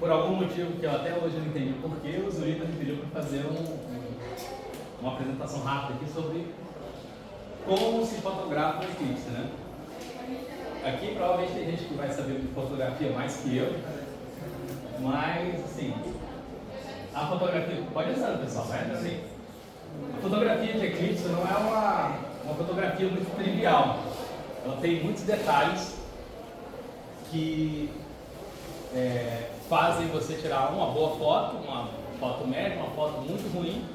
por algum motivo que eu até hoje não entendi porquê, o Zurita me pediu para fazer uma apresentação rápida aqui sobre como se fotografa um eclipse, né? Aqui provavelmente tem gente que vai saber de fotografia mais que eu, mas assim, a fotografia, pode entrar pessoal, vai entrar assim. A fotografia de eclipse não é uma fotografia muito trivial, ela tem muitos detalhes que fazem você tirar uma boa foto, uma foto média, uma foto muito ruim,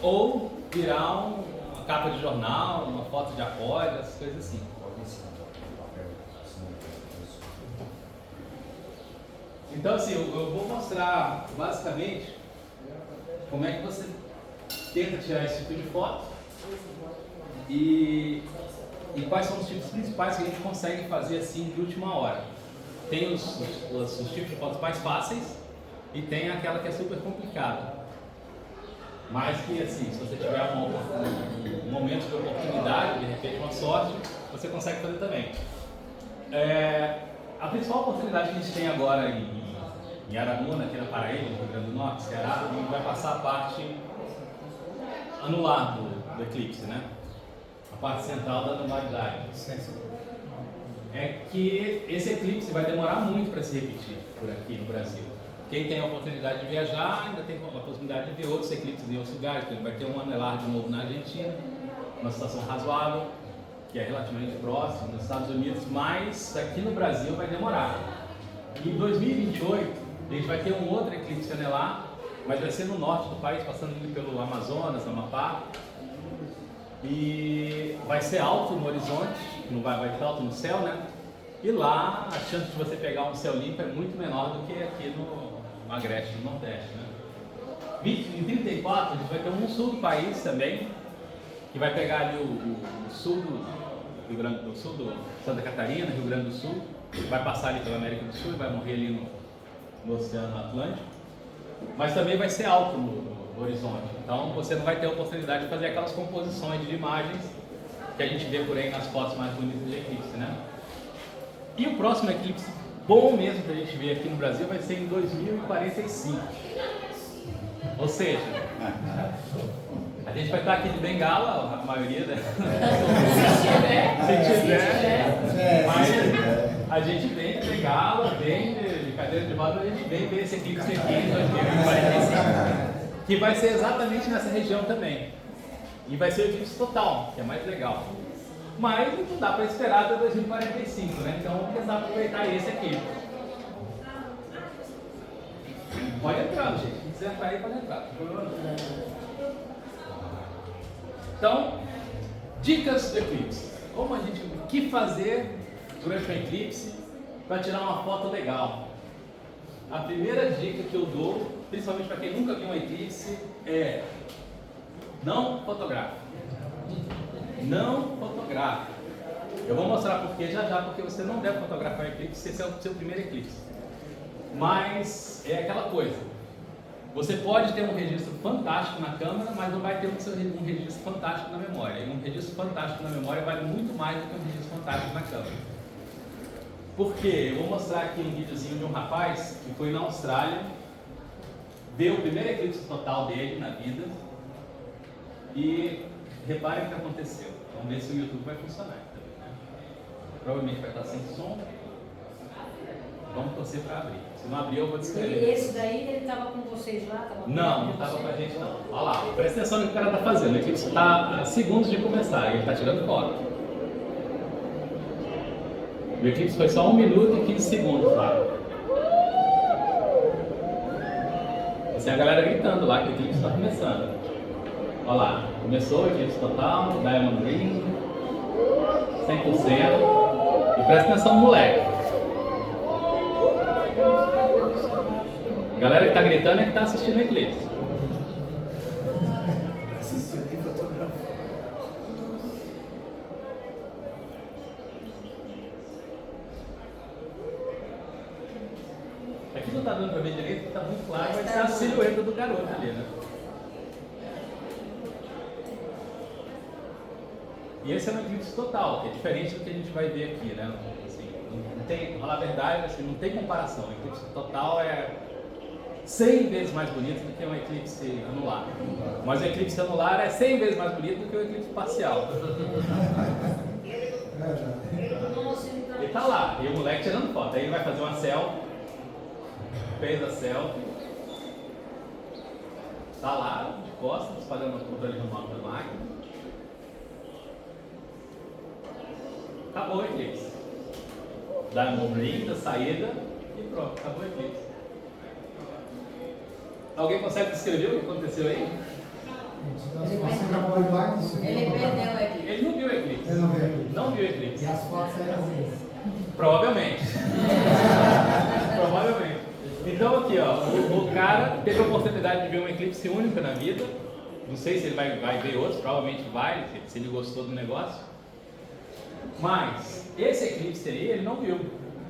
ou virar uma capa de jornal, uma foto de apoio, essas coisas assim. Então assim, eu vou mostrar basicamente como é que você tenta tirar esse tipo de foto e quais são os tipos principais que a gente consegue fazer assim de última hora. Tem os tipos de fotos mais fáceis e tem aquela que é super complicada. Mas que assim, se você tiver um momento de oportunidade, de repente uma sorte, você consegue fazer também. A principal oportunidade que a gente tem agora em Araruna, aqui na Paraíba, no Rio Grande do Norte, Ceará, a gente vai passar a parte anular do eclipse, né? A parte central da anualidade. É que esse eclipse vai demorar muito para se repetir por aqui no Brasil. Quem tem a oportunidade de viajar ainda tem a possibilidade de ver outros eclipses em outros lugares. Então, vai ter um anelar de novo na Argentina, uma situação razoável, que é relativamente próximo, nos Estados Unidos, mas aqui no Brasil vai demorar. Em 2028, a gente vai ter um outro eclipse anelar, mas vai ser no norte do país, passando ali pelo Amazonas, Amapá, e vai ser alto no horizonte, não vai estar alto no céu, né? E lá a chance de você pegar um céu limpo é muito menor do que aqui no Agreste, no Nordeste, né? Em 34 a gente vai ter um sul do país também, que vai pegar ali o sul do Sul do Santa Catarina, Rio Grande do Sul, vai passar ali pela América do Sul e vai morrer ali no Oceano Atlântico, mas também vai ser alto no horizonte, então você não vai ter a oportunidade de fazer aquelas composições de imagens que a gente vê por aí nas fotos mais bonitas de eclipse, né? E o próximo eclipse bom mesmo que a gente vê aqui no Brasil vai ser em 2045, ou seja, a gente vai estar aqui de bengala, a maioria, né? Se tiver, mas a gente vem de bengala, vem de cadeira de roda, a gente vem ver esse eclipse aqui em 2045, que vai ser exatamente nessa região também. E vai ser o eclipse total, que é mais legal. Mas não dá para esperar até 2045, né? Então vamos tentar aproveitar esse aqui. Pode entrar, gente. Se quiser entrar aí, pode entrar. Então, dicas do eclipse. O que fazer durante o eclipse para tirar uma foto legal? A primeira dica que eu dou, principalmente para quem nunca viu um eclipse, é não fotografe. Não fotografe. Eu vou mostrar porque porque você não deve fotografar eclipse, esse é o seu primeiro eclipse. Mas é aquela coisa, você pode ter um registro fantástico na câmera, mas não vai ter um registro fantástico na memória. E um registro fantástico na memória vale muito mais do que um registro fantástico na câmera. Por quê? Eu vou mostrar aqui um videozinho de um rapaz que foi na Austrália, deu o primeiro eclipse total dele na vida e repare o que aconteceu. Vamos ver se o YouTube vai funcionar também, né? Provavelmente vai estar sem som. Vamos torcer para abrir. Se não abrir, eu vou descrever. Esse daí, ele estava com vocês lá? Não estava com a gente não. Olha lá, presta atenção no que o cara está fazendo. O eclipse está a segundos de começar, ele está tirando foto. O eclipse foi só 1 minuto e 15 segundos lá. Essa é a galera gritando lá que o eclipse está começando. Olha lá, começou o eclipse total, Diamond Ring, 100%. E presta atenção no moleque. A galera que está gritando é que está assistindo o eclipse. Assistindo e fotografando. Aqui não está dando para ver direito, está muito claro, mas está a silhueta do garoto ali, né? E esse é um eclipse total, que é diferente do que a gente vai ver aqui, né? Assim, tem, falar a verdade, assim, não tem comparação. O eclipse total é 100 vezes mais bonito do que um eclipse anular. Mas o eclipse anular é 100 vezes mais bonito do que o eclipse parcial. Ele tá lá, e o moleque tirando foto. Aí ele vai fazer uma selfie, fez a selfie, tá lá, de costas, fazendo o controle remoto da máquina. Acabou o eclipse. Dá um ring da saída e pronto, acabou o eclipse. Alguém consegue descrever o que aconteceu aí? Ele perdeu aqui. Ele não viu o eclipse. Eu não vi. Não viu o eclipse. E as fotos eram assim. Provavelmente. Provavelmente. Então aqui, ó, o cara teve a oportunidade de ver um eclipse único na vida. Não sei se ele vai ver outros, provavelmente vai, se ele gostou do negócio. Mas esse eclipse aí ele não viu.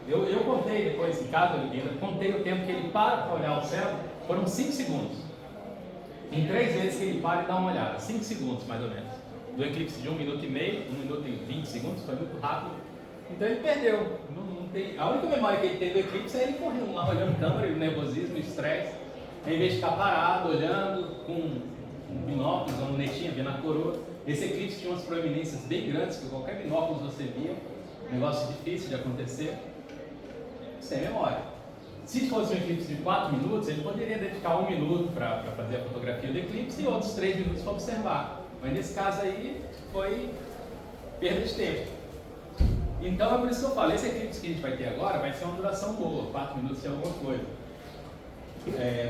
Eu contei depois em casa, eu contei o tempo que ele para olhar o céu, foram 5 segundos. Em 3 vezes que ele para e dá uma olhada, 5 segundos mais ou menos. Do eclipse de 1 minuto e meio, 1 minuto e 20 segundos, foi muito rápido. Então ele perdeu. Não tem... A única memória que ele tem do eclipse é ele correndo lá, olhando câmera, o nervosismo, o estresse. Em vez de ficar parado, olhando com binóculos, uma lunetinha, vendo a coroa. Esse eclipse tinha umas proeminências bem grandes, que qualquer binóculos você via. Negócio difícil de acontecer. Sem memória. Se fosse um eclipse de 4 minutos, ele poderia dedicar 1 minuto para fazer a fotografia do eclipse e outros 3 minutos para observar. Mas nesse caso aí, foi perda de tempo. Então é por isso que eu falo, esse eclipse que a gente vai ter agora vai ser uma duração boa, 4 minutos é alguma coisa.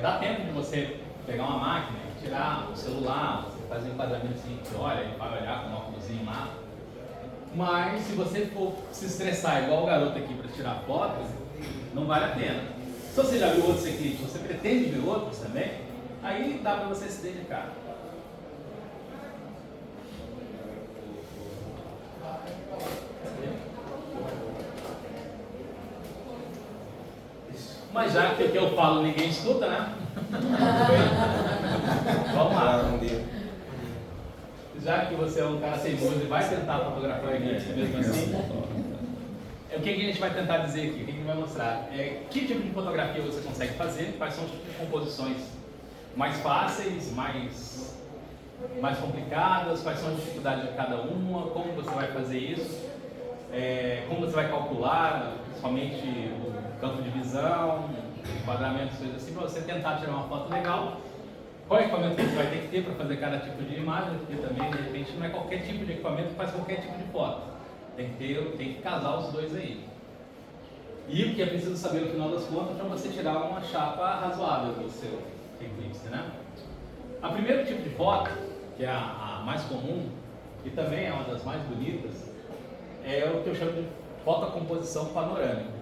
Dá tempo de você pegar uma máquina, tirar o celular, você fazer um enquadramento assim, você olha, ele vai olhar com um óculosinho lá. Mas se você for se estressar igual o garoto aqui para tirar fotos, não vale a pena. Se você já viu outros eclipses, você pretende ver outros também, aí dá para você se dedicar. Mas já que o que eu falo ninguém escuta, né? Vamos lá. Já que você é um cara teimoso e vai tentar fotografar o eclipse mesmo assim, o que a gente vai tentar dizer aqui? O que a gente vai mostrar? Que tipo de fotografia você consegue fazer, quais são os tipos de composições mais fáceis, mais complicadas, quais são as dificuldades de cada uma, como você vai fazer isso, como você vai calcular somente o campo de visão, enquadramentos, coisas assim, para você tentar tirar uma foto legal. Qual equipamento você vai ter que ter para fazer cada tipo de imagem, porque também, de repente, não é qualquer tipo de equipamento que faz qualquer tipo de foto. Tem que casar os dois aí. E o que é preciso saber no final das contas para você tirar uma chapa razoável do seu eclipse, né? A primeiro tipo de foto, que é a mais comum, e também é uma das mais bonitas, é o que eu chamo de fotocomposição panorâmica.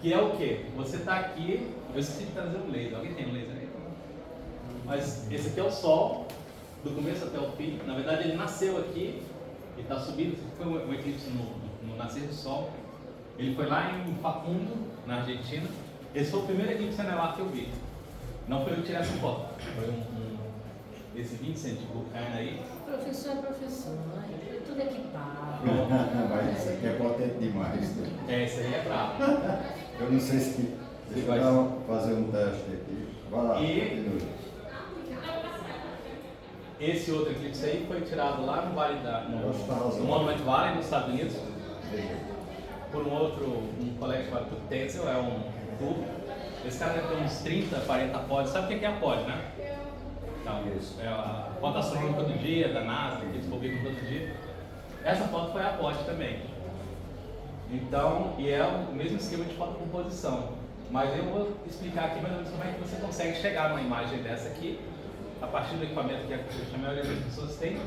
Que é o quê? Você está aqui, eu esqueci de trazer um laser, alguém tem um laser aí? Mas esse aqui é o Sol, do começo até o fim. Na verdade ele nasceu aqui e está subindo. Esse foi um eclipse no nascer do Sol. Ele foi lá em Facundo, na Argentina. Esse foi o primeiro eclipse anelar que eu vi. Não foi eu que tirei essa foto, foi esse Vincent Buchanan aí. Professor, tudo equipado. Mas isso aqui é potente demais. Esse aí é brabo. Eu não sei se... Deixa eu fazer um teste aqui. Vai lá, continue. Esse outro eclipse aí foi tirado lá no Vale no Monument Valley, nos Estados Unidos, por um colega chamado Tuck Tencel, é um tubo. Esse cara deve ter uns 30, 40 pods. Sabe o que é a pod, né? Então, é a foto astronômica do dia, da NASA, que eles publicam todo dia. Essa foto foi a pod também. Então, e é o mesmo esquema de fotocomposição. Mas eu vou explicar aqui mais ou menos como é que você consegue chegar numa imagem dessa aqui, a partir do equipamento que a maioria das pessoas tem.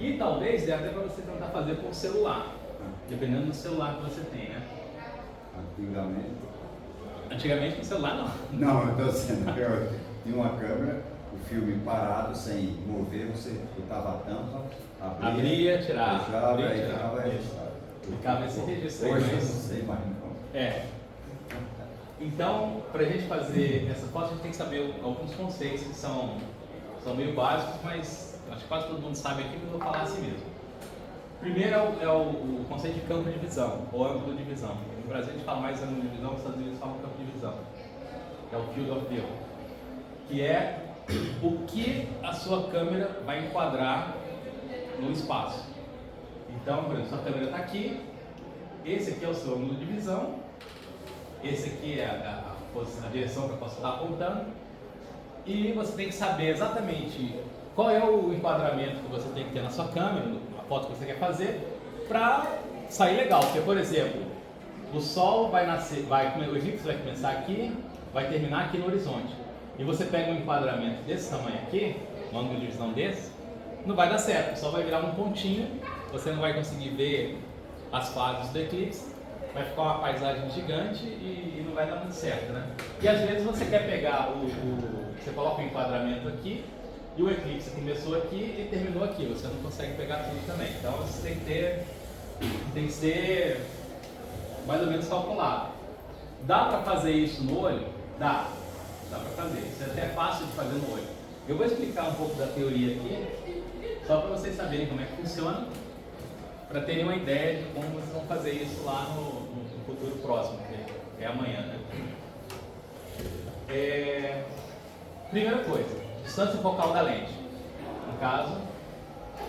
E talvez dê até para você tentar fazer com o celular, dependendo do celular que você tem, né? Antigamente com o celular não. Não, eu estou dizendo que eu tinha uma câmera, o filme parado, sem mover, você botava a tampa, abria, tirava, tirava. Ficava esse registro aí. Hoje eu não sei mais não. Então, para a gente fazer essa foto, a gente tem que saber alguns conceitos que são meio básicos, mas acho que quase todo mundo sabe aqui, mas eu vou falar assim mesmo. Primeiro é o conceito de campo de visão, ou ângulo de visão. No Brasil a gente fala mais ângulo de visão, nos Estados Unidos falam campo de visão. É o field of view. Que é o que a sua câmera vai enquadrar no espaço. Então, por exemplo, sua câmera está aqui, esse aqui é o seu ângulo de visão, esse aqui é a direção que eu posso estar apontando, e você tem que saber exatamente qual é o enquadramento que você tem que ter na sua câmera, a foto que você quer fazer, para sair legal. Porque, por exemplo, o sol vai nascer, o eclipse vai começar aqui, vai terminar aqui no horizonte. E você pega um enquadramento desse tamanho aqui, um ângulo de visão desse, não vai dar certo, só vai virar um pontinho, você não vai conseguir ver as fases do eclipse, vai ficar uma paisagem gigante e não vai dar muito certo, né? E às vezes você quer pegar você coloca o enquadramento aqui, e o eclipse começou aqui e terminou aqui, você não consegue pegar tudo também. Então você tem que ser mais ou menos calculado. Dá para fazer isso no olho? Dá para fazer. Isso é até fácil de fazer no olho. Eu vou explicar um pouco da teoria aqui, só para vocês saberem como é que funciona, para terem uma ideia de como vocês vão fazer isso lá no futuro próximo, que é amanhã, né? Primeira coisa, distância focal da lente. No caso,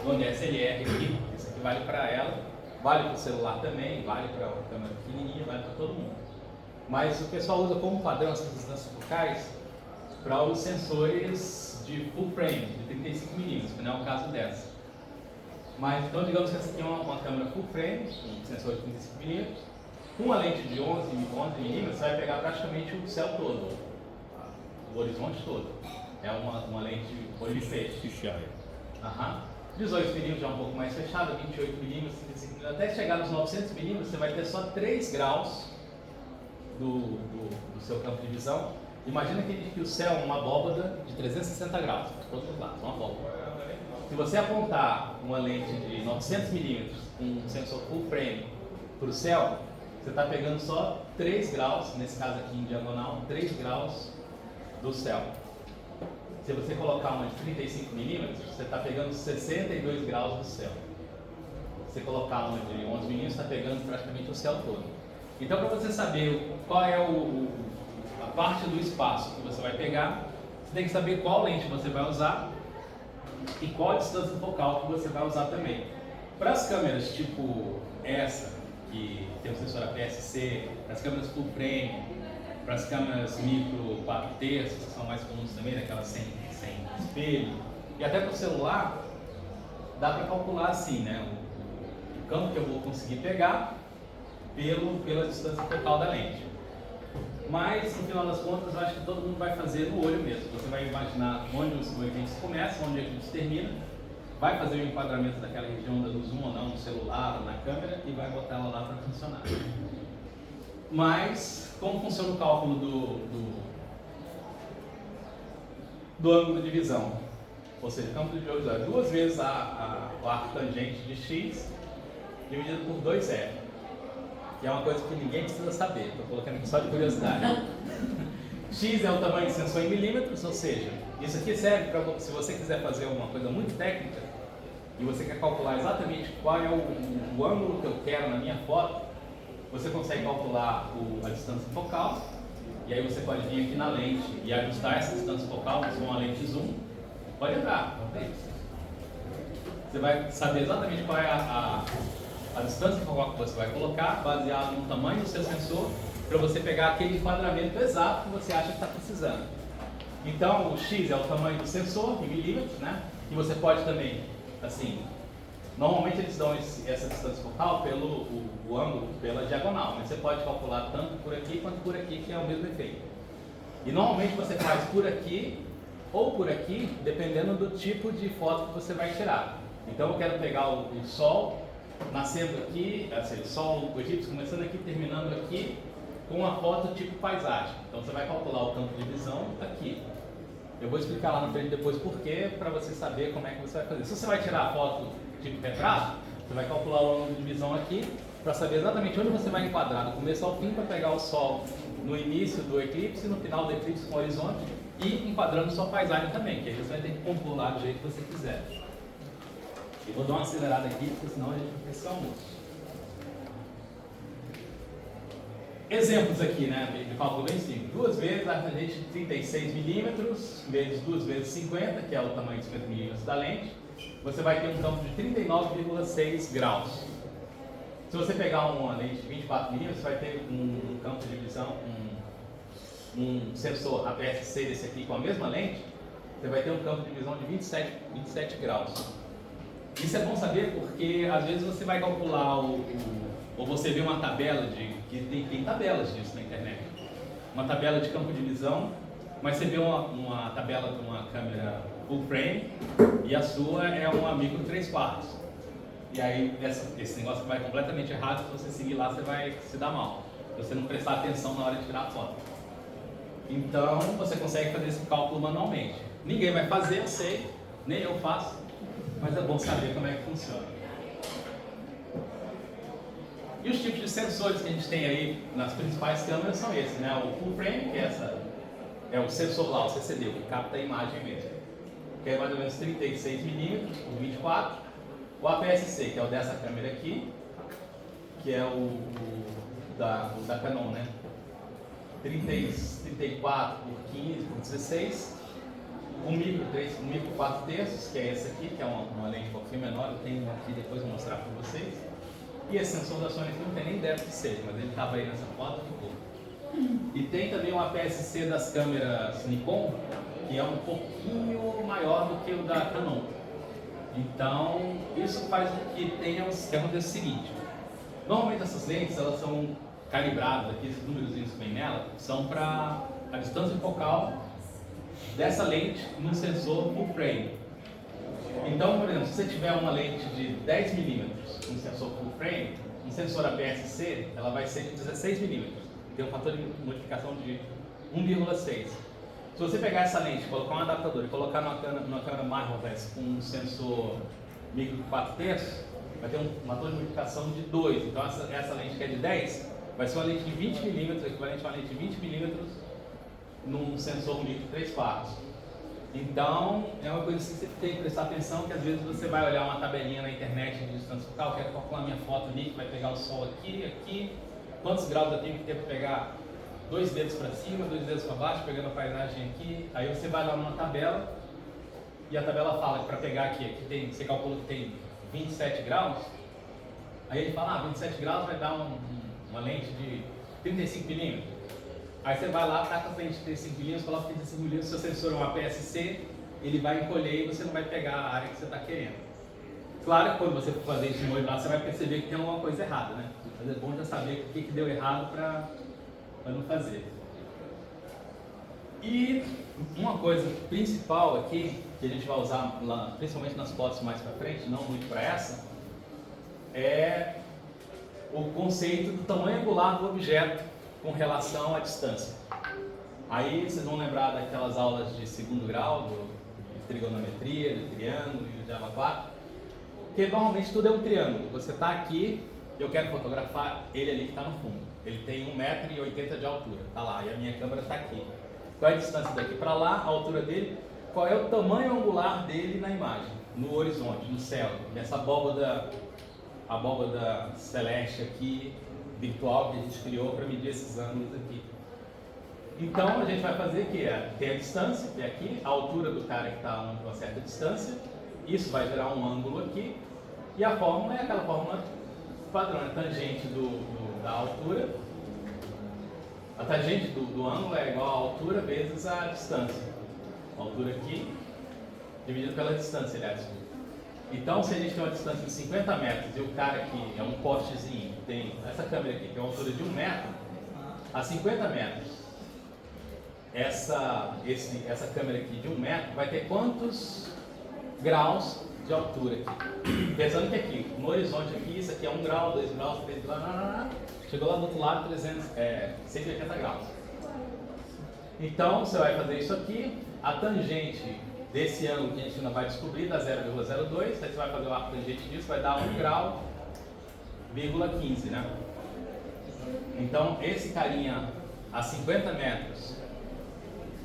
onde é SLR aqui, isso aqui vale para ela, vale para o celular também, vale para a câmera pequenininha, vale para todo mundo. Mas o pessoal usa como padrão essas distâncias focais para os sensores de full frame, de 35 mm, que não é o caso dessa. Mas então digamos que essa aqui é uma câmera full frame, um sensor de 35 mm, com uma lente de 11 mm, você vai pegar praticamente o céu todo, o horizonte todo. É uma lente olho de peixe. Uhum. 18 mm já é um pouco mais fechada, 28 mm, 35 mm, até chegar nos 900 mm você vai ter só 3 graus do seu campo de visão. Imagina que o céu é uma abóbada de 360 graus, para todos os lados, uma abóbada. Se você apontar uma lente de 900 mm com um sensor full frame para o céu, você está pegando só 3 graus, nesse caso aqui em diagonal, 3 graus do céu. Se você colocar uma de 35 mm, você está pegando 62 graus do céu. Se você colocar uma de 11 mm, você está pegando praticamente o céu todo. Então, para você saber qual é a parte do espaço que você vai pegar, você tem que saber qual lente você vai usar e qual a distância focal que você vai usar também. Para as câmeras tipo essa, que tem o sensor APS-C, para as câmeras full frame, para as câmeras micro 4 terços, que são mais comuns também, aquelas sem espelho, e até para o celular, dá para calcular assim, né? O campo que eu vou conseguir pegar pela distância focal da lente. Mas, no final das contas, eu acho que todo mundo vai fazer no olho mesmo. Você vai imaginar onde o eclipse começa, onde o eclipse termina, vai fazer o enquadramento daquela região do zoom ou não, no celular ou na câmera, e vai botar ela lá para funcionar. Mas, como funciona o cálculo do ângulo de visão? Ou seja, o campo de visão é 2 vezes o arco tangente de x dividido por 2f. Que é uma coisa que ninguém precisa saber, estou colocando aqui só de curiosidade. X é o tamanho de sensor em milímetros, ou seja, isso aqui serve para se você quiser fazer uma coisa muito técnica e você quer calcular exatamente qual é o ângulo que eu quero na minha foto, você consegue calcular a distância focal, e aí você pode vir aqui na lente e ajustar essa distância focal com uma lente zoom. Pode entrar, você vai saber exatamente qual é a distância focal que você vai colocar, baseado no tamanho do seu sensor, para você pegar aquele enquadramento exato que você acha que está precisando. Então, o X é o tamanho do sensor, em milímetros, né? E você pode também, assim, normalmente eles dão essa distância focal pelo o ângulo, pela diagonal, mas você pode calcular tanto por aqui quanto por aqui, que é o mesmo efeito. E normalmente você faz por aqui ou por aqui, dependendo do tipo de foto que você vai tirar. Então, eu quero pegar o Sol nascendo aqui, assim, o eclipse começando aqui, terminando aqui, com uma foto tipo paisagem. Então você vai calcular o campo de visão aqui. Eu vou explicar lá na frente depois porquê, para você saber como é que você vai fazer. Se você vai tirar a foto tipo retrato, você vai calcular o ângulo de visão aqui, para saber exatamente onde você vai enquadrar, do começo ao fim, para pegar o Sol no início do eclipse, no final do eclipse com o horizonte, e enquadrando sua paisagem também, que aí você vai ter que compor lá do jeito que você quiser. Eu vou dar uma acelerada aqui, porque senão a gente vai ficar almoço. Exemplos aqui, né, de cálculo bem simples. 2 vezes a tangente de 36 milímetros, vezes 2 vezes 50, que é o tamanho de 50 milímetros da lente, você vai ter um campo de 39,6 graus. Se você pegar uma lente de 24 milímetros, você vai ter um campo de visão, um sensor APS-C desse aqui com a mesma lente, você vai ter um campo de visão de 27 graus. Isso é bom saber porque às vezes você vai calcular ou você vê uma tabela que tem tabelas disso na internet. Uma tabela de campo de visão, mas você vê uma tabela de uma câmera full frame e a sua é uma micro 3/4. E aí esse negócio vai completamente errado, se você seguir lá você vai se dar mal. Se você não prestar atenção na hora de tirar a foto. Então você consegue fazer esse cálculo manualmente. Ninguém vai fazer, eu sei, nem eu faço, mas é bom saber como é que funciona. E os tipos de sensores que a gente tem aí nas principais câmeras são esses, né? O full frame, que é o sensor lá, o CCD, o que capta a imagem mesmo, que é mais ou menos 36 milímetros por 24. O APS-C, que é o dessa câmera aqui, que é o da Canon, né? 34 por 15 por 16. O micro 4/3, que é esse aqui, que é uma lente um pouquinho menor, eu tenho aqui depois vou mostrar para vocês. E esse sensor da Sony não tem nem ideia do que seja, mas ele estava aí nessa foto, ficou. E tem também o APS-C das câmeras Nikon, que é um pouquinho maior do que o da Canon. Então, isso faz com que tenha o seguinte. Normalmente essas lentes, elas são calibradas, aqui esses números que vem nela, são para a distância focal dessa lente no sensor full frame. Então, por exemplo, se você tiver uma lente de 10 milímetros, um sensor full frame, um sensor APS-C, ela vai ser de 16 milímetros. Tem um fator de multiplicação de 1,6. Se você pegar essa lente, colocar um adaptador e colocar numa câmera mirrorless com um sensor micro 4/3, vai ter um fator de multiplicação de 2. Então, essa lente que é de 10, vai ser uma lente de 20 milímetros, equivalente a uma lente de 20 milímetros num sensor micro 3/4. Então, é uma coisa que você tem que prestar atenção, que às vezes você vai olhar uma tabelinha na internet de distância focal, quero calcular minha foto ali, que vai pegar o sol aqui, quantos graus eu tenho que ter para pegar 2 dedos para cima, 2 dedos para baixo, pegando a paisagem aqui. Aí você vai lá numa tabela, e a tabela fala que para pegar aqui você calcula que tem 27 graus, aí ele fala, 27 graus vai dar uma lente de 35 milímetros. Aí você vai lá, taca a lente de 35 milímetros, coloca 35 milímetros, seu sensor é um APS-C, ele vai encolher e você não vai pegar a área que você está querendo. Claro que quando você for fazer isso no olho lá, você vai perceber que tem alguma coisa errada, né? Mas é bom já saber o que deu errado para não fazer. E uma coisa principal aqui, que a gente vai usar lá, principalmente nas fotos mais para frente, não muito para essa, é o conceito do tamanho angular do objeto com relação à distância. Aí vocês vão lembrar daquelas aulas de segundo grau, de trigonometria, de triângulo e de avatar, porque normalmente tudo é um triângulo. Você está aqui, eu quero fotografar ele ali que está no fundo. Ele tem 1,80 m de altura, está lá, e a minha câmera está aqui. Qual é a distância daqui para lá, a altura dele, qual é o tamanho angular dele na imagem, no horizonte, no céu, nessa abóbada celeste aqui, virtual, que a gente criou para medir esses ângulos aqui. Então a gente vai fazer que tem a distância, que é aqui, a altura do cara que está a uma certa distância, isso vai gerar um ângulo aqui, e a fórmula é aquela fórmula padrão, a tangente da altura, a tangente do ângulo é igual à altura vezes a distância. A altura aqui, dividido pela distância, aliás. Então, se a gente tem uma distância de 50 metros e o cara aqui é um postezinho, tem essa câmera aqui, que é uma altura de 1 metro, a 50 metros, essa câmera aqui de 1 metro vai ter quantos graus de altura aqui? Pensando que aqui, no horizonte aqui, isso aqui é 1 grau, 2 graus, 3 graus, chegou lá do outro lado, 180 graus. Então, você vai fazer isso aqui, a tangente desse ângulo que a gente ainda vai descobrir, dá 0,02, aí você vai fazer o arco tangente disso, vai dar 1 grau, 15, né? Então, esse carinha a 50 metros,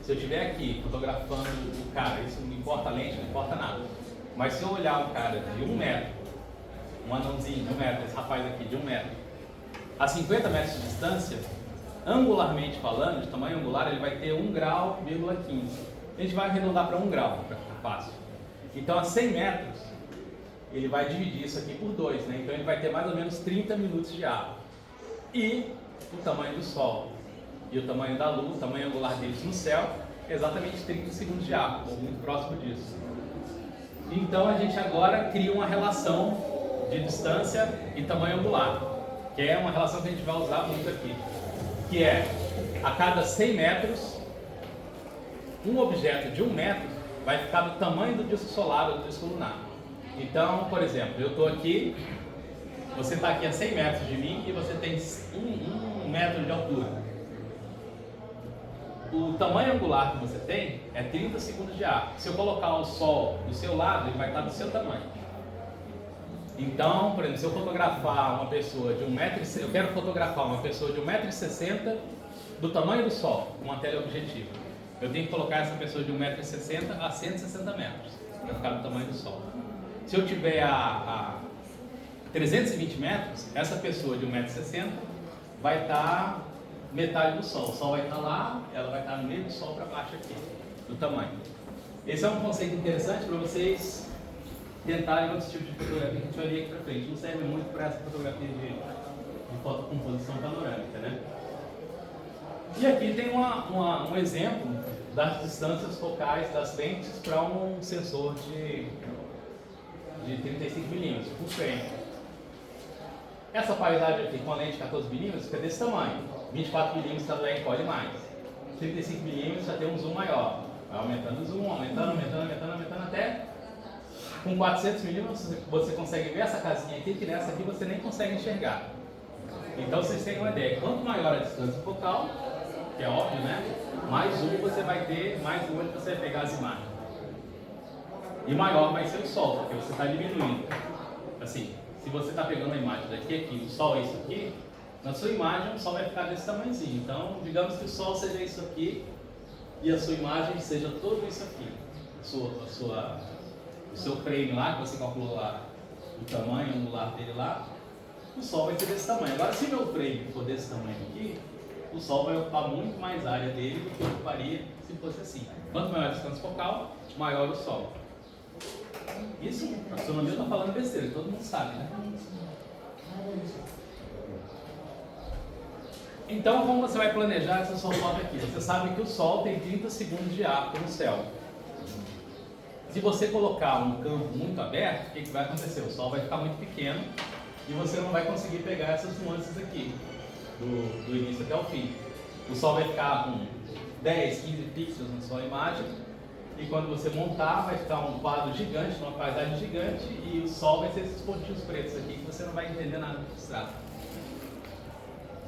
se eu estiver aqui fotografando o cara, isso não importa a lente, não importa nada. Mas se eu olhar um cara de 1 metro, um anãozinho de 1 metro, esse rapaz aqui de 1 metro, a 50 metros de distância, angularmente falando, de tamanho angular, ele vai ter 1,15 grau. A gente vai arredondar para 1 grau, para ficar fácil. Então, a 100 metros, ele vai dividir isso aqui por 2, né? Então, ele vai ter mais ou menos 30 minutos de ar. E o tamanho do Sol e o tamanho da Lua, o tamanho angular deles no céu, é exatamente 30 segundos de ar, ou muito próximo disso. Então, a gente agora cria uma relação de distância e tamanho angular, que é uma relação que a gente vai usar muito aqui, que é, a cada 100 metros, um objeto de 1 metro vai ficar do tamanho do disco solar ou do disco lunar. Então, por exemplo, eu estou aqui, você está aqui a 100 metros de mim e você tem 1 metro de altura. O tamanho angular que você tem é 30 segundos de ar. Se eu colocar o Sol do seu lado, ele vai estar do seu tamanho. Então, por exemplo, se eu fotografar uma pessoa de 1 metro, eu quero fotografar uma pessoa de 1,60 m do tamanho do Sol, com uma teleobjetiva. Eu tenho que colocar essa pessoa de 1,60 m a 160 metros, para ficar do tamanho do Sol. Se eu tiver a 320 metros, essa pessoa de 1,60 m vai estar metade do Sol. O Sol vai estar lá, ela vai estar no meio do Sol para baixo aqui, do tamanho. Esse é um conceito interessante para vocês tentarem outros tipos de fotografia que a gente vai ver aqui para frente. Não serve muito para essa fotografia de fotocomposição panorâmica, né? E aqui tem um exemplo das distâncias focais das lentes para um sensor de 35 mm full frame. Essa paisagem aqui com a lente de 14 mm fica desse tamanho. 24 mm também encolhe mais. 35 mm já tem um zoom maior. Vai aumentando o zoom, aumentando até com 400 mm você consegue ver essa casinha aqui, que nessa aqui você nem consegue enxergar. Então vocês têm uma ideia, quanto maior a distância focal, que é óbvio, né? Mais zoom você vai ter, mais longe você vai pegar as imagens. E maior vai ser o Sol, porque você está diminuindo. Assim, se você está pegando a imagem daqui a aqui, o Sol é isso aqui, na sua imagem o Sol vai ficar desse tamanhozinho. Então, digamos que o Sol seja isso aqui e a sua imagem seja tudo isso aqui. O seu frame lá, que você calculou lá, o tamanho angular dele lá, o Sol vai ser desse tamanho. Agora, se meu frame for desse tamanho aqui, o Sol vai ocupar muito mais área dele do que ocuparia se fosse assim. Quanto maior a distância focal, maior o Sol. Isso, a astronomia está falando besteira, todo mundo sabe, né? Então, como você vai planejar essa sua foto aqui? Você sabe que o Sol tem 30 segundos de ar no céu. Se você colocar um campo muito aberto, o que vai acontecer? O Sol vai ficar muito pequeno e você não vai conseguir pegar essas nuances aqui, do início até o fim. O Sol vai ficar com 10, 15 pixels na sua imagem e quando você montar vai ficar um quadro gigante, uma paisagem gigante e o Sol vai ser esses pontinhos pretos aqui que você não vai entender nada do que se trata.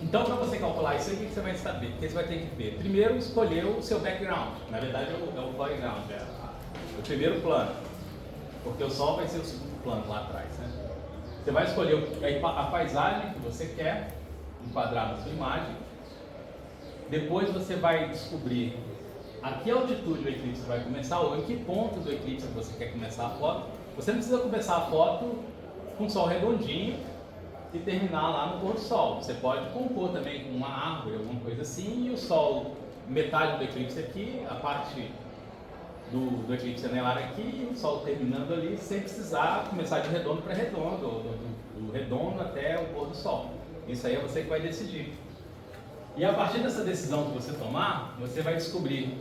Então, para você calcular isso aí, o que você vai saber? O que você vai ter que ver? Primeiro, escolher o seu background. Na verdade, é o foreground, o primeiro plano. Porque o Sol vai ser o segundo plano lá atrás, né? Você vai escolher a paisagem que você quer enquadrar na sua imagem. Depois você vai descobrir a que altitude o eclipse vai começar ou em que ponto do eclipse você quer começar a foto. Você não precisa começar a foto com o Sol redondinho e terminar lá no pôr do Sol. Você pode compor também com uma árvore, alguma coisa assim, e o Sol, metade do eclipse aqui, a parte do eclipse anelar aqui, e o Sol terminando ali, sem precisar começar de redondo para redondo, ou do redondo até o pôr do Sol. Isso aí é você que vai decidir. E a partir dessa decisão que você tomar, você vai descobrir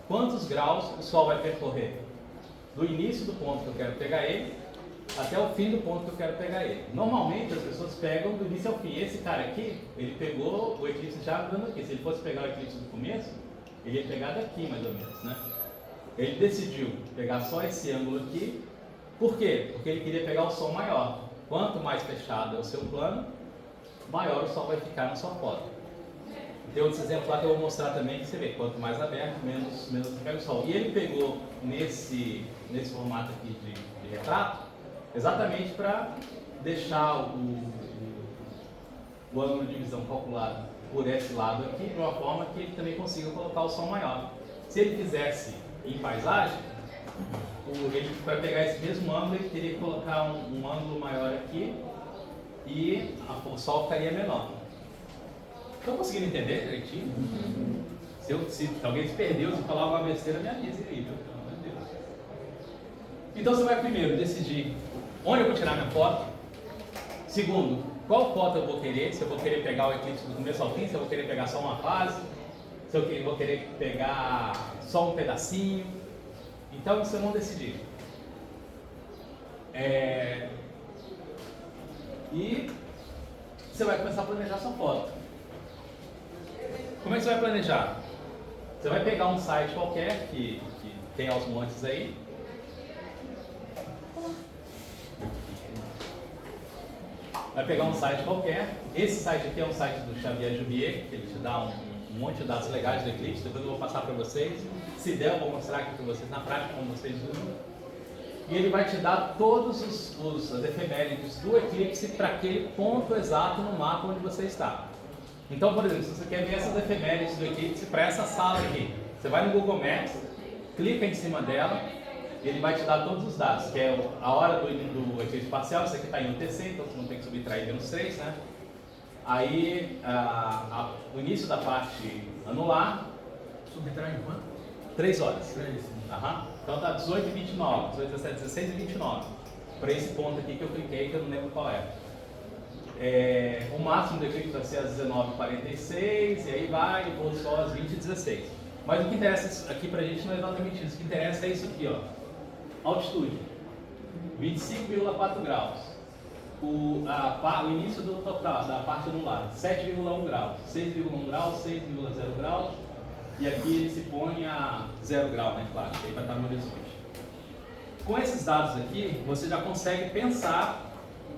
quantos graus o Sol vai percorrer. Do início do ponto que eu quero pegar ele, até o fim do ponto que eu quero pegar ele. Normalmente as pessoas pegam do início ao fim. Esse cara aqui, ele pegou o eclipse já dando aqui. Se ele fosse pegar o eclipse do começo, ele ia pegar daqui mais ou menos, né? Ele decidiu pegar só esse ângulo aqui. Por quê? Porque ele queria pegar o Sol maior. Quanto mais fechado é o seu plano, maior o Sol vai ficar na sua foto. Tem outros exemplos lá que eu vou mostrar também, que você vê, quanto mais aberto, menos pega o Sol. E ele pegou nesse formato aqui de retrato, exatamente para deixar o ângulo de visão calculado por esse lado aqui, de uma forma que ele também consiga colocar o Sol maior. Se ele fizesse em paisagem, ele para pegar esse mesmo ângulo, ele teria que colocar um ângulo maior aqui e o sol ficaria menor. Estão conseguindo entender direitinho? Se alguém se perdeu, se falar alguma besteira, me avise aí, viu? Pelo amor de Deus. Então você vai primeiro decidir onde eu vou tirar minha foto. Segundo, qual foto eu vou querer, se eu vou querer pegar o eclipse do começo ao fim, se eu vou querer pegar só uma fase, se eu vou querer pegar só um pedacinho. Então vocês vão decidir. E você vai começar a planejar sua foto. Como é que você vai planejar? Você vai pegar um site qualquer que tem aos montes aí. Vai pegar um site qualquer. Esse site aqui é um site do Xavier Jubier, que ele te dá um monte de dados legais do eclipse. Depois eu vou passar para vocês. Se der, eu vou mostrar aqui para vocês na prática como vocês usam. E ele vai te dar todos as efemérides do eclipse para aquele ponto exato no mapa onde você está. Então, por exemplo, se você quer ver essas efemérides do eclipse para essa sala aqui, você vai no Google Maps, clica em cima dela, ele vai te dar todos os dados, que é a hora do eclipse parcial. Isso aqui está em UTC, então você não tem que subtrair menos 3, né? Aí, o início da parte anular. Subtrai em quanto? 3 horas. 3. Então está 18 e 29, 18, 17, 16 e 29. Para esse ponto aqui que eu cliquei, que eu não lembro qual é. O máximo do eclipse vai ser às 19h46, e aí vai, e pôr sol às 20h16. Mas o que interessa aqui pra gente não é exatamente isso. O que interessa é isso aqui, ó. Altitude, 25,4 graus. O início do total, da parte anular, 7,1 graus. 6,1 graus, 6,0 graus. E aqui ele se põe a 0 grau, né? Claro, que aí vai estar no horizonte. Com esses dados aqui, você já consegue pensar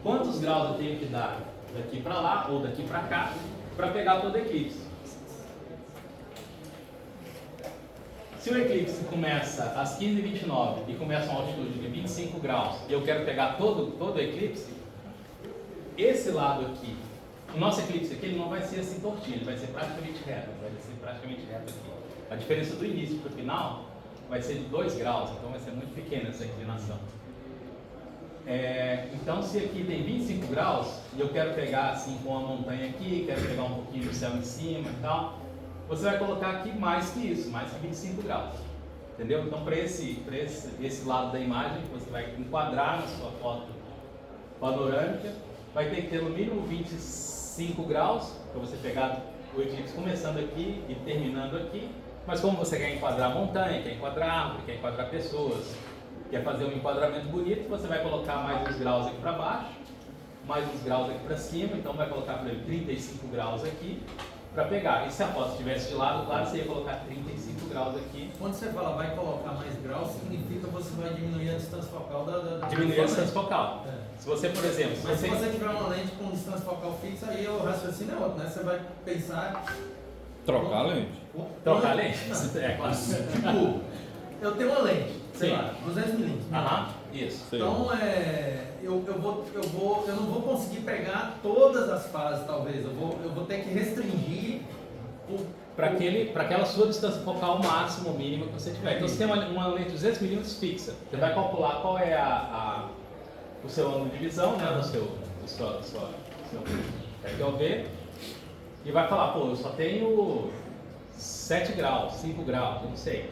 quantos graus eu tenho que dar daqui para lá ou daqui para cá para pegar todo o eclipse. Se o eclipse começa às 15h29 e começa uma altitude de 25 graus e eu quero pegar todo o eclipse, esse lado aqui, o nosso eclipse aqui, ele não vai ser assim tortinho, ele vai ser praticamente reto, aqui. A diferença do início para o final vai ser de 2 graus, então vai ser muito pequena essa inclinação. Então, se aqui tem 25 graus e eu quero pegar assim com a montanha aqui, quero pegar um pouquinho do céu em cima e tal, você vai colocar aqui mais que isso, mais que 25 graus. Entendeu? Então, para esse lado da imagem, você vai enquadrar na sua foto panorâmica, vai ter que ter no mínimo 25 graus, para você pegar o eclipse começando aqui e terminando aqui. Mas como você quer enquadrar montanha, quer enquadrar árvore, quer enquadrar pessoas, quer fazer um enquadramento bonito, você vai colocar mais uns graus aqui para baixo, mais uns graus aqui para cima, então vai colocar para ele 35 graus aqui para pegar. E se a foto estivesse de lado, claro, você ia colocar 35 graus aqui. Quando você fala vai colocar mais graus, significa que você vai diminuir a distância focal da diminuir a distância focal. É. Se você, por exemplo... Mas se você tiver uma lente com distância focal fixa, aí o raciocínio é outro, né? Você vai pensar... Trocar a lente. Trocar a lente? Tipo, eu tenho uma lente, sei lá, 200mm. Isso. Então, eu não vou conseguir pegar todas as fases, talvez. Eu vou ter que restringir para aquela sua distância focal máxima ou mínima que você tiver. Então, você tem uma lente 200mm fixa. Você vai calcular qual é o seu ângulo de visão, né, do seu FOV, e vai falar, pô, eu só tenho 7 graus, 5 graus, eu não sei.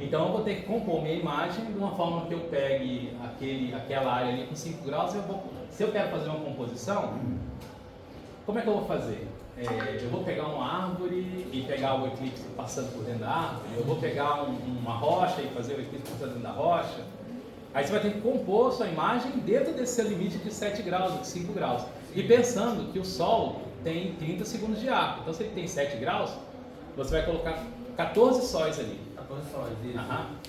Então eu vou ter que compor minha imagem de uma forma que eu pegue aquela área ali com 5 graus. Se eu quero fazer uma composição, como é que eu vou fazer? Eu vou pegar uma árvore e pegar o eclipse passando por dentro da árvore, eu vou pegar uma rocha e fazer o eclipse passando dentro da rocha. Aí você vai ter que compor sua imagem dentro desse seu limite de 7 graus, de 5 graus. E pensando que o Sol tem 30 segundos de arco. Então se ele tem 7 graus, você vai colocar 14 sóis ali. 14 sóis, isso.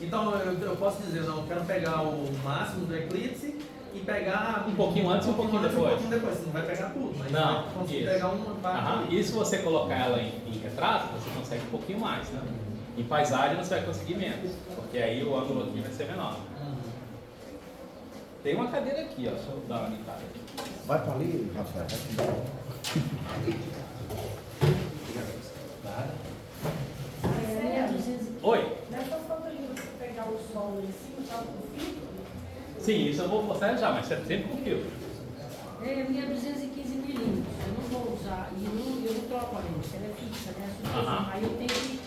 Então eu posso dizer, não, eu quero pegar o máximo do eclipse e pegar... Um pouquinho antes e um pouquinho depois. Um pouquinho depois, você não vai pegar tudo, mas não, vai conseguir pegar uma parte. E se você colocar ela em retrato, você consegue um pouquinho mais, né? Em paisagem você vai conseguir menos, porque aí o ângulo aqui vai ser menor. Tem uma cadeira aqui, ó, deixa eu dar uma limpada aqui. Vai para ali, Rafael. Oi? Dá sua foto ali, você pega Sim, isso eu vou mostrar já, mas sempre com filtro. A minha é 215 milímetros, eu não vou usar, e eu não troco a lente, ela é fixa, né? Aham. Aí eu tenho que...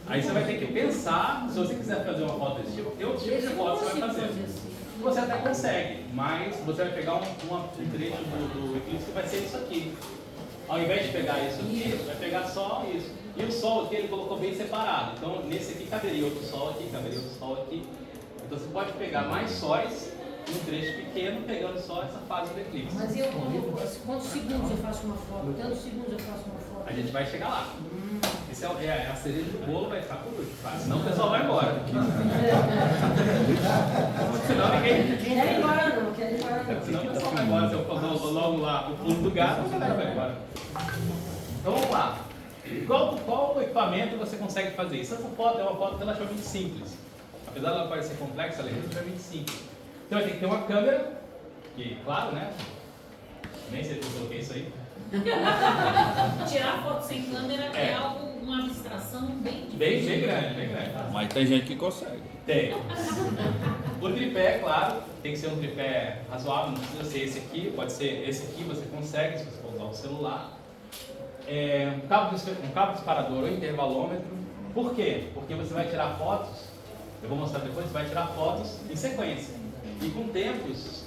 Aí você vai ter que pensar, se você quiser fazer uma foto desse tipo, eu tipo de foto você vai fazer. assim. Você até consegue, mas você vai pegar um trecho do eclipse que vai ser isso aqui. Ao invés de pegar isso aqui, vai pegar só isso. E o sol aqui ele colocou bem separado. Então nesse aqui caberia outro sol aqui, caberia outro sol aqui. Então você pode pegar mais sóis num trecho pequeno, pegando só essa fase do eclipse. Mas quantos segundos eu faço uma foto? Tantos segundos eu faço uma foto? A gente vai chegar lá. Esse é a cereja do bolo, vai ficar por último, tá? Senão o pessoal vai embora. Senão ninguém... Quer ir embora não, quer ir embora não. Senão o pessoal vai embora. Se eu for logo lá o pulo do gato, a galera vai embora. Então vamos lá. Qual equipamento você consegue fazer isso? Essa foto é uma foto relativamente simples. Apesar dela parecer complexa, ela é relativamente simples. Então vai ter que ter uma câmera, que, claro, né? Nem sei se eu coloquei isso aí. Tirar foto sem câmera é algo, uma abstração bem difícil. Bem grande, bem grande. Mas tem gente que consegue. Tem. O tripé, claro, tem que ser um tripé razoável, não precisa ser esse aqui, pode ser esse aqui, você consegue, se você for usar o celular. Um cabo disparador ou intervalômetro. Por quê? Porque você vai tirar fotos, eu vou mostrar depois, você vai tirar fotos em sequência e com tempos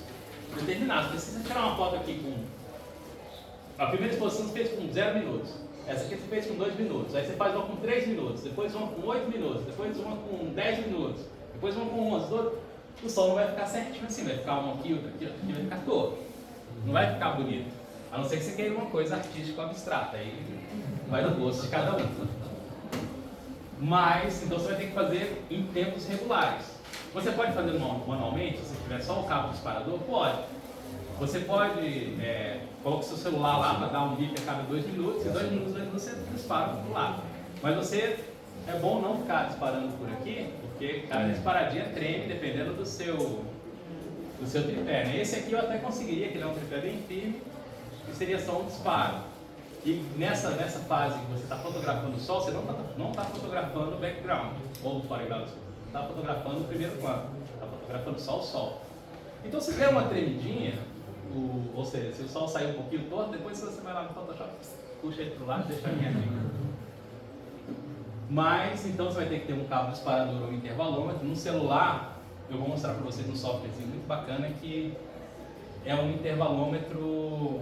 determinados. Porque se você tirar uma foto aqui com... A primeira exposição você fez com 0 minutos, essa aqui você fez com 2 minutos, aí você faz uma com 3 minutos, depois uma com 8 minutos, depois uma com 10 minutos, depois uma com 11, 12. O sol não vai ficar certinho assim, vai ficar uma aqui, outra aqui, vai ficar torto. Não vai ficar bonito. A não ser que você queira uma coisa artística ou abstrata, aí vai no gosto de cada um. Mas, então você vai ter que fazer em tempos regulares. Você pode fazer manualmente, se tiver só o cabo disparador? Pode. Você pode, coloca o seu celular lá para dar um bip a cada 2 minutos, e 2 minutos você dispara para o lado. Mas você, é bom não ficar disparando por aqui, porque cada disparadinha treme dependendo do seu tripé, né? Esse aqui eu até conseguiria, que ele é um tripé bem firme, que seria só um disparo. E nessa fase que você está fotografando o sol, você não está fotografando o background, ou o foreground, você está fotografando o primeiro plano, está fotografando só o sol. Então se der uma tremidinha, ou seja, se o sol sair um pouquinho torto, depois você vai lá no Photoshop, puxa ele para o lado e deixa a linha aqui. Mas, então você vai ter que ter um cabo disparador ou intervalômetro. No celular, eu vou mostrar para vocês um softwarezinho muito bacana que é um intervalômetro,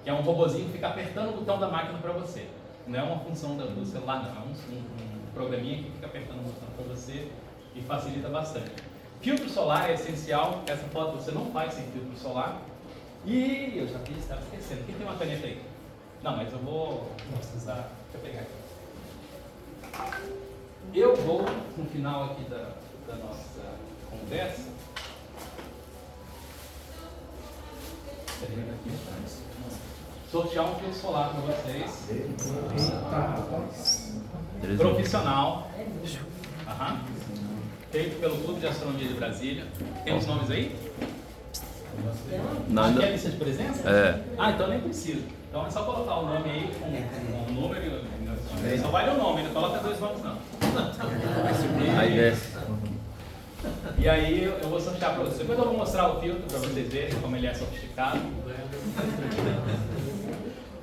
que é um robozinho que fica apertando o botão da máquina para você. Não é uma função do celular, não. É um programinha que fica apertando o botão para você e facilita bastante. Filtro solar é essencial. Essa foto você não faz sem filtro solar. E eu já estava esquecendo. Quem tem uma caneta aí? Não, mas eu vou precisar. Deixa eu pegar aqui. Eu vou, no final aqui da nossa conversa, sortear um filtro solar para vocês. Eita, rapaz. Profissional. Aham. Feito pelo Clube de Astronomia de Brasília. Tem os nomes aí? Não, Acho que é a lista de presença? É. Ah, então nem precisa. Então é só colocar o nome aí com o número e só vale o nome, não coloca 2 nomes não. Aí desce. E aí eu vou sortear para vocês. Depois eu vou mostrar o filtro para vocês verem como ele é sofisticado.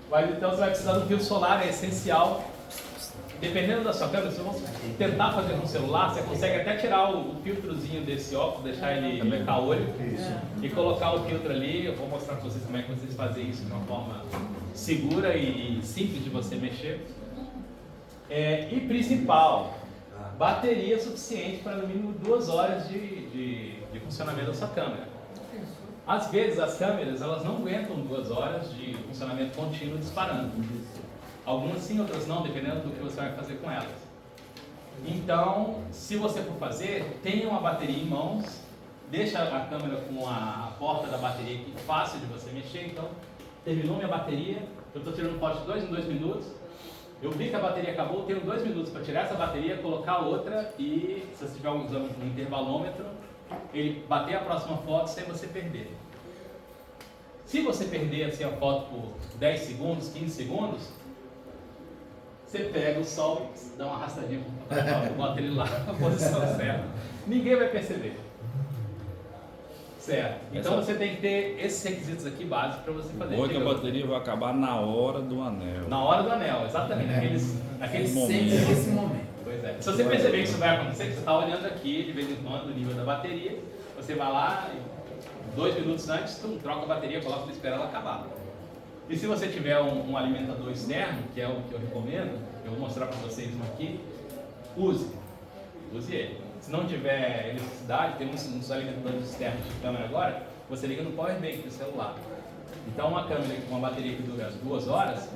Mas então você vai precisar do filtro solar, é essencial. Dependendo da sua câmera, se você tentar fazer com o celular, você consegue até tirar o filtrozinho desse óculos, deixar ele caolho e colocar o filtro ali. Eu vou mostrar para vocês como é que vocês fazem isso de uma forma segura e simples de você mexer. E principal, bateria suficiente para no mínimo 2 horas de funcionamento da sua câmera. Às vezes as câmeras elas não aguentam 2 horas de funcionamento contínuo disparando. Algumas sim, outras não, dependendo do que você vai fazer com elas. Então, se você for fazer, tenha uma bateria em mãos, deixa a câmera com a porta da bateria aqui fácil de você mexer. Então, terminou minha bateria, eu estou tirando foto de 2 em 2 minutos. Eu vi que a bateria acabou, eu tenho 2 minutos para tirar essa bateria, colocar outra e, se você estiver usando um intervalômetro, ele bater a próxima foto sem você perder. Se você perder assim, a foto por 10 segundos, 15 segundos, você pega o sol e dá uma arrastadinha, bota ele lá na posição certa. Ninguém vai perceber. Certo. Então você tem que ter esses requisitos aqui básicos para você fazer. Hoje a bateria vai acabar na hora do anel. Na hora do anel, exatamente. Aqueles momento. Nesse momento. Pois é. Se você perceber que isso vai acontecer, que você está olhando aqui de vez em quando o nível da bateria, você vai lá e 2 minutos antes, troca a bateria, coloca para esperar ela acabar. E se você tiver um alimentador externo, que é o que eu recomendo, eu vou mostrar para vocês um aqui, use ele. Se não tiver eletricidade, tem uns alimentadores externos de câmera agora, você liga no power bank do celular. Então uma câmera com uma bateria que dura 2 horas,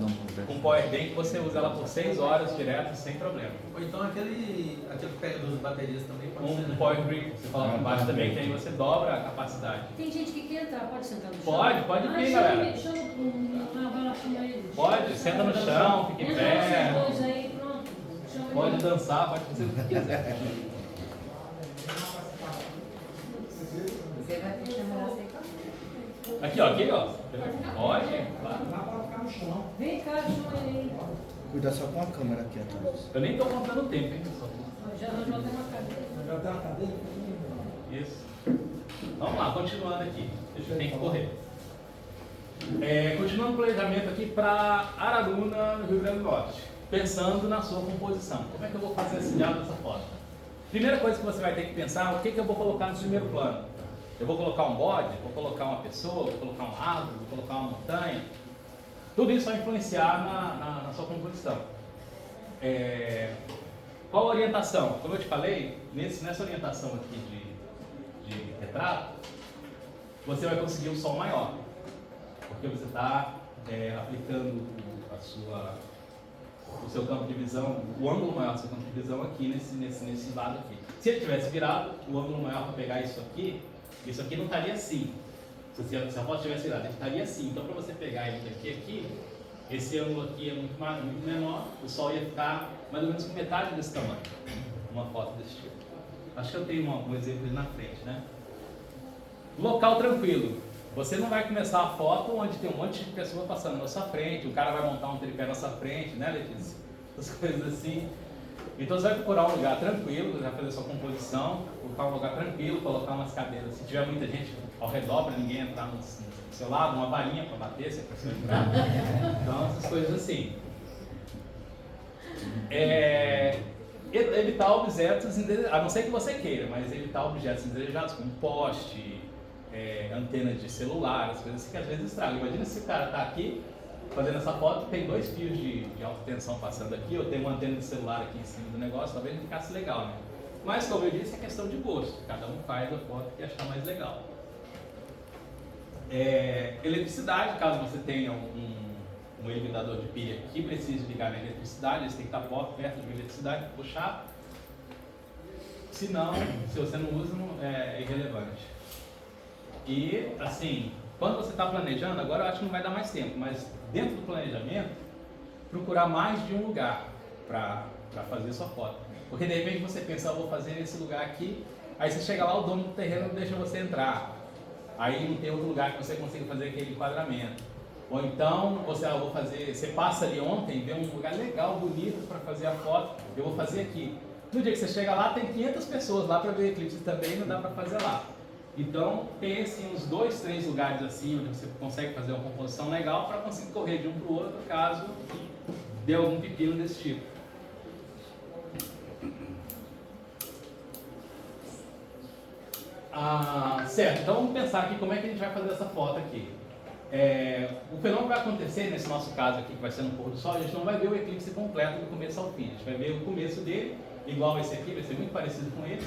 com power bank você usa ela por 6 horas direto, sem problema. Ou então aquele que pega 12 baterias também pode ser. Um power brick, você coloca embaixo também, que aí você dobra a capacidade. Tem gente que quer entrar, pode sentar no chão? Pode vir, galera. Pode, senta no chão, fica em pé. Pode dançar, pode fazer o que quiser. Aqui, ó. Pode, claro. Vem cá, chama ele aí. Cuidar só com a câmera aqui atrás. Eu nem estou contando o tempo, hein, pessoal? Já arranjou até uma cadeira. Já tem uma cadeira? Isso. Vamos lá, continuando aqui. Deixa eu ter que correr. Continuando o planejamento aqui para Araruna, no Rio Grande do Norte. Pensando na sua composição. Como é que eu vou fazer esse diabo dessa foto? Primeira coisa que você vai ter que pensar, o que eu vou colocar no primeiro plano? Eu vou colocar um bode, vou colocar uma pessoa, vou colocar um árvore, vou colocar uma montanha. Tudo isso vai influenciar na sua composição. Qual a orientação? Como eu te falei, nessa orientação aqui de retrato, você vai conseguir um som maior. Porque você está aplicando o seu campo de visão, o ângulo maior do seu campo de visão aqui nesse lado aqui. Se ele tivesse virado, o ângulo maior para pegar isso aqui não estaria assim. Se a foto tivesse virado, ele estaria assim. Então, para você pegar ele aqui, esse ângulo aqui é muito menor, o sol ia ficar mais ou menos com metade desse tamanho. Uma foto desse tipo. Acho que eu tenho um exemplo ali na frente, né? Local tranquilo. Você não vai começar a foto onde tem um monte de pessoas passando na sua frente, o cara vai montar um tripé na sua frente, né, Letícia? Essas coisas assim. Então você vai procurar um lugar tranquilo, você vai fazer sua composição, procurar um lugar tranquilo, colocar umas cadeiras. Se tiver muita gente ao redor para ninguém entrar no seu lado, uma varinha para bater, se a pessoa entrar. Então essas coisas assim. Evitar objetos indesejados, a não ser que você queira, mas evitar objetos indesejados, como poste, antenas de celular, as coisas assim que às vezes estragam. Imagina se o cara está aqui fazendo essa foto, tem 2 fios de alta tensão passando aqui, ou tem uma antena de celular aqui em cima do negócio, talvez não ficasse legal, né? Mas como eu disse, é questão de gosto, cada um faz a foto que achar mais legal. Eletricidade, caso você tenha um eliminador de pilha que precise ligar na eletricidade, eles têm que estar perto de eletricidade, puxar. Se não, se você não usa, é irrelevante. E, assim, quando você está planejando, agora eu acho que não vai dar mais tempo, mas dentro do planejamento, procurar mais de um lugar para fazer sua foto. Porque de repente você pensa, eu vou fazer nesse lugar aqui, aí você chega lá, o dono do terreno não deixa você entrar. Aí não tem outro lugar que você consiga fazer aquele enquadramento. Ou então, você passa ali ontem, vê um lugar legal, bonito para fazer a foto, eu vou fazer aqui. No dia que você chega lá, tem 500 pessoas lá para ver eclipse também, não dá para fazer lá. Então, pense em uns 2, 3 lugares assim, onde você consegue fazer uma composição legal para conseguir correr de um para o outro, caso dê algum pepino desse tipo. Certo, então vamos pensar aqui como é que a gente vai fazer essa foto aqui. O fenômeno vai acontecer, nesse nosso caso aqui, que vai ser no pôr do sol, a gente não vai ver o eclipse completo do começo ao fim. A gente vai ver o começo dele, igual esse aqui, vai ser muito parecido com ele.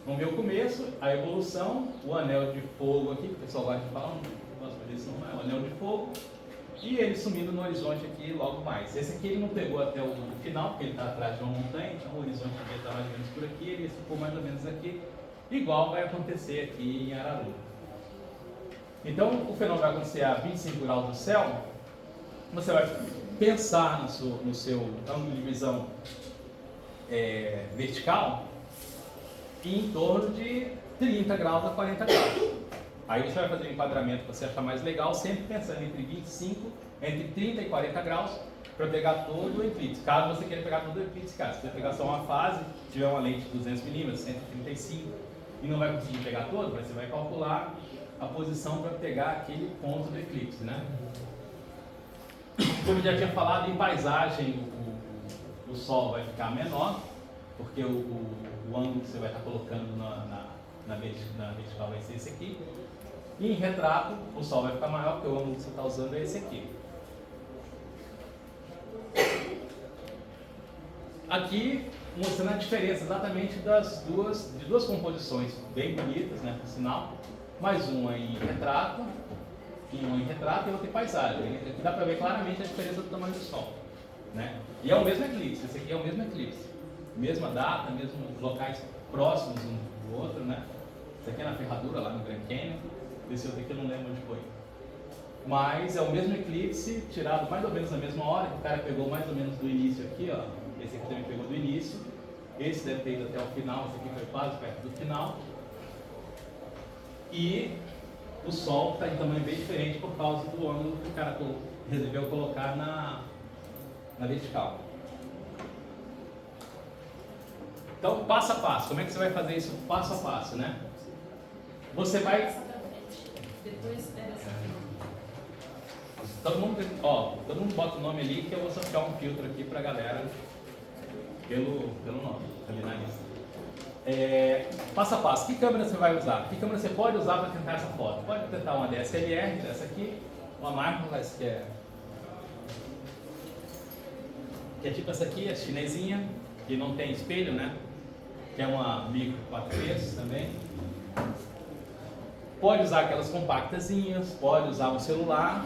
Vamos ver o começo, a evolução, o anel de fogo aqui, que o pessoal gosta de falar, não gosto de fazer isso não, é o anel de fogo, e ele sumindo no horizonte aqui logo mais. Esse aqui ele não pegou até o final, porque ele está atrás de uma montanha, então o horizonte dele está mais ou menos por aqui, ele ficou mais ou menos aqui, igual vai acontecer aqui em Araru. Então o fenômeno vai acontecer a 25 graus do céu, você vai pensar no seu ângulo de visão vertical, em torno de 30 graus a 40 graus. Aí você vai fazer um enquadramento que você achar mais legal, sempre pensando entre 30 e 40 graus, para pegar todo o eclipse. Caso você queira pegar todo o eclipse, se você pegar só uma fase, tiver uma lente de 200 mm, 135, e não vai conseguir pegar todo, mas você vai calcular a posição para pegar aquele ponto do eclipse, né? Como eu já tinha falado, em paisagem o Sol vai ficar menor, porque o ângulo que você vai estar colocando na vertical vai ser esse aqui. E em retrato, o Sol vai ficar maior, porque o ângulo que você está usando é esse aqui. Aqui, mostrando a diferença exatamente de duas composições bem bonitas, né, por sinal. Mais uma em retrato, e outra em paisagem. Aqui dá para ver claramente a diferença do tamanho do Sol, né? E é o mesmo eclipse, esse aqui é o mesmo eclipse. Mesma data, mesmos locais próximos um do outro, né? Esse aqui é na Ferradura, lá no Grand Canyon. Esse outro aqui eu não lembro onde foi. Mas é o mesmo eclipse, tirado mais ou menos na mesma hora, que o cara pegou mais ou menos do início aqui, ó. Esse aqui também pegou do início. Esse deve ter ido até o final, esse aqui foi quase perto do final. E o Sol está em tamanho bem diferente por causa do ângulo que o cara resolveu colocar na vertical. Então, passo a passo. Como é que você vai fazer isso passo a passo, né? Você vai... Depois pega essa aqui. Todo mundo bota o nome ali, que eu vou só ficar um filtro aqui para a galera pelo nome, ali na lista. Passo a passo, que câmera você vai usar? Que câmera você pode usar para tentar essa foto? Pode tentar uma DSLR, dessa aqui, uma Macroless, que é tipo essa aqui, a chinesinha, que não tem espelho, né? Que é uma micro 4 também. Pode usar aquelas compactazinhas, pode usar um celular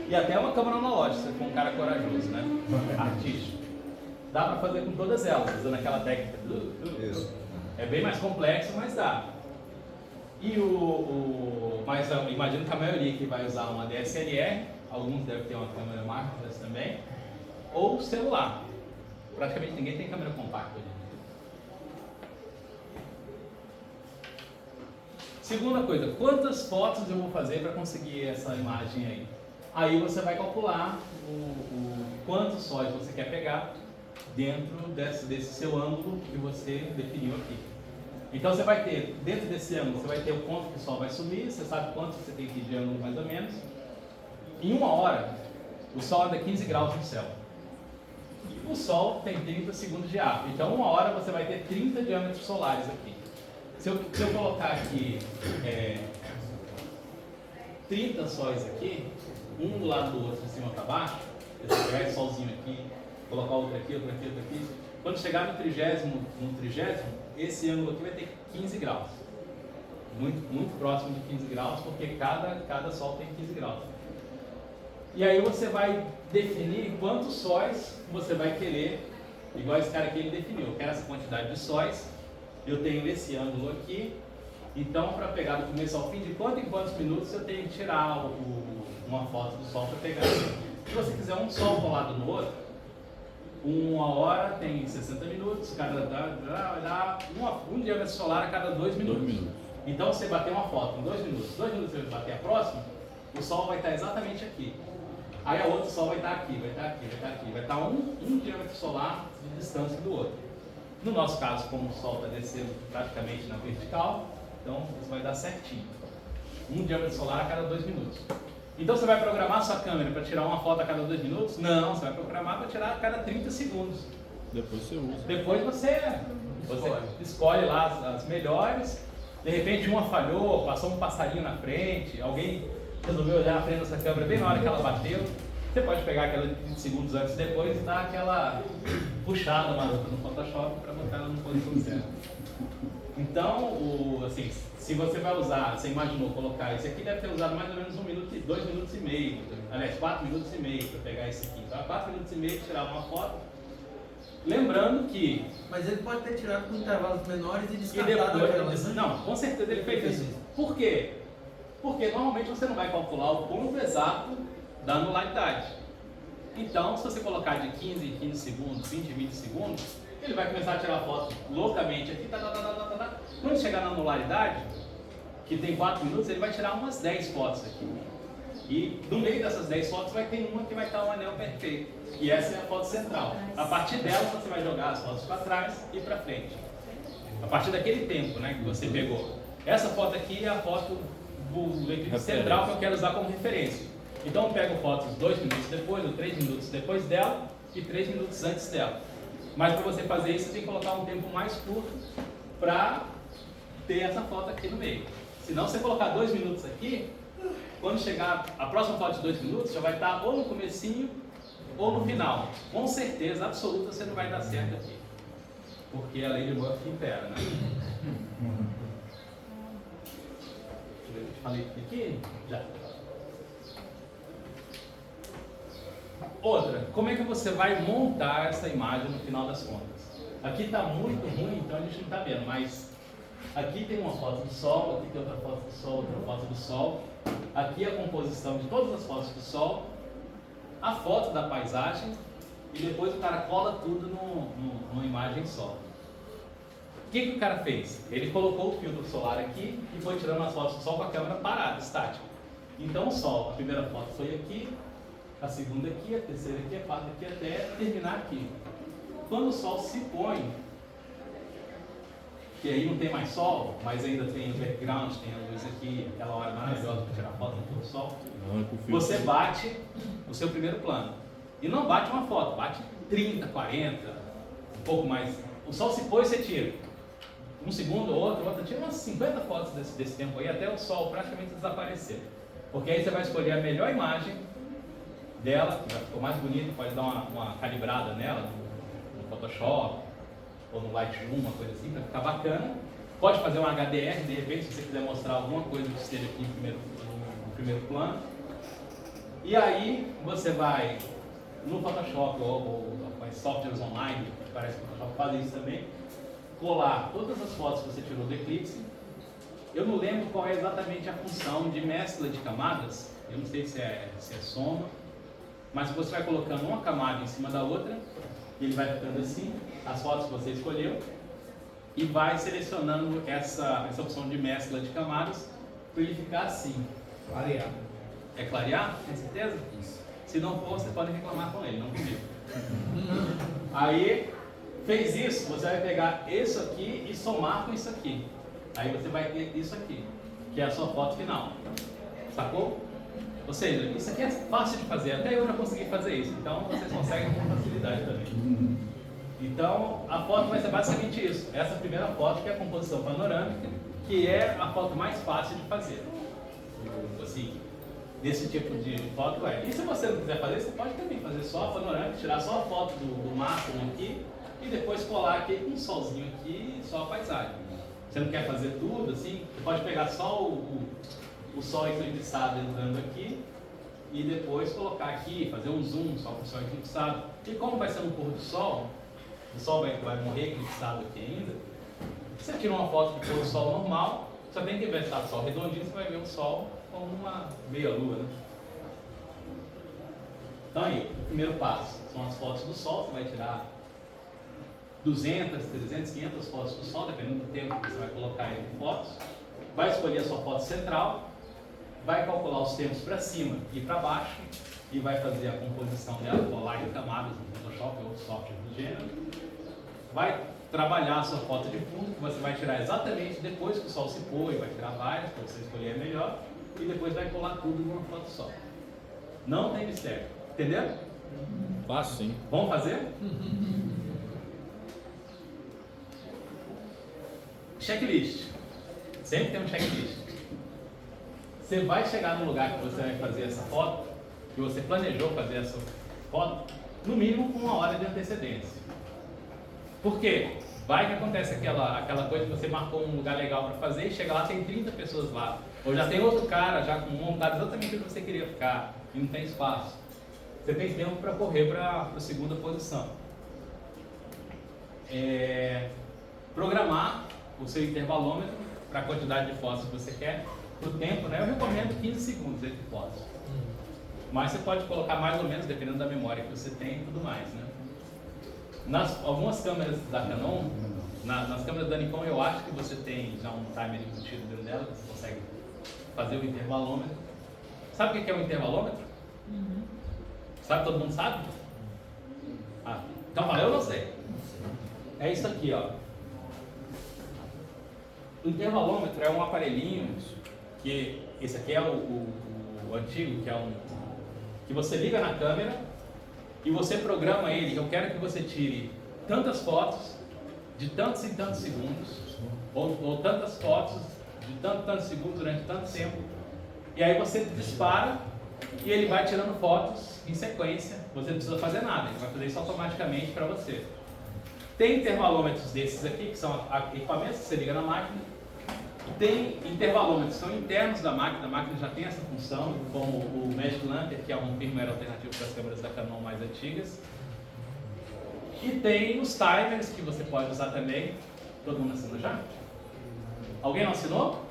e até uma câmera analógica, se for um cara corajoso, né? Artístico. Dá para fazer com todas elas, usando aquela técnica. Isso. É bem mais complexo, mas dá. E mas eu imagino que a maioria que vai usar uma DSLR, alguns devem ter uma câmera macroless também, ou celular. Praticamente ninguém tem câmera compacta hoje. Segunda coisa, quantas fotos eu vou fazer para conseguir essa imagem aí? Aí você vai calcular quantos sóis você quer pegar dentro desse seu ângulo que você definiu aqui. Então você vai ter, dentro desse ângulo, você vai ter o ponto que o Sol vai sumir, você sabe quanto você tem que ir de ângulo mais ou menos. Em 1 hora, o Sol anda 15 graus no céu. O Sol tem 30 segundos de ar. Então, 1 hora você vai ter 30 diâmetros solares aqui. Se eu colocar aqui 30 sóis aqui, um do lado do outro, de cima para baixo, eu pegar esse solzinho aqui, colocar outro aqui, outro aqui, outro aqui. Quando chegar no 30º, esse ângulo aqui vai ter 15 graus. Muito, muito próximo de 15 graus, porque cada sol tem 15 graus. E aí você vai definir quantos sóis você vai querer, igual esse cara aqui ele definiu. Eu quero essa quantidade de sóis, eu tenho esse ângulo aqui, então para pegar do começo ao fim, de quanto em quantos minutos eu tenho que tirar uma foto do Sol para pegar. Se você quiser um Sol colado no outro, 1 hora tem 60 minutos, vai dar um diâmetro solar a cada 2 minutos. Então você bater uma foto em 2 minutos, 2 minutos você vai bater a próxima, o Sol vai estar exatamente aqui. Aí a outra Sol vai estar aqui, vai estar aqui, vai estar aqui. Vai estar um diâmetro solar de distância do outro. No nosso caso, como o Sol está descendo praticamente na vertical, então isso vai dar certinho. Um diâmetro solar a cada 2 minutos. Então você vai programar a sua câmera para tirar uma foto a cada 2 minutos? Não, você vai programar para tirar a cada 30 segundos. Depois você usa. Depois você escolhe lá as melhores. De repente uma falhou, passou um passarinho na frente, alguém resolveu olhar a frente dessa câmera bem na hora que ela bateu. Você pode pegar aquela 20 segundos antes e depois e dar aquela puxada no Photoshop para botar ela no posição certa. Então, assim, se você vai usar, você imaginou colocar esse aqui, deve ter usado mais ou menos 2 minutos e meio, aliás, 4 minutos e meio para pegar esse aqui. Então, 4 minutos e meio para tirar uma foto. Lembrando que... Mas ele pode ter tirado com intervalos menores e E descartado aquelas. depois, não, com certeza ele fez isso. Por quê? Porque normalmente você não vai calcular o ponto exato da anularidade. Então, se você colocar de 15 em 15 segundos, 20 em 20 segundos, ele vai começar a tirar foto loucamente aqui, Quando chegar na anularidade, que tem 4 minutos, ele vai tirar umas 10 fotos aqui. E no meio dessas 10 fotos vai ter uma que vai estar um anel perfeito. E essa é a foto central. A partir dela você vai jogar as fotos para trás e para frente. A partir daquele tempo, né, que você pegou. Essa foto aqui é a foto do eclipse central que eu quero usar como referência. Então eu pego fotos 2 minutos depois, ou 3 minutos depois dela e 3 minutos antes dela. Mas para você fazer isso, você tem que colocar um tempo mais curto para ter essa foto aqui no meio. Se não, você colocar 2 minutos aqui, quando chegar a próxima foto de 2 minutos, já vai estar ou no comecinho ou no final. Com certeza absoluta você não vai dar certo aqui. Porque a lei de Murphy impera, né? Eu falei aqui? Já. Outra, como é que você vai montar essa imagem no final das contas? Aqui está muito ruim, então a gente não está vendo, mas aqui tem uma foto do Sol, aqui tem outra foto do Sol, outra foto do Sol. Aqui a composição de todas as fotos do Sol, a foto da paisagem e depois o cara cola tudo numa imagem só. O que o cara fez? Ele colocou o filtro solar aqui e foi tirando as fotos do Sol com a câmera parada, estática. Então o Sol, a primeira foto foi aqui, a segunda aqui, a terceira aqui, a quarta aqui, até terminar aqui. Quando o Sol se põe, que aí não tem mais Sol, mas ainda tem o background, tem a luz aqui, aquela hora maravilhosa para tirar foto do Sol, você bate o seu primeiro plano. E não bate uma foto, bate 30, 40, um pouco mais. O Sol se põe, você tira. Um segundo, outro, tira umas 50 fotos desse tempo aí, até o Sol praticamente desaparecer. Porque aí você vai escolher a melhor imagem dela, que já ficou mais bonita, pode dar uma calibrada nela, no Photoshop, ou no Lightroom, uma coisa assim, para ficar bacana. Pode fazer um HDR, de repente, se você quiser mostrar alguma coisa que esteja aqui no primeiro plano. E aí, você vai no Photoshop, ou com softwares online, que parece que o Photoshop faz isso também, colar todas as fotos que você tirou do eclipse. Eu não lembro qual é exatamente a função de mescla de camadas, eu não sei se é soma, mas você vai colocando uma camada em cima da outra, e ele vai ficando assim, as fotos que você escolheu, e vai selecionando essa opção de mescla de camadas para ele ficar assim. Clarear. É clarear? Tem certeza? Isso. Se não for, você pode reclamar com ele, não comigo. Aí, fez isso, você vai pegar isso aqui e somar com isso aqui. Aí você vai ter isso aqui, que é a sua foto final. Sacou? Ou seja, isso aqui é fácil de fazer, até eu já consegui fazer isso, então vocês conseguem com facilidade também. Então, a foto vai ser basicamente isso. Essa primeira foto, que é a composição panorâmica, que é a foto mais fácil de fazer. Assim, desse tipo de foto é. E se você não quiser fazer, você pode também fazer só a panorâmica, tirar só a foto do máximo aqui, e depois colar aqui com um solzinho aqui e só a paisagem. Você não quer fazer tudo assim? Você pode pegar só o sol eclipsado entrando aqui e depois colocar aqui, fazer um zoom só para o sol eclipsado. E como vai ser no pôr do sol, o sol vai morrer eclipsado aqui ainda, você tira uma foto do pôr do sol normal, só tem que inversar o sol redondinho, você vai ver o sol como uma meia-lua, né? Então aí, o primeiro passo são as fotos do sol, você vai tirar 200, 300, 500 fotos do sol, dependendo do tempo que você vai colocar em fotos. Vai escolher a sua foto central, vai calcular os tempos para cima e para baixo e vai fazer a composição dela, colar em camadas no Photoshop ou software do gênero. Vai trabalhar a sua foto de fundo, que você vai tirar exatamente depois que o sol se pôr, e vai tirar várias para você escolher a melhor, e depois vai colar tudo numa foto só. Não tem mistério. Entenderam? Fácil, sim. Vamos fazer? Checklist. Sempre tem um checklist. Você vai chegar no lugar que você vai fazer essa foto, que você planejou fazer essa foto, no mínimo com 1 hora de antecedência. Por quê? Vai que acontece aquela coisa que você marcou um lugar legal para fazer e chega lá, tem 30 pessoas lá. Ou já tem outro cara já montado exatamente o que você queria ficar e não tem espaço. Você tem tempo para correr para a segunda posição. Programar o seu intervalômetro para a quantidade de fotos que você quer, para o tempo, né? Eu recomendo 15 segundos entre fotos. Mas você pode colocar mais ou menos, dependendo da memória que você tem e tudo mais, né? Algumas câmeras da Canon, nas câmeras da Nikon, eu acho que você tem já um timer embutido dentro dela, que você consegue fazer o intervalômetro. Sabe o que é um intervalômetro? Sabe? Todo mundo sabe? Então fala, eu não sei. É isso aqui, ó. O intervalômetro é um aparelhinho que esse aqui é o antigo, que é que você liga na câmera e você programa ele. Eu quero que você tire tantas fotos de tantos e tantos segundos, ou tantas fotos de tantos segundos durante tanto tempo. E aí você dispara e ele vai tirando fotos em sequência. Você não precisa fazer nada, ele vai fazer isso automaticamente para você. Tem intervalômetros desses aqui, que são equipamentos que você liga na máquina. Tem intervalômetros que são internos da máquina, a máquina já tem essa função, como o Magic Lantern, que é um firmware alternativo para as câmeras da Canon mais antigas. E tem os timers que você pode usar também. Todo mundo assinou já? Alguém não assinou?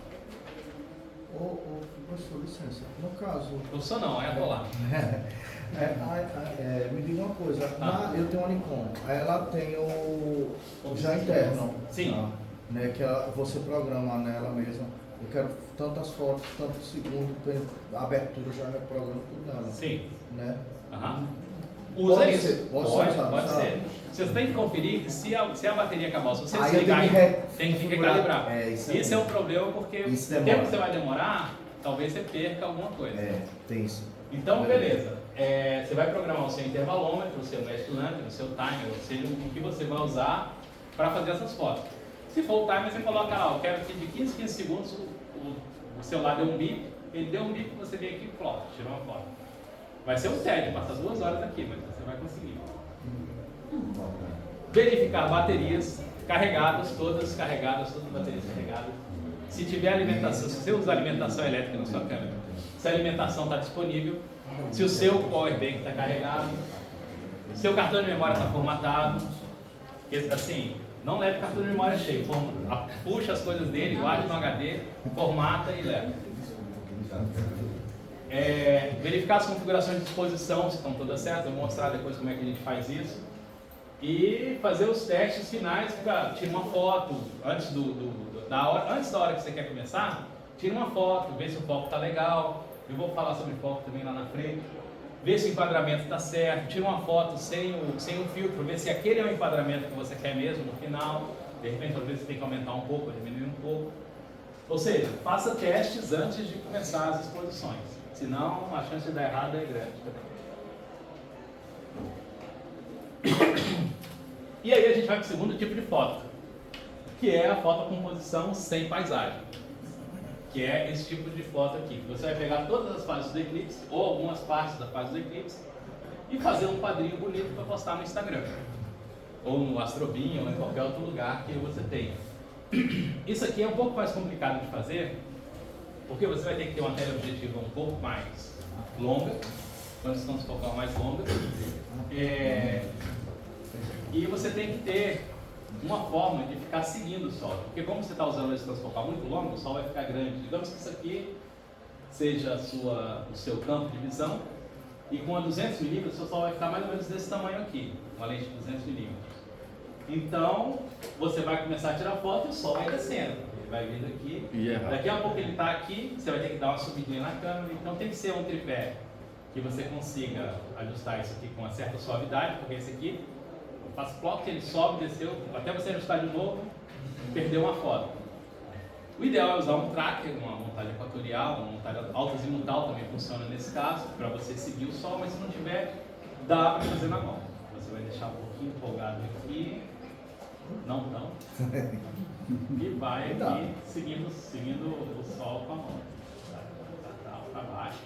Professor, licença. No caso... Professor não, é rolar. Me diga uma coisa, eu tenho uma Nikon, ela tem o já interno. Sim. Tá? Né, que você programa nela mesma. Eu quero tantas fotos, tantos segundos, a abertura já programa tudo nela. Sim. Né? Usa Pode isso. ser, Pode ser. Você tem que conferir que se a bateria acabar, se você aí desligar, tem que configurar. recalibrar. Isso é um problema porque o tempo que você vai demorar, talvez você perca alguma coisa. Tem isso. Então, beleza. Você vai programar o seu intervalômetro, o seu Magic Lantern, o seu timer, ou seja, o que você vai usar para fazer essas fotos. Se for o timer, você coloca lá, eu quero que de 15 segundos o celular dê um bip, ele deu um bip, você vem aqui e plota, tira uma foto. Vai ser um tédio, passa 2 horas aqui, mas você vai conseguir. Verificar baterias carregadas, todas as baterias carregadas. Se tiver alimentação, se você usa alimentação elétrica na sua câmera, se a alimentação está disponível, se o seu power bank está carregado, seu cartão de memória está formatado, assim, não leve cartão de memória cheio, puxa as coisas dele, guarde no HD, formata e leva. Verificar as configurações de exposição, se estão todas certas, eu vou mostrar depois como é que a gente faz isso. E fazer os testes finais, tira uma foto antes da hora que você quer começar, tira uma foto, vê se o foco está legal. Eu vou falar sobre foco também lá na frente. Vê se o enquadramento está certo, tira uma foto sem o filtro, vê se aquele é o enquadramento que você quer mesmo no final. De repente, às vezes você tem que aumentar um pouco, diminuir um pouco. Ou seja, faça testes antes de começar as exposições, senão a chance de dar errado é grande também. E aí a gente vai para o segundo tipo de foto, que é a fotocomposição sem paisagem, que é esse tipo de foto aqui. Você vai pegar todas as fases do eclipse, ou algumas partes da fase do eclipse, e fazer um quadrinho bonito para postar no Instagram, ou no Astrobin, ou em qualquer outro lugar que você tenha. Isso aqui é um pouco mais complicado de fazer, porque você vai ter que ter uma teleobjetiva um pouco mais longa, condição de focal mais longa, e você tem que ter uma forma de ficar seguindo o Sol, porque como você está usando a distância focal muito longa, o Sol vai ficar grande. Digamos que isso aqui seja o seu campo de visão, e com a 200 mm o seu Sol vai ficar mais ou menos desse tamanho aqui, uma lente de 200 mm. Então, você vai começar a tirar foto e o Sol vai descendo. Ele vai vindo aqui, daqui a pouco ele está aqui, você vai ter que dar uma subidinha na câmera, então tem que ser um tripé que você consiga ajustar isso aqui com uma certa suavidade, porque esse aqui, eu faço plot, ele sobe, desceu, até você ajustar de novo, perdeu uma foto. O ideal é usar um tracker, uma montagem equatorial, uma montagem alto-azimutal também funciona nesse caso, para você seguir o Sol, mas se não tiver, dá para fazer na mão. Você vai deixar um pouquinho empolgado aqui, não tão, e vai aqui seguindo o Sol com a mão, para baixo,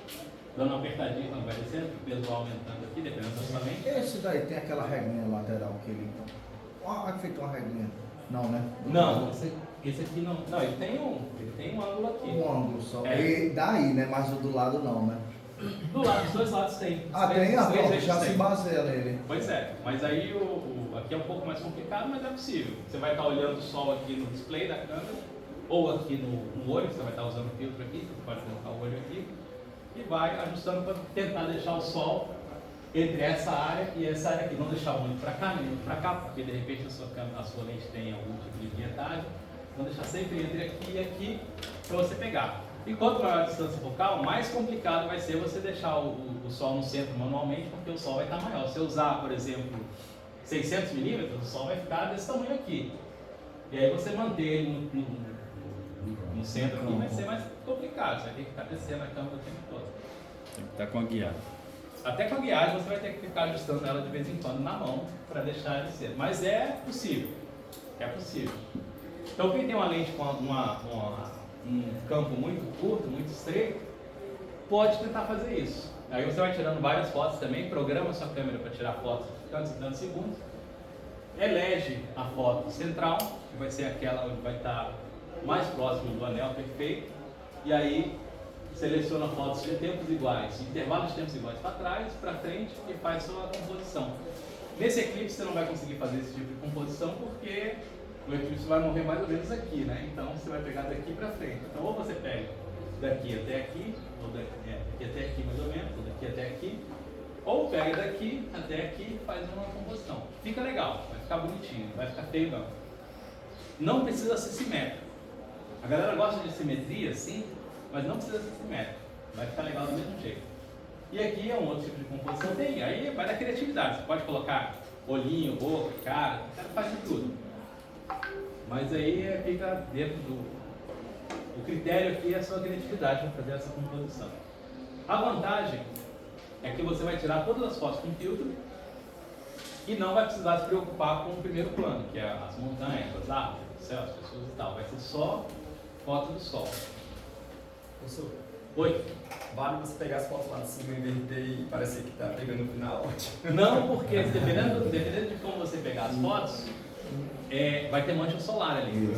dando uma apertadinha quando vai descendo, o peso vai aumentando aqui, dependendo da sua lente. Esse daí tem aquela regrinha lateral que ele... feito uma regrinha. Não, né? Não, esse aqui não. Não, ele tem um ângulo aqui. Um ângulo só. É. E daí, né? Mas o do lado não, né? Do lado, dos dois lados tem. Tem? Três Já tem. se baseia nele. Pois é, mas aí aqui é um pouco mais complicado, mas é possível. Você vai estar olhando o Sol aqui no display da câmera, ou aqui no olho, você vai estar usando o filtro aqui, você pode colocar o olho aqui, e vai ajustando para tentar deixar o Sol entre essa área e essa área aqui. Não deixar muito para cá, nem muito para cá, porque de repente a sua lente tem algum tipo de vietagem. Então deixar sempre entre aqui e aqui para você pegar. E quanto maior a distância focal, mais complicado vai ser você deixar o Sol no centro manualmente, porque o Sol vai estar maior. Se eu usar, por exemplo, 600 mm, o Sol vai ficar desse tamanho aqui. E aí você manter ele No centro aqui vai ser mais complicado, você vai ter que ficar descendo a câmera o tempo todo. Tem que estar com a guiada. Até com a guiagem você vai ter que ficar ajustando ela de vez em quando na mão para deixar ela descer. Mas é possível. É possível. Então quem tem uma lente com um campo muito curto, muito estreito, pode tentar fazer isso. Aí você vai tirando várias fotos também, programa sua câmera para tirar fotos ficando segundos, elege a foto central, que vai ser aquela onde vai estar mais próximo do anel perfeito, e aí seleciona fotos de tempos iguais, intervalos de tempos iguais para trás, para frente e faz sua composição. Nesse eclipse você não vai conseguir fazer esse tipo de composição porque o eclipse vai morrer mais ou menos aqui, né? Então você vai pegar daqui para frente. Então ou você pega daqui até aqui, ou daqui até aqui mais ou menos, ou daqui até aqui, ou pega daqui até aqui e faz uma composição. Fica legal, vai ficar bonitinho, não vai ficar feio não. Não precisa ser simétrico. A galera gosta de simetria, sim, mas não precisa ser simétrico. Vai ficar legal do mesmo jeito. E aqui é um outro tipo de composição. Tem, aí vai da criatividade. Você pode colocar olhinho, boca, cara, o cara faz de tudo. Mas aí fica dentro do... O critério aqui é a sua criatividade para fazer essa composição. A vantagem é que você vai tirar todas as fotos com filtro e não vai precisar se preocupar com o primeiro plano, que é as montanhas, as árvores, o céu, as pessoas e tal. Vai ser só foto do sol. Professor, Oi? vale você pegar as fotos lá de cima, inverter e parecer que está pegando no final? Não, porque dependendo de como você pegar as fotos, vai ter mancha solar ali.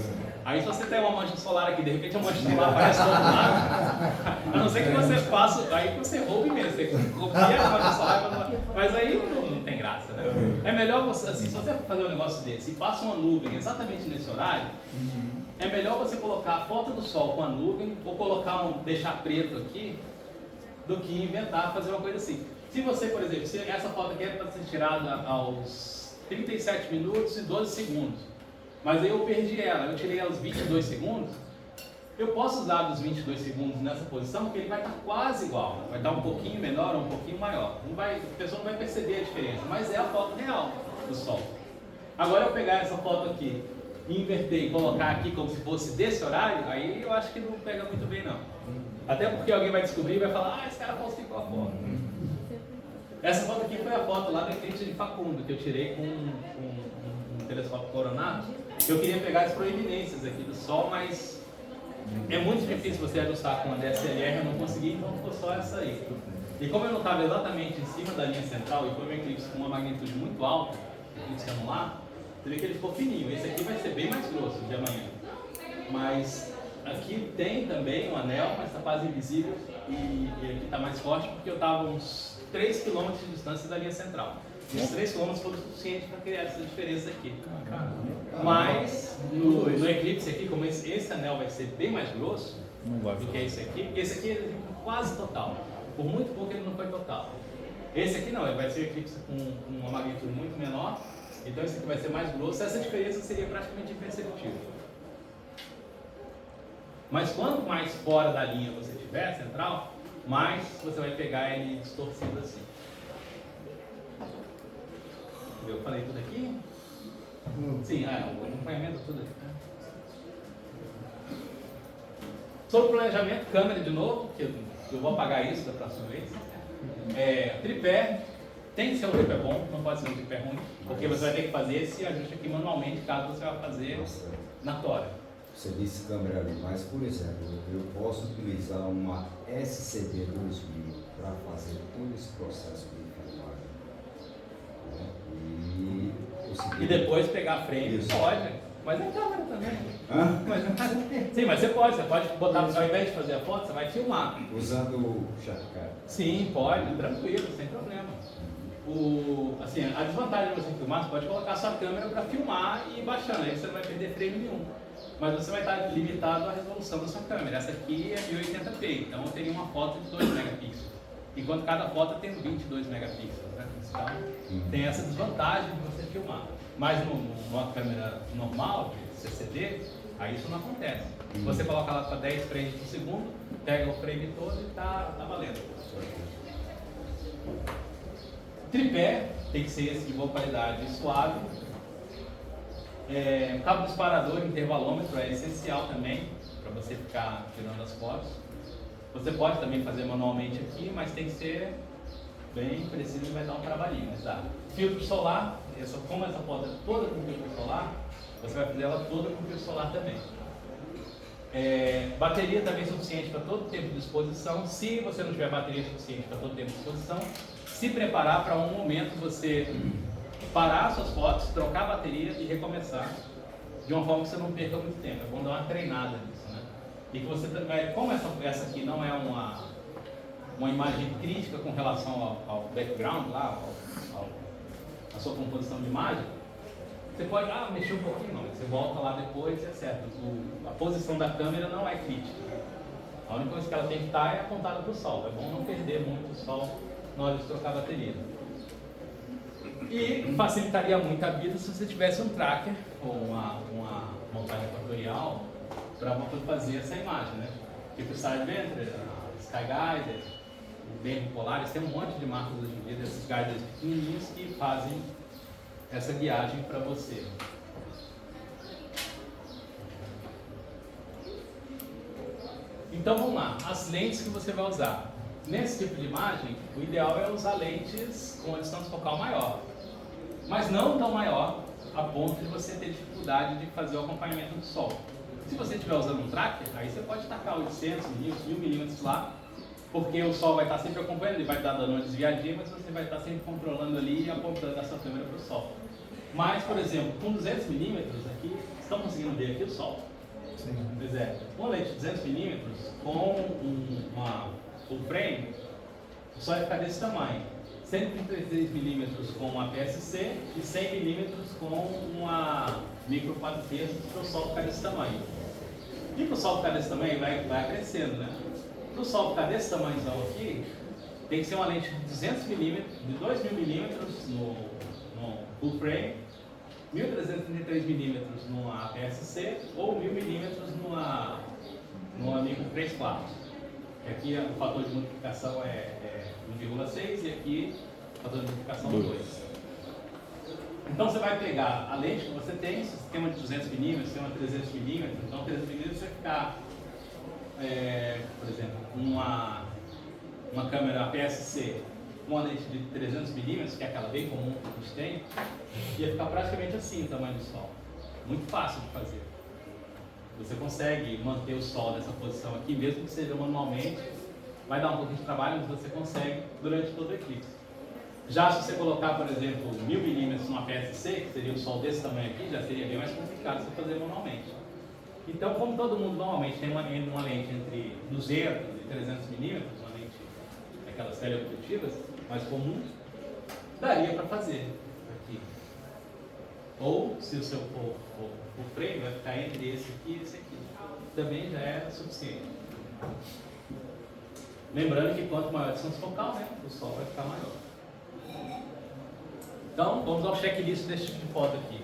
Aí se você tem uma mancha solar aqui, de repente a mancha solar aparece do outro lado, a não ser que você faça, aí você roube mesmo, você copia a mancha solar, mas aí não tem graça, né? É melhor você, assim, se você fazer um negócio desse e passa uma nuvem exatamente nesse horário, é melhor você colocar a foto do sol com a nuvem, ou deixar preto aqui, do que inventar fazer uma coisa assim. Se você, por exemplo, se essa foto aqui é para ser tirada aos 37 minutos e 12 segundos, mas aí eu perdi ela, eu tirei aos 22 segundos, eu posso usar dos 22 segundos nessa posição, porque ele vai estar quase igual, vai estar um pouquinho menor ou um pouquinho maior. A pessoa não vai perceber a diferença, mas é a foto real do sol. Agora eu pegar essa foto aqui, inverter e colocar aqui como se fosse desse horário, aí eu acho que não pega muito bem não. Até porque alguém vai descobrir e vai falar, esse cara falsificou a foto. Essa foto aqui foi a foto lá do eclipse de Facundo, que eu tirei com um telescópio coronado. Eu queria pegar as proeminências aqui do Sol, mas é muito difícil você ajustar com uma DSLR, eu não consegui, então ficou só essa aí. E como eu não estava exatamente em cima da linha central, e foi um eclipse com uma magnitude muito alta, eclipse anular, você vê que ele ficou fininho. Esse aqui vai ser bem mais grosso de amanhã. Mas aqui tem também um anel, mas está quase invisível, e aqui está mais forte porque eu estava uns 3 km de distância da linha central. Os 3 km foram suficientes para criar essa diferença aqui. Mas no eclipse aqui, como esse anel vai ser bem mais grosso do que esse aqui é quase total. Por muito pouco ele não foi total. Esse aqui não, ele vai ser eclipse com uma magnitude muito menor, então esse aqui vai ser mais grosso. Essa diferença seria praticamente imperceptível. Mas quanto mais fora da linha você tiver, central, mais você vai pegar ele distorcido assim. Eu falei tudo aqui? Sim, o acompanhamento tudo aqui. Sobre o planejamento, câmera de novo, que eu vou apagar isso da próxima vez. Tripé, tem que ser um tripé bom, não pode ser um tripé ruim, porque você vai ter que fazer esse ajuste aqui manualmente, caso você vá fazer na tora. Você disse câmera ali, mas por exemplo, eu posso utilizar uma SCD 2000 para fazer todo esse processo de filmagem. E depois pegar frame, isso. Pode, mas é câmera também. Hã? Sim, mas você pode botar, ao invés de fazer a foto, você vai filmar. Usando o Shotcut. Sim, pode, tranquilo, sem problema. A desvantagem de você filmar, você pode colocar a sua câmera para filmar e ir baixando, aí você não vai perder frame nenhum. Mas você vai estar limitado à resolução da sua câmera. Essa aqui é 1080p, então eu teria uma foto de 2 megapixels. Enquanto cada foto tem 22 megapixels, né? Então tem essa desvantagem de você filmar. Mas numa câmera normal, de CCD, aí isso não acontece. Você coloca lá para 10 frames por segundo, pega o frame todo e tá valendo. Tripé, tem que ser esse de boa qualidade e suave. Cabo disparador, intervalômetro é essencial também. para você ficar tirando as fotos. Você pode também fazer manualmente aqui, mas tem que ser bem preciso e vai dar um trabalhinho, mas dá. Filtro solar, como essa foto é toda com filtro solar, você vai fazer ela toda com filtro solar também. Bateria também suficiente para todo tempo de exposição. Se você não tiver bateria suficiente para todo tempo de exposição, se preparar para um momento você parar suas fotos, trocar a bateria e recomeçar, de uma forma que você não perca muito tempo. É bom dar uma treinada nisso, né? E que você, como essa aqui não é uma imagem crítica com relação ao background lá, a sua composição de imagem, você pode mexer um pouquinho, não, você volta lá depois e acerta. A posição da câmera não é crítica. A única coisa que ela tem que estar é apontada para o sol. É bom não perder muito o sol na hora de trocar a bateria. E facilitaria muito a vida se você tivesse um tracker ou uma montagem equatorial para fazer essa imagem, né? Tipo o Sideventure, a Skyguider, o Bem Polaris, tem um monte de marcas hoje em dia desses guiders pequenininhos que fazem essa guiagem para você. Então vamos lá, as lentes que você vai usar. Nesse tipo de imagem, o ideal é usar lentes com a distância focal maior, mas não tão maior a ponto de você ter dificuldade de fazer o acompanhamento do sol. Se você estiver usando um tracker, aí você pode tacar 800, 1000 milímetros lá, porque o sol vai estar sempre acompanhando, ele vai estar dando uma desviadinha, mas você vai estar sempre controlando ali e apontando a sua câmera para o sol. Mas, por exemplo, com 200 milímetros aqui, estão conseguindo ver aqui o sol? Sim. Pois é, com lente de 200 milímetros, com uma full frame, o sol vai ficar desse tamanho. 133 milímetros com uma PSC e 100 milímetros com uma micro 4 terços para o sol ficar desse tamanho. E para o sol ficar desse tamanho, vai crescendo, né? Para o sol ficar desse tamanhozão aqui, tem que ser uma lente de 200 milímetros, de 2000 milímetros no full frame, 1333 milímetros numa PSC ou 1000 milímetros numa micro 3 quartos. Aqui o fator de multiplicação é 1,6 e aqui o fator de multiplicação é 2. Então você vai pegar a lente que você tem, se você tem uma de 200 milímetros, se tem uma de 300 milímetros, então 300 milímetros você vai ficar, por exemplo, uma câmera PSC, uma lente de 300 milímetros, que é aquela bem comum que a gente tem, ia ficar praticamente assim o tamanho do sol. Muito fácil de fazer. Você consegue manter o sol nessa posição aqui, mesmo que seja manualmente. Vai dar um pouquinho de trabalho, mas você consegue durante todo o eclipse. Já se você colocar, por exemplo, 1000 milímetros numa PSC, que seria o sol desse tamanho aqui, já seria bem mais complicado você fazer manualmente. Então, como todo mundo normalmente tem uma lente entre 200 e 300 milímetros, uma lente aquelas teleobjetivas mais comuns, daria para fazer aqui. Ou, se o seu for o frame, vai ficar entre esse aqui e esse aqui. Também já é suficiente. Lembrando que quanto maior a distância focal, né, o sol vai ficar maior. Então, vamos ao checklist desse tipo de foto aqui.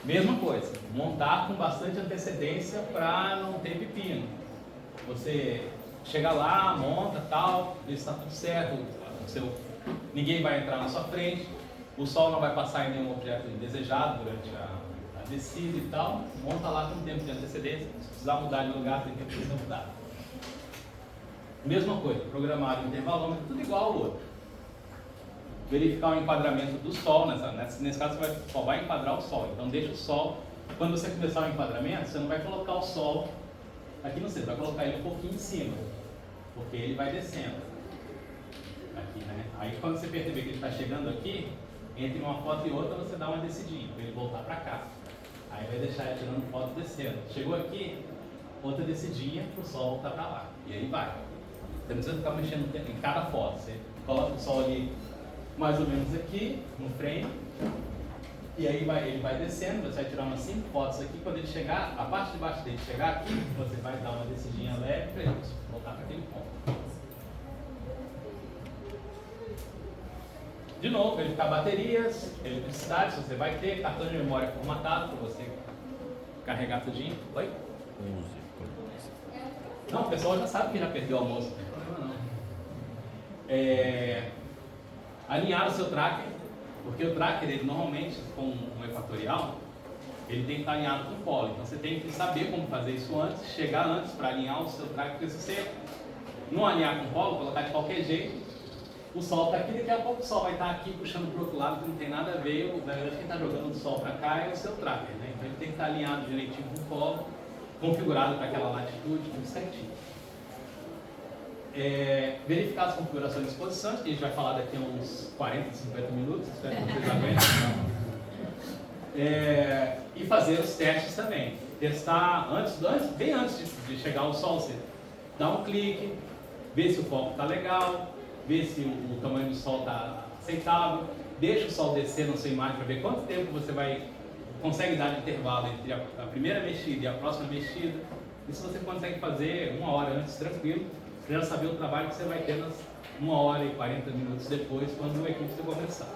Mesma coisa, montar com bastante antecedência para não ter pepino. Você chega lá, monta, tal, vê se está tudo certo, ninguém vai entrar na sua frente, o sol não vai passar em nenhum objeto indesejado durante a descida e tal, monta lá com tempo de antecedência, se precisar mudar de lugar, tem tempo de mudar. Mesma coisa, programar o intervalômetro, tudo igual ao outro. Verificar o enquadramento do sol, nesse caso você só vai enquadrar o sol, então deixa o sol, quando você começar o enquadramento, você não vai colocar o sol aqui no centro, vai colocar ele um pouquinho em cima, porque ele vai descendo. Aqui, né? Aí quando você perceber que ele está chegando aqui, entre uma foto e outra você dá uma descidinha, para ele voltar para cá. Aí vai deixar ele tirando foto descendo. Chegou aqui, outra descidinha para o sol voltar para lá. E aí vai. Você não precisa ficar mexendo em cada foto. Você coloca o sol ali mais ou menos aqui, no frame. E aí ele vai descendo, você vai tirar umas 5 fotos aqui. Quando ele chegar, a parte de baixo dele chegar aqui, você vai dar uma descidinha leve para ele voltar para aquele ponto. De novo, verificar baterias, eletricidade, se você vai ter, cartão de memória formatado para você carregar tudinho. Oi? Não, o pessoal já sabe que já perdeu o almoço, não tem problema não. Alinhar o seu tracker, porque o tracker, ele normalmente, com um equatorial, ele tem que estar alinhado com o polo. Então você tem que saber como fazer isso antes, chegar antes para alinhar o seu track, porque se você não alinhar com o polo, colocar de qualquer jeito, o sol está aqui, daqui a pouco o sol vai estar aqui puxando para o outro lado, que não tem nada a ver, na verdade quem está jogando o sol para cá é o seu tracker, né? Então ele tem que estar alinhado direitinho com o polo, configurado para aquela latitude, tudo certinho. Verificar as configurações de exposição, que a gente vai falar daqui a uns 40, 50 minutos, espero que vocês aguentem. E fazer os testes também. Testar bem antes de chegar ao sol, você dá um clique, ver se o foco está legal, ver se o tamanho do sol está aceitável, deixa o sol descer na sua imagem para ver quanto tempo você consegue dar de intervalo entre a primeira mexida e a próxima mexida. Isso você consegue fazer 1 hora antes, tranquilo, para já saber o trabalho que você vai ter nas 1 hora e 40 minutos depois, quando o eclipse começar.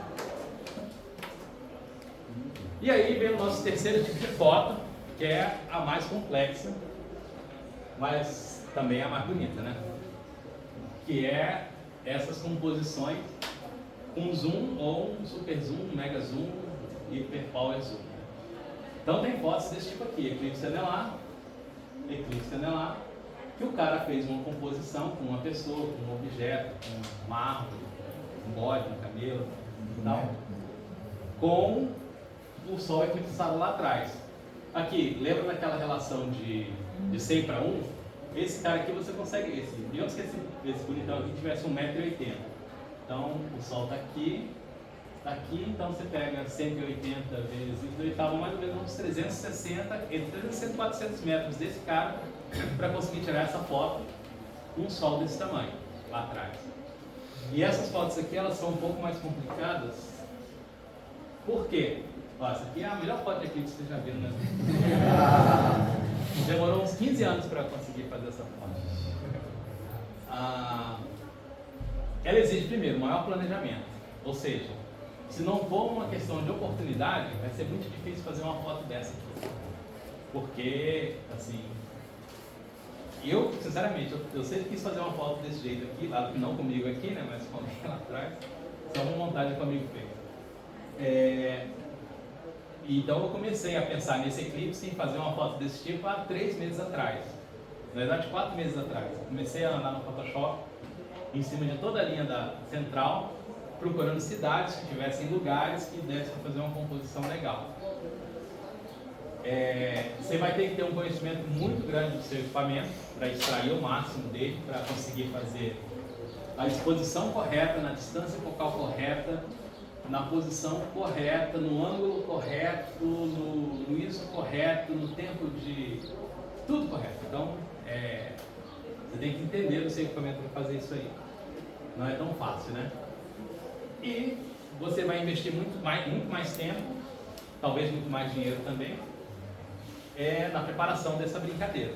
E aí vem o nosso terceiro tipo de foto, que é a mais complexa, mas também a mais bonita, né? Que é essas composições com zoom ou um super zoom, mega zoom, hiper power zoom. Então tem fotos desse tipo aqui, eclipse anelar, que o cara fez uma composição com uma pessoa, com um objeto, com uma árvore, um bode, um camelo, tal, com o sol eclipsado lá atrás. Aqui, lembra daquela relação de 100 para 1? Esse cara aqui você consegue, digamos que esse bonitão aqui tivesse 1,80 m. Então o sol está aqui, então você pega 180 vezes 2, mais ou menos uns 360, entre 360 e 400 metros desse cara, para conseguir tirar essa foto com um sol desse tamanho, lá atrás. E essas fotos aqui, elas são um pouco mais complicadas. Por quê? Ó, essa aqui é a melhor foto de eclipse que vocês já viram, né? Demorou uns 15 anos para conseguir fazer essa foto. Ela exige, primeiro, maior planejamento. Ou seja, se não for uma questão de oportunidade, vai ser muito difícil fazer uma foto dessa aqui. Porque, assim, eu, sinceramente, eu sempre quis fazer uma foto desse jeito aqui, lá, não comigo aqui, né, mas com alguém lá atrás. Só uma montagem comigo fez. Então eu comecei a pensar nesse eclipse em fazer uma foto desse tipo há 3 meses atrás. Na verdade, 4 meses atrás. Comecei a andar no Photoshop, em cima de toda a linha da central, procurando cidades que tivessem lugares que dessem para fazer uma composição legal. Você vai ter que ter um conhecimento muito grande do seu equipamento para extrair o máximo dele, para conseguir fazer a exposição correta, na distância focal correta, na posição correta, no ângulo correto, no ISO correto, no tempo de... tudo correto. Então, você tem que entender o seu equipamento para fazer isso aí. Não é tão fácil, né? E você vai investir muito mais tempo, talvez muito mais dinheiro também, na preparação dessa brincadeira.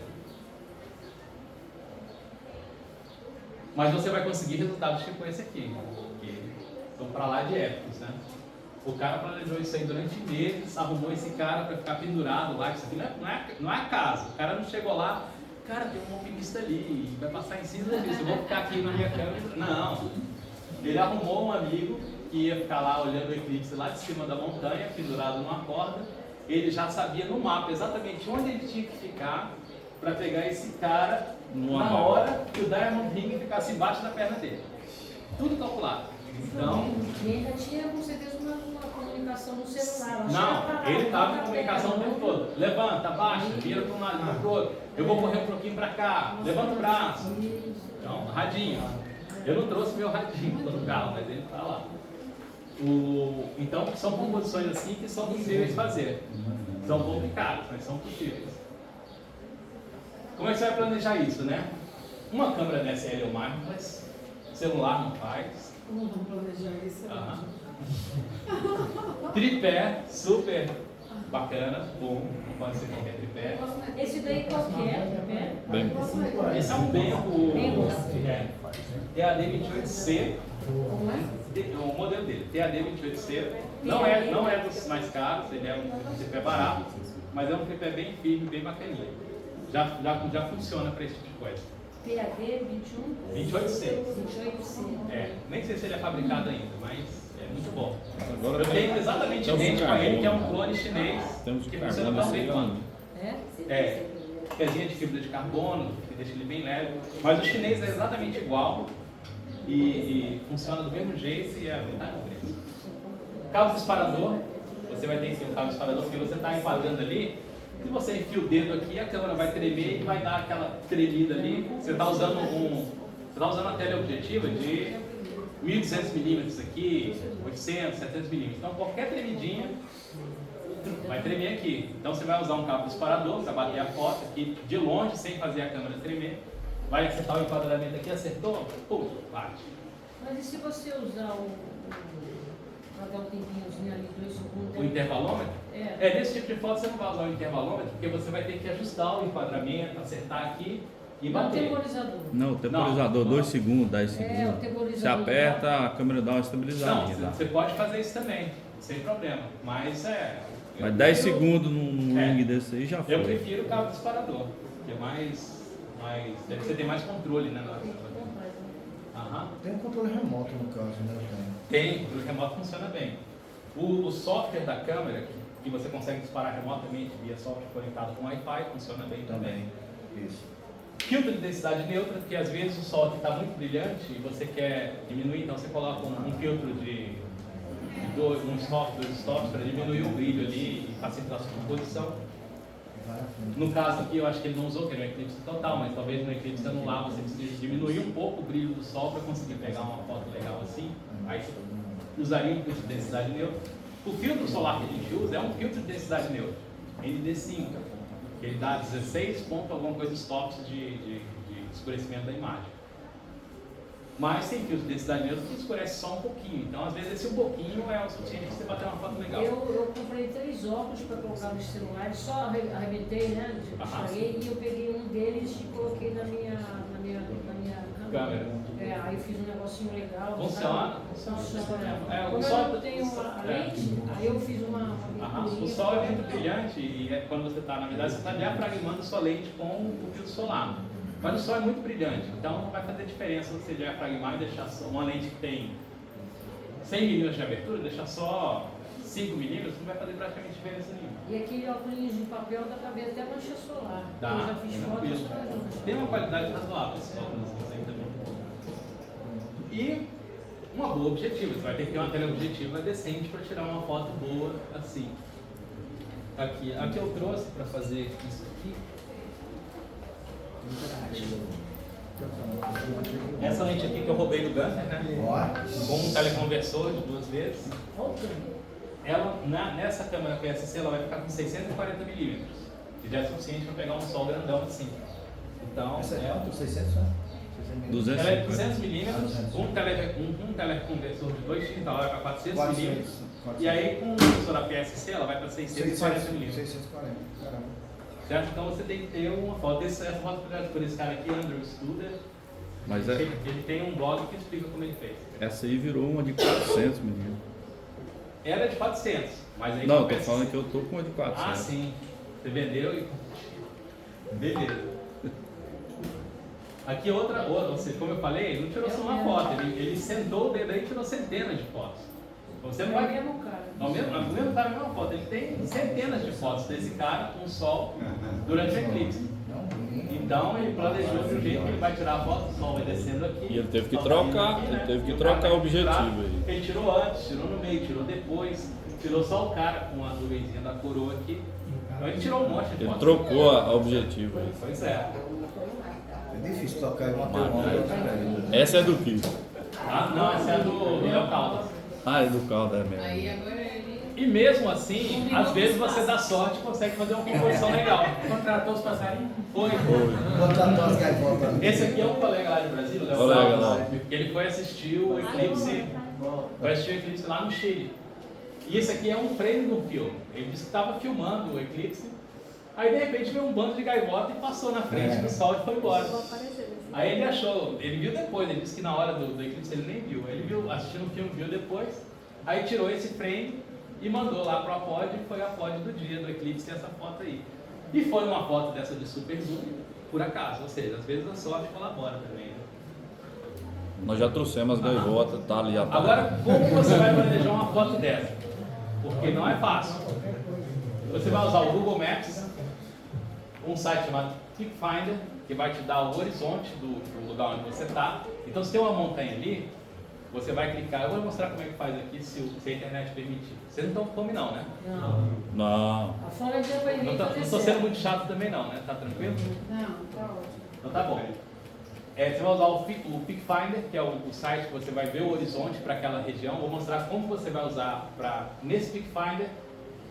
Mas você vai conseguir resultados tipo esse aqui, que são para lá de épicos, né? O cara planejou isso aí durante meses, arrumou esse cara para ficar pendurado lá. Isso aqui não é acaso. O cara não chegou lá, cara, tem um alpinista ali, vai passar em cima disso, eu vou ficar aqui na minha câmera. Não. Ele arrumou um amigo que ia ficar lá olhando o eclipse lá de cima da montanha, pendurado numa corda. Ele já sabia no mapa exatamente onde ele tinha que ficar para pegar esse cara na hora que o Diamond Ring ficasse embaixo da perna dele. Tudo calculado. Então, E ainda tinha com certeza uma comunicação no celular. não, ele estava em comunicação o tempo todo. Levanta, abaixa, vira para um lado, vira para o outro. Eu vou correr um pouquinho para cá, levanta o braço. Então, radinho. Eu não trouxe meu radinho, estou no carro, mas ele está lá. Então, são composições assim que são possíveis de fazer. São complicadas, mas são possíveis. Como é que você vai planejar isso, né? Uma câmera DSL é o máximo, mas celular não faz. Como vamos planejar isso? Tripé, super bacana, bom, não pode ser qualquer tripé. Esse daí qual que é? Esse é um Benko TAD28C, Como é? o modelo dele, TAD28C. Não é dos mais caros, ele é um tripé barato, mas é um tripé bem firme, bem bacaninha. Já funciona para esse tipo de coisa. PAD 21? 28C. 28C. Nem sei se ele é fabricado ainda, mas é muito bom. Eu tenho exatamente exatamente idêntico a ele, que é um clone chinês, Temos que de funciona carbono, tão bem sei lá. quanto. É, pezinha de fibra de carbono, que deixa ele bem leve. Mas o chinês é exatamente igual e funciona do mesmo jeito e é metade do preço. Cabo disparador, você vai ter que ter um cabo disparador, porque você está enquadrando ali. Se você enfia o dedo aqui, a câmera vai tremer e vai dar aquela tremida ali. Você está usando uma teleobjetiva de 1.200 milímetros aqui, 800, 700 milímetros. Então qualquer tremidinha vai tremer aqui. Então você vai usar um cabo disparador, você vai bater a foto aqui de longe, sem fazer a câmera tremer. Vai acertar o enquadramento aqui, acertou, pum, bate. Mas e se você usar para dar um tempinhozinho ali, 2 segundos? O intervalômetro? É. Nesse tipo de foto você não vai usar o intervalômetro, porque você vai ter que ajustar o enquadramento, acertar aqui e Não, o bater. temporizador. Não, o temporizador, Não. 2 segundos, 10 É, o segundos. temporizador. Você aperta, a câmera dá uma Não, estabilizadinha. você pode fazer isso também, sem problema. Mas Mas 10 segundos num É. ringue desse aí já Eu foi. prefiro o cabo disparador, que é mais. Você tem mais controle, né? Na hora de fazer. Aham. Tem um controle remoto no caso, né? Tem. Tem, o remoto funciona bem. O software da câmera, que você consegue disparar remotamente via software conectado com Wi-Fi, funciona bem também. Isso. Filtro de densidade neutra, porque às vezes o sol está muito brilhante e você quer diminuir, então você coloca um filtro de uns tops para diminuir o brilho ali e facilitar a sua composição. No caso aqui, eu acho que ele não usou, que era um eclipse total, mas talvez no eclipse anular você precise diminuir um pouco o brilho do sol para conseguir pegar uma foto legal assim. Aí você usaria um filtro de densidade neutra. O filtro solar que a gente usa é um filtro de densidade neutra, ND5. Ele dá 16 ponto alguma coisa stops de escurecimento da imagem. Mas tem filtro de densidade neutra que escurece só um pouquinho. Então, às vezes, esse um pouquinho é o suficiente para você bater uma foto legal. Eu comprei 3 óculos para colocar nos celulares, só arrebentei, né? Estraguei, e eu peguei um deles e coloquei na minha câmera. Aí eu fiz um negocinho legal. Funciona? Funciona. O sol, eu tenho uma lente, aí eu fiz uma o sol é muito brilhante e quando você está, na verdade, você está diafragmando sua lente com o filtro solar. Mas o sol é muito brilhante, então não vai fazer diferença você diafragmar e deixar só uma lente que tem 100 milímetros de abertura, deixar só 5 milímetros, não vai fazer praticamente diferença nenhuma. E aquele óculos de papel dá para ver até mancha solar. Dá, Eu já fiz fotos para tem uma qualidade razoável esse óculos aí também. E uma boa objetiva, você vai ter que ter uma teleobjetiva decente para tirar uma foto boa assim. Aqui eu trouxe para fazer isso aqui. Essa lente aqui que eu roubei do Gunter, né? Com um teleconversor de 2 vezes. Ela, nessa câmera PSC, ela vai ficar com 640 milímetros, que já é suficiente para pegar um sol grandão assim. Então, Essa é quanto? 600, né? ela é 250. 200 milímetros, um teleconversor de 2x, então ela vai para 400 milímetros. E aí, com o sensor da PSC, ela vai para 640 milímetros. 640, caramba. Certo? Então você tem que ter uma foto. Essa foto por esse cara aqui, Andrew Studer. Mas Ele tem um blog que explica como ele fez. essa aí virou uma de 400 milímetros. Era de 400, mas aí... Não, com eu tô PSC. falando que eu tô com uma de 400. Ah, sim. Você vendeu e... Beleza. Aqui outra, como eu falei, ele não tirou só uma foto, ele sentou o dedo aí e tirou centenas de fotos. Você não É o vai... mesmo cara. O mesmo cara, a mesma foto. Ele tem centenas de fotos desse cara com o sol durante o eclipse. Então ele planejou de um jeito que ele vai tirar a foto, o sol vai descendo aqui. E ele teve que o sol trocar, tá vindo aqui, ele teve que E o trocar cara o objetivo tirar. aí. Ele tirou antes, tirou no meio, tirou depois, tirou só o cara com a nuvenzinha da coroa aqui. Então ele tirou um monte de Ele fotos. trocou a objetivo aí. Pois é. É difícil tocar em uma outra. Essa é do que? Ah, não, essa é a do Léo Caldas. Ah, é do caldo, é mesmo. Aí agora ele E mesmo assim, às vezes você dá sorte e consegue fazer uma composição legal. Contratou os passarinhos? Foi. Contratou as gaivotas. Esse aqui é um colega lá de Brasília, o Léo Colega Caldas. lá. Ele foi assistir o eclipse. Foi assistir o eclipse lá no Chile. E esse aqui é um frame do filme. Ele disse que estava filmando o eclipse. Aí de repente veio um bando de gaivota e passou na frente do sol e foi embora. Aí ele achou, ele viu depois, ele disse que na hora do eclipse ele nem viu. Ele viu, assistindo o filme, viu depois. Aí tirou esse frame e mandou lá para a pod, e foi a pod do dia do eclipse essa foto aí. E foi uma foto dessa de super zoom, por acaso, ou seja, às vezes a sorte colabora também. Né? Nós já trouxemos as gaivotas, tá ali atrás. Agora, como você vai planejar uma foto dessa? porque não é fácil. Você vai usar o Google Maps, um site chamado Peak Finder, que vai te dar o horizonte do lugar onde você está. Então, se tem uma montanha ali, você vai clicar. Eu vou mostrar como é que faz aqui, se a internet permitir. Vocês não estão com fome não, né? Não. A fome deu pra mim Não estou sendo muito chato também não, né? Tá tranquilo? Não, tá ótimo. Então tá bom. Você vai usar o Peak Finder, que é o site que você vai ver o horizonte para aquela região. Vou mostrar como você vai usar para, nesse Peak Finder,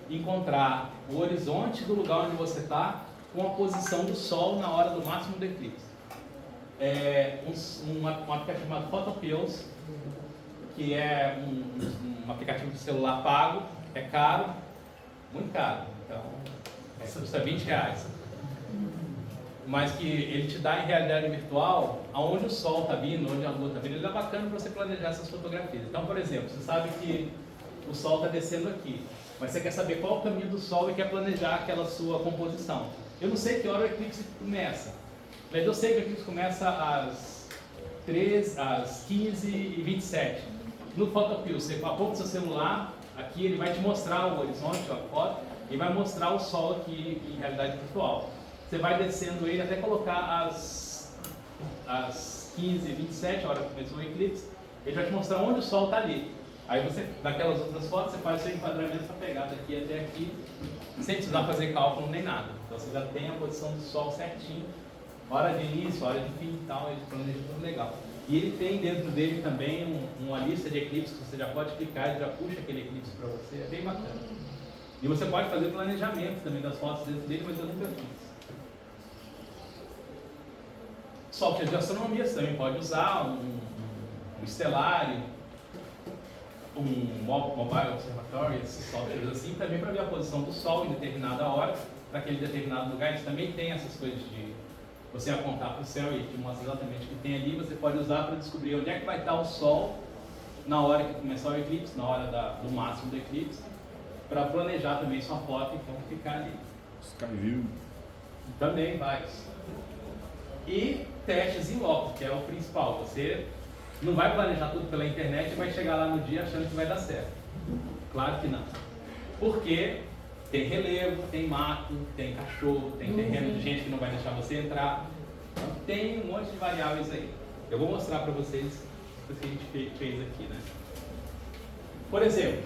encontrar o horizonte do lugar onde você está com a posição do Sol na hora do máximo do eclipse. Um aplicativo chamado Photopills, que é um aplicativo de celular pago, é caro, muito caro, então custa R$20. Mas que ele te dá em realidade virtual, aonde o Sol está vindo, onde a Lua está vindo, ele é bacana para você planejar essas fotografias. Então, por exemplo, você sabe que o Sol está descendo aqui, mas você quer saber qual é o caminho do Sol e quer planejar aquela sua composição. Eu não sei que hora o eclipse começa, mas eu sei que o eclipse começa às 15h27. No Photopills, você aponta o seu celular, aqui ele vai te mostrar o horizonte, a foto, e vai mostrar o Sol aqui em realidade virtual. Você vai descendo ele até colocar às 15h27, a hora que começou o eclipse, ele vai te mostrar onde o Sol está ali. Aí você, daquelas outras fotos, você faz o seu enquadramento para pegar daqui até aqui, sem precisar fazer cálculo nem nada. Então você já tem a posição do Sol certinho, hora de início, hora de fim e tal, ele planeja tudo legal. E ele tem dentro dele também uma lista de eclipses que você já pode clicar e já puxa aquele eclipse para você, é bem bacana. E você pode fazer planejamento também das fotos dentro dele, mas eu nunca fiz. Software de astronomia você também pode usar, um Stellarium, um Mobile Observatory, esses softwares assim, também para ver a posição do Sol em determinada hora, para aquele determinado lugar. Eles também tem essas coisas de você apontar para o céu e te mostra exatamente o que tem ali. Você pode usar para descobrir onde é que vai estar o Sol na hora que começar o eclipse, na hora do máximo do eclipse, para planejar também sua foto e como ficar ali. Skyview. Também vai. E testes em loco, que é o principal. Você não vai planejar tudo pela internet e vai chegar lá no dia achando que vai dar certo. Claro que não. Porque tem relevo, tem mato, tem cachorro, tem terreno de gente que não vai deixar você entrar. Então tem um monte de variáveis aí. Eu vou mostrar para vocês o que a gente fez aqui, né? Por exemplo,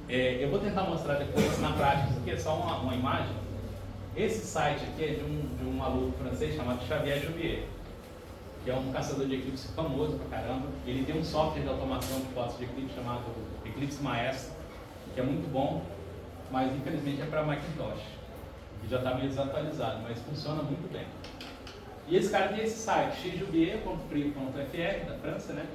eu vou tentar mostrar depois na prática, isso aqui é só uma imagem. Esse site aqui é de um maluco francês chamado Xavier Jouvier, que é um caçador de eclipse famoso pra caramba. Ele tem um software de automação de fotos de eclipse chamado Eclipse Maestro, que é muito bom, mas infelizmente é para Macintosh, que já está meio desatualizado, mas funciona muito bem. E esse cara tem esse site, xjouvier.fr, da França, né?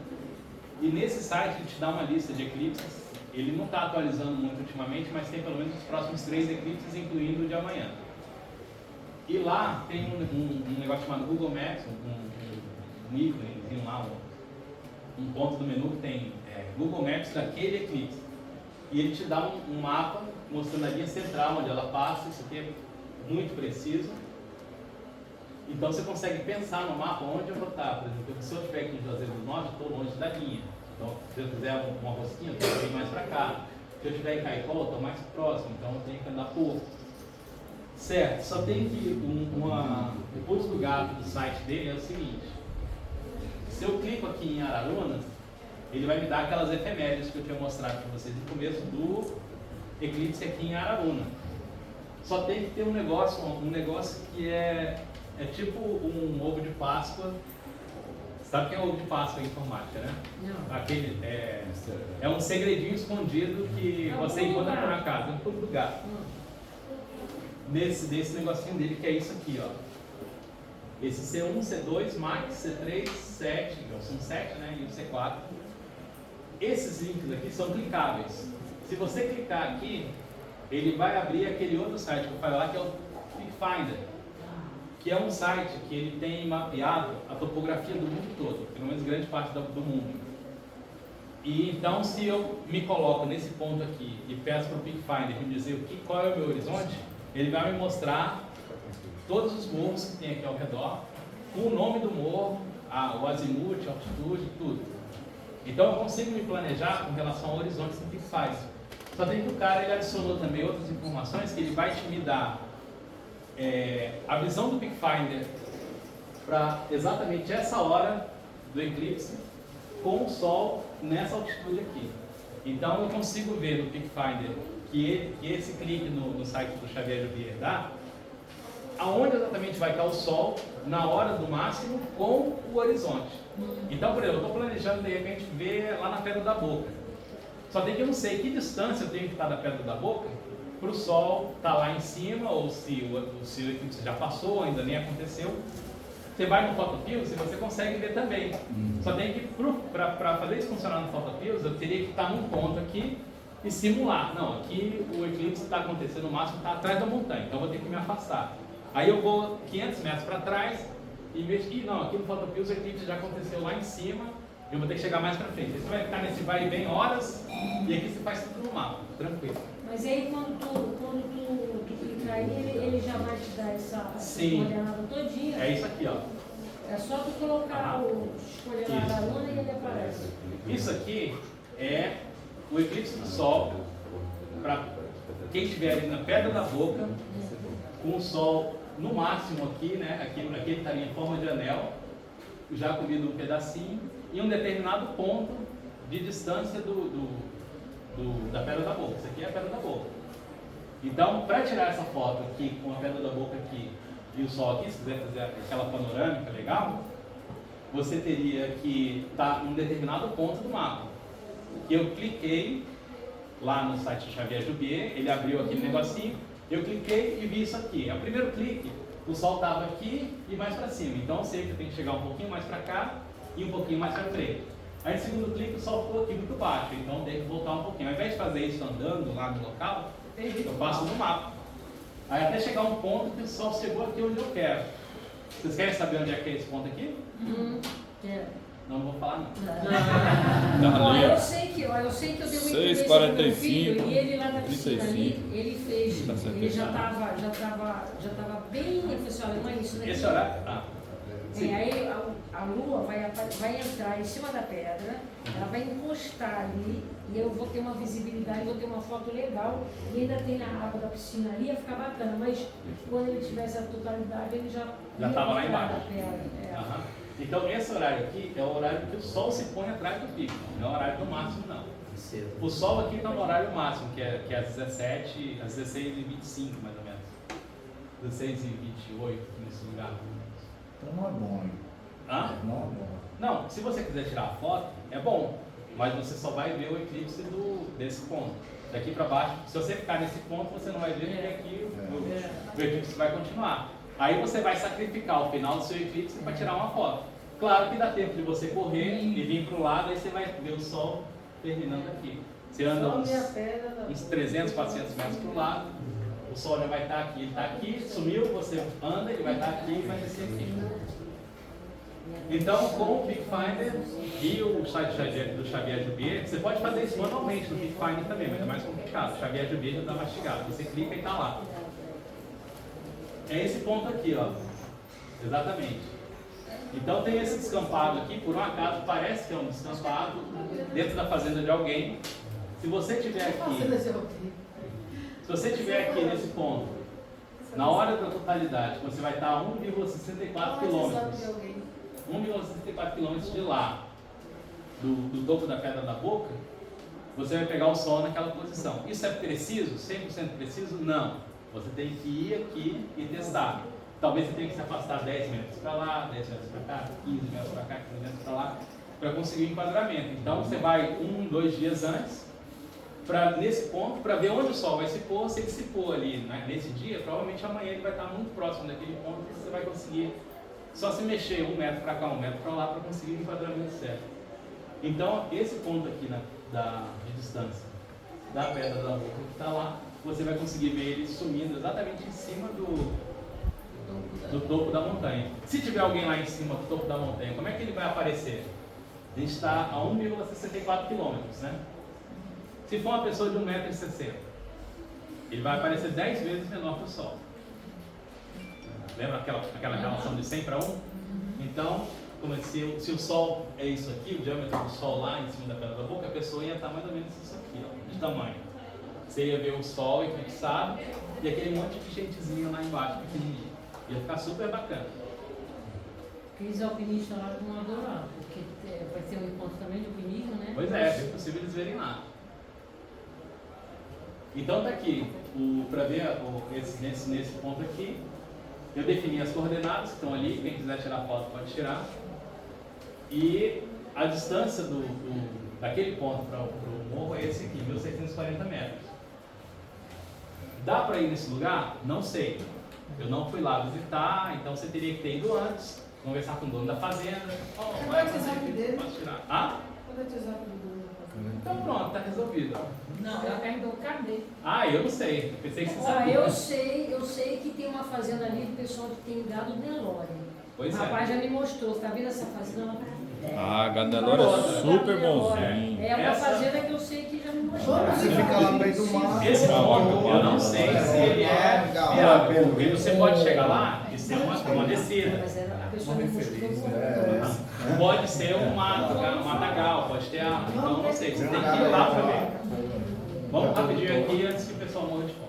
E nesse site ele te dá uma lista de eclipses. Ele não está atualizando muito ultimamente, mas tem pelo menos os próximos 3 eclipses, incluindo o de amanhã. E lá tem um negócio chamado Google Maps, um ícone lá, um ponto do menu que tem Google Maps daquele eclipse. E ele te dá um mapa mostrando a linha central onde ela passa. Isso aqui é muito preciso. Então você consegue pensar no mapa onde eu vou estar. Por exemplo, se eu estiver aqui em Juazeiro do Norte, estou longe da linha. Então, se eu fizer uma rosquinha, eu tenho que ir mais para cá. Se eu estiver em Caicó, eu estou mais próximo, então eu tenho que andar pouco. Certo, só tem que o pulo do gato do site dele é o seguinte: se eu clico aqui em Araruana, ele vai me dar aquelas efemérides que eu tinha mostrado para vocês no começo do eclipse aqui em Araruana. Só tem que ter um negócio que é tipo um ovo de Páscoa. Sabe o que é ovo de Páscoa em informática, né? Não. Aquele é um segredinho escondido que você encontra por acaso, é um pulo do gato. Desse negocinho dele, que é isso aqui, ó. Esse C1, C2, Max, C3, 7, então são 7, né? E o C4. Esses links aqui são clicáveis. Se você clicar aqui, ele vai abrir aquele outro site que eu falei lá, que é o Peak Finder, que é um site que ele tem mapeado a topografia do mundo todo, pelo menos grande parte do mundo. E então, se eu me coloco nesse ponto aqui e peço para o Peak Finder me dizer qual é o meu horizonte, ele vai me mostrar todos os morros que tem aqui ao redor, o nome do morro, o azimuth, a altitude, tudo. Então eu consigo me planejar com relação ao horizonte do Peak Finder. Só tem que o cara ele adicionou também outras informações que ele vai me dar a visão do Peak Finder para exatamente essa hora do eclipse com o Sol nessa altitude aqui. Então eu consigo ver no Peak Finder que esse clique no site do Xavier Jubier dá aonde exatamente vai estar o Sol na hora do máximo com o horizonte. Então, por exemplo, eu estou planejando de repente ver lá na Pedra da Boca. Só tem que eu não sei que distância eu tenho que estar da Pedra da Boca para o Sol estar lá em cima, ou se o eclipse já passou, ainda nem aconteceu. Você vai no PhotoPills e você consegue ver também. Só tem que, para fazer isso funcionar no PhotoPills, eu teria que estar num ponto aqui e simular. Não, aqui o eclipse está acontecendo, no máximo está atrás da montanha, então eu vou ter que me afastar. Aí eu vou 500 metros para trás e vejo que não, aqui no PhotoPills o eclipse já aconteceu lá em cima, eu vou ter que chegar mais para frente. Aí você vai ficar nesse vai e vem horas e aqui você faz tudo no mapa, tranquilo. Mas aí quando tu clicar aí, ele já vai te dar essa coordenada todinha. É isso aqui, ó. É só tu colocar escolher lá da luna e ele aparece. Isso aqui é o eclipse do Sol para quem estiver ali na Pedra da Boca, com o Sol no máximo aqui, né? Aqui ele estaria em forma de anel, já comido um pedacinho, em um determinado ponto de distância da Pedra da Boca. Isso aqui é a Pedra da Boca. Então, para tirar essa foto aqui, com a Pedra da Boca aqui e o Sol aqui, se quiser fazer aquela panorâmica legal, você teria que estar em um determinado ponto do mapa. Eu cliquei lá no site Xavier Jubier, ele abriu aquele negocinho, eu cliquei e vi isso aqui. É o primeiro clique, o Sol estava aqui e mais para cima. Então eu sei que eu tenho que chegar um pouquinho mais para cá e um pouquinho mais para frente. Aí no segundo clique o Sol ficou aqui muito baixo, então eu tenho que voltar um pouquinho. Ao invés de fazer isso andando lá no local, eu faço no mapa. Aí até chegar um ponto que o Sol chegou aqui onde eu quero. Vocês querem saber onde é que é esse ponto aqui? Não vou falar não. Olha, eu sei que eu dei uma entrevista com meu filho e ele lá na piscina ali, ele fez, ele já estava bem, eu falei assim, olha, não é isso daqui. Esse horário? Aí a lua vai entrar em cima da pedra, ela vai encostar ali e eu vou ter uma visibilidade, vou ter uma foto legal e ainda tem a água da piscina ali, ia ficar bacana, mas quando ele tivesse a totalidade ele já estava lá embaixo. Então esse horário aqui é o horário que o Sol se põe atrás do pico, não é o horário do máximo não. O Sol aqui está no horário máximo, que é às 16h25 mais ou menos. 16h28 nesse lugar. Então não é bom, hein? Não é bom. Não, se você quiser tirar a foto, é bom, mas você só vai ver o eclipse desse ponto. Daqui para baixo, se você ficar nesse ponto, você não vai ver que aqui o eclipse vai continuar. Aí você vai sacrificar o final do seu eclipse para tirar uma foto. Claro que dá tempo de você correr e vir para o lado, aí você vai ver o Sol terminando aqui. Você anda uns 300, 400 metros para o lado, o Sol já vai estar aqui, ele está aqui, sumiu, você anda, ele vai estar aqui e vai descer aqui. Então, com o Peak Finder e o site do Xavier Jubier, você pode fazer isso manualmente no Peak Finder também, mas é mais complicado. O Xavier Jubier já dá mastigado, você clica e está lá. É esse ponto aqui, ó. Exatamente. Então tem esse descampado aqui, por um acaso parece que é um descampado dentro da fazenda de alguém. Se você tiver aqui nesse ponto, na hora da totalidade, você vai estar a 1,64 quilômetros. 1,64 quilômetros de lá, do topo da Pedra da Boca, você vai pegar o Sol naquela posição. Isso é preciso? 100% preciso? Não. Você tem que ir aqui e testar. Talvez você tenha que se afastar 10 metros para lá, 10 metros para cá, 15 metros para cá, 15 metros para lá, para conseguir o enquadramento. Então você vai 1, 2 dias antes, nesse ponto, para ver onde o Sol vai se pôr. Se ele se pôr ali nesse dia, provavelmente amanhã ele vai estar muito próximo daquele ponto que você vai conseguir só se mexer 1 metro para cá, 1 metro para lá, para conseguir o enquadramento certo. Então esse ponto aqui de distância da Pedra da Boca que está lá, você vai conseguir ver ele sumindo exatamente em cima do topo da montanha. Se tiver alguém lá em cima do topo da montanha, como é que ele vai aparecer? A gente está a 1,64 quilômetros, né? Se for uma pessoa de 1,60 m, ele vai aparecer 10 vezes menor que o Sol. Lembra aquela relação de 100 para 1? Então, se o Sol é isso aqui, o diâmetro do Sol lá em cima da Pedra da Boca, a pessoa ia estar mais ou menos isso aqui, ó, de tamanho. Você ia ver o sol eclipsado e aquele monte de gentezinha lá embaixo, pequenininho. Ia ficar super bacana. Aqueles alpinistas lá vão adorar, porque vai ter um encontro também de alpinismo, né? Pois é possível eles verem lá. Então tá aqui, para ver nesse ponto aqui, eu defini as coordenadas que estão ali, quem quiser tirar foto pode tirar. E a distância daquele ponto para o morro é esse aqui, 1.640 metros. Dá para ir nesse lugar? Não sei. Eu não fui lá visitar, então você teria que ter ido antes, conversar com o dono da fazenda. Qual é o WhatsApp dele? Posso tirar? Ah? Qual é o WhatsApp do dono da fazenda? Então pronto, tá resolvido. Não, ela perguntou o cadê? Ah, eu não sei. Eu pensei que você Ah, sabia. eu sei que tem uma fazenda ali do pessoal que tem gado Nelore. Pois O é. rapaz já me mostrou, você tá vendo essa fazenda? Ah, gado Nelore é super bonzinho. É uma Essa- fazenda que eu sei que já me mostrou. Você fica lá no meio do mar. Esse ponto, eu não sei se ele é viável, porque você pode chegar lá e ser uma descida. Mas a pessoa me mostrou. Pode ser um matagal, pode ter árvore, então eu não sei, você tem que ir lá para ver. Vamos rapidinho aqui antes que o pessoal morra de fome.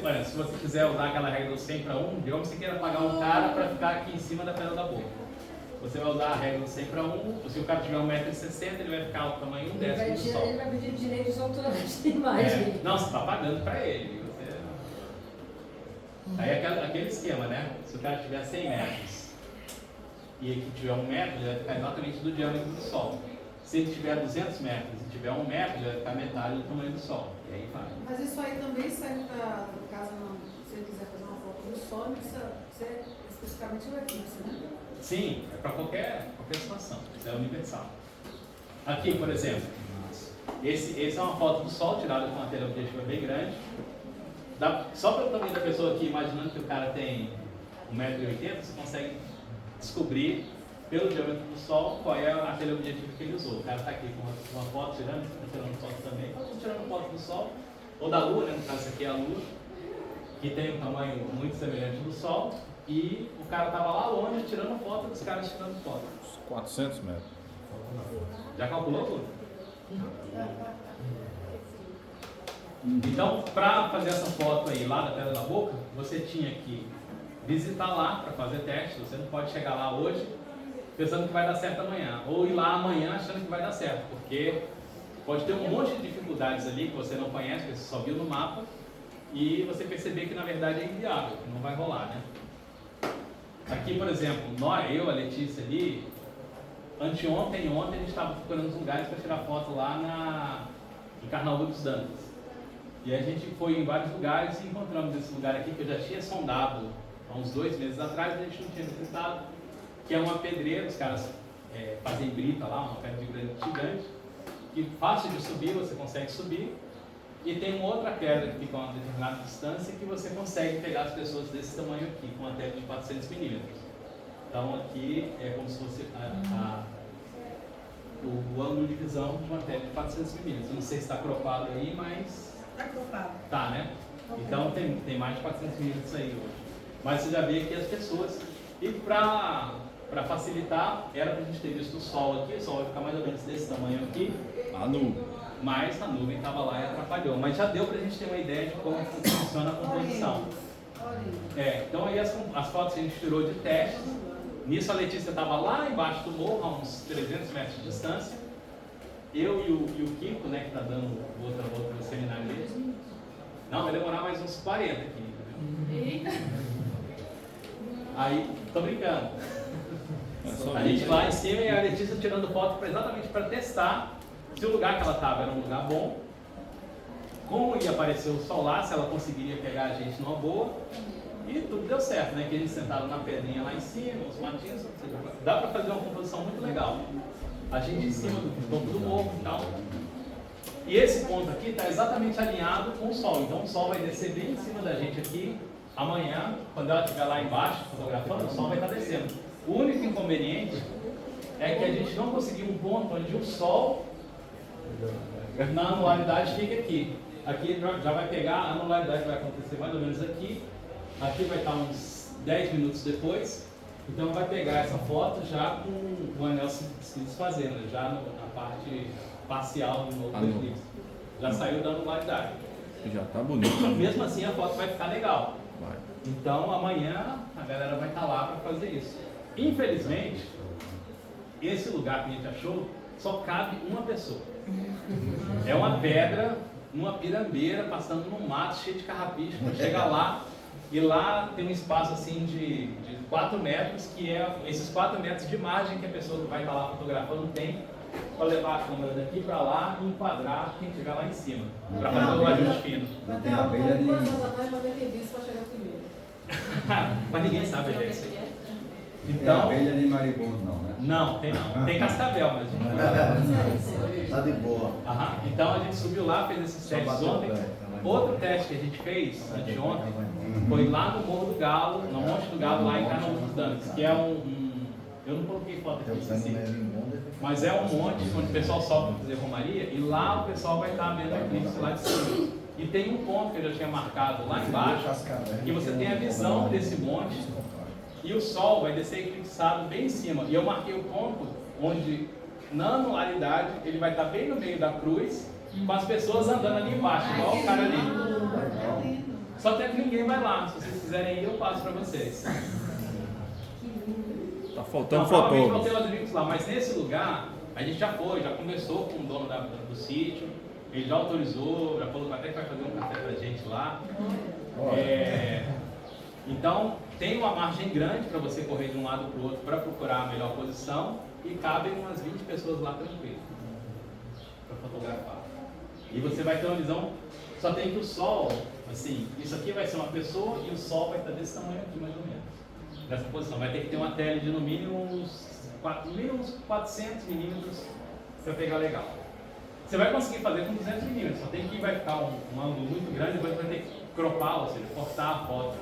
Olha, se você quiser usar aquela regra do 100 para 1, digamos que você queira pagar um cara para ficar aqui em cima da pedra da boca. Você vai usar a regra do 100 para 1, se o cara tiver 1,60 m, ele vai ficar o tamanho 1 décimo do sol. Ele vai pedir direitos autorais de imagem. Não, você está pagando para ele. Aí aquele esquema, né? Se o cara tiver 100 metros e aqui tiver 1 metro, ele vai ficar exatamente do diâmetro do Sol. Se ele tiver 200 metros e tiver 1 metro, ele vai ficar metade do tamanho do Sol. E aí vai. Mas isso aí também serve para, no caso, se ele quiser fazer uma foto do sol, não precisa ser especificamente o eclipse, né? Sim, é para qualquer situação. Isso é universal. Aqui, por exemplo, esse é uma foto do Sol tirada com uma teleobjetiva bem grande. Só pelo tamanho da pessoa aqui, imaginando que o cara tem 1,80 m, você consegue descobrir pelo diâmetro do Sol qual é a teleobjetiva que ele usou. O cara está aqui com uma foto tirando foto também. Estou tirando foto do Sol, ou da Lua, né? No caso, essa aqui é a Lua, que tem um tamanho muito semelhante do Sol, e o cara estava lá longe tirando foto dos caras tirando foto. 400 metros. Já calculou tudo? Então, para fazer essa foto aí lá da Pedra da Boca, você tinha que visitar lá para fazer teste. Você não pode chegar lá hoje pensando que vai dar certo amanhã, ou ir lá amanhã achando que vai dar certo, porque pode ter um monte de dificuldades ali que você não conhece, que você só viu no mapa, e você perceber que na verdade é inviável, que não vai rolar, né? Aqui, por exemplo, eu, a Letícia ali, ontem a gente estava procurando uns lugares para tirar foto lá em Carnaúba dos Dantas. E a gente foi em vários lugares e encontramos esse lugar aqui que eu já tinha sondado há uns 2 meses atrás, a gente não tinha visitado, que é uma pedreira, os caras fazem brita lá, uma pedra de granito gigante, que fácil de subir, você consegue subir, e tem uma outra pedra que fica a uma determinada distância que você consegue pegar as pessoas desse tamanho aqui, com uma tela de 400 milímetros. Então aqui é como se fosse o ângulo de visão de uma tela de 400 milímetros. Não sei se está cropado aí, mas... Está cropado. Tá, né? Então tem mais de 400 milímetros aí hoje. Mas você já vê aqui as pessoas. E para facilitar, era para a gente ter visto o Sol aqui. O Sol vai ficar mais ou menos desse tamanho aqui. A nuvem. Mas a nuvem estava lá e atrapalhou. Mas já deu para a gente ter uma ideia de como funciona a composição. Então aí as fotos que a gente tirou de teste. Nisso a Letícia estava lá embaixo do morro, a uns 300 metros de distância. Eu e o Kiko, né, que está dando outro seminário dele. Não, vai demorar mais uns 40 aqui, entendeu? Aí, tô brincando. A gente lá em cima e a Letícia tirando foto exatamente para testar se o lugar que ela estava era um lugar bom, como ia aparecer o sol lá, se ela conseguiria pegar a gente numa boa. E tudo deu certo, né? Que eles sentaram na pedrinha lá em cima, os matinhos, dá para fazer uma composição muito legal. A gente em cima do topo do morro e tal. E esse ponto aqui está exatamente alinhado com o Sol. Então o Sol vai descer bem em cima da gente aqui. Amanhã, quando ela estiver lá embaixo fotografando, o Sol vai estar descendo. O único inconveniente é que a gente não conseguiu um ponto onde o Sol, na anularidade, fica aqui. Aqui já vai pegar, a anularidade vai acontecer mais ou menos aqui. Aqui vai estar uns 10 minutos depois. Então vai pegar essa foto já com o anel se desfazendo, já na parte parcial de novo Ah, do não. eclipse. Já saiu da anularidade. Já tá bonito. Mesmo assim, a foto vai ficar legal. Vai. Então, amanhã a galera vai estar lá para fazer isso. Infelizmente, esse lugar que a gente achou só cabe uma pessoa. É uma pedra, numa pirambeira, passando no mato, cheio de carrapicho. Chega lá e lá tem um espaço assim de 4 metros, que é esses 4 metros de margem que a pessoa que vai estar lá fotografando tem para levar a câmera daqui para lá e enquadrar quem chegar lá em cima, para fazer o ajuste fino. Não Mas tem tem abelha algumas nem. coisas atrás, mas ele disse para chegar primeiro. Mas ninguém sabe a isso. Tem Então, abelha nem maribondo, não, né? não, tem não. Tem cascavel, mas Tá de boa. Aham. Então a gente subiu lá, fez esses Só testes bateu o ontem. pé, tá lá Outro embaixo. teste que a gente fez anteontem Uhum. foi lá no Morro do Galo, no Monte do Galo, lá em Canoas dos Dantas, que é eu não coloquei foto aqui, esqueci. Mas é um monte onde o pessoal sobe para fazer romaria e lá o pessoal vai estar vendo o eclipse lá de cima. E tem um ponto que eu já tinha marcado lá embaixo, que você tem a visão desse monte e o sol vai descer eclipsado bem em cima. E eu marquei o ponto onde, na anularidade, ele vai estar bem no meio da cruz, com as pessoas andando ali embaixo, igual o cara ali. Só que ninguém vai lá. Se vocês quiserem ir, eu passo para vocês. Tá faltando Provavelmente vão fotógrafo. ter os drinks lá, mas nesse lugar a gente já foi, já conversou com o dono do sítio, ele já autorizou, já falou até que vai fazer um café pra gente lá. Então tem uma margem grande para você correr de um lado para o outro para procurar a melhor posição e cabem umas 20 pessoas lá tranquilo para fotografar. E você vai ter uma visão, só tem que o sol, assim, isso aqui vai ser uma pessoa e o sol vai estar desse tamanho aqui mais ou menos. Nessa posição. Vai ter que ter uma tele de no mínimo uns 400 milímetros para pegar legal. Você vai conseguir fazer com 200 milímetros, só tem que vai ficar um ângulo muito grande, depois vai ter que cropar, ou seja, cortar a foto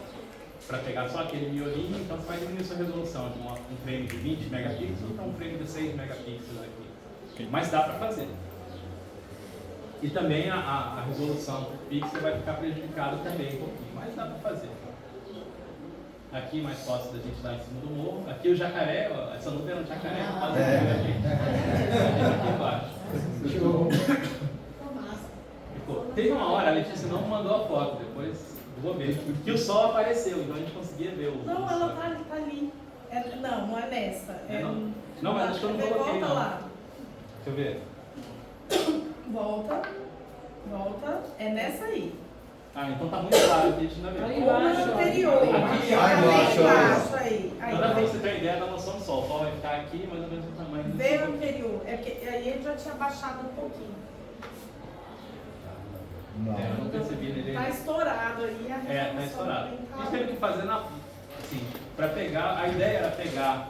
para pegar só aquele miolinho, então você vai diminuir sua resolução de um frame de 20 megapixels para um frame de 6 megapixels aqui. Mas dá para fazer. E também a resolução pixel vai ficar prejudicada também um pouquinho, mas dá para fazer. Aqui mais fácil da gente estar em cima do morro. Aqui o jacaré, ó, essa nuvem era um jacaré, aqui embaixo. Ficou. Teve uma hora, a Letícia não mandou a foto, depois eu vou ver, que o sol apareceu, então a gente conseguia ver o. Não, ela tá ali. Não é nessa. Não, mas acho que eu não coloquei. Volta Não. lá. Deixa eu ver. Volta. É nessa aí. Ah, então tá muito claro aqui, a gente não vê. Aí Ou embaixo, no anterior. Aqui, Embaixo aí. Toda vez que você tem ideia da noção do sol, o sol vai ficar aqui mais ou menos do tamanho do Vê o sol. anterior. É que aí ele já tinha baixado um pouquinho. Eu não percebi nele. Tá estourado aí. A Tá resolução estourado. também A gente teve que fazer assim, para pegar, a ideia era pegar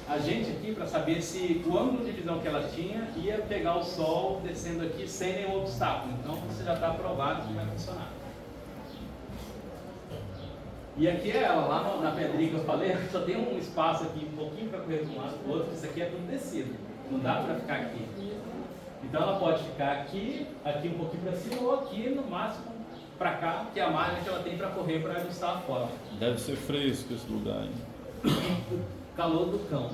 a gente aqui para saber se o ângulo de visão que ela tinha ia pegar o sol descendo aqui sem nenhum obstáculo. Então você já está aprovado que vai funcionar. E aqui é ela, lá na pedrinha que eu falei, só tem um espaço aqui um pouquinho para correr de um lado para o outro, isso aqui é tudo descido, não dá para ficar aqui. Então ela pode ficar aqui um pouquinho para cima ou aqui no máximo para cá, que é a margem que ela tem para correr para ajustar a foto. Deve ser fresco esse lugar, hein? Calor do cão.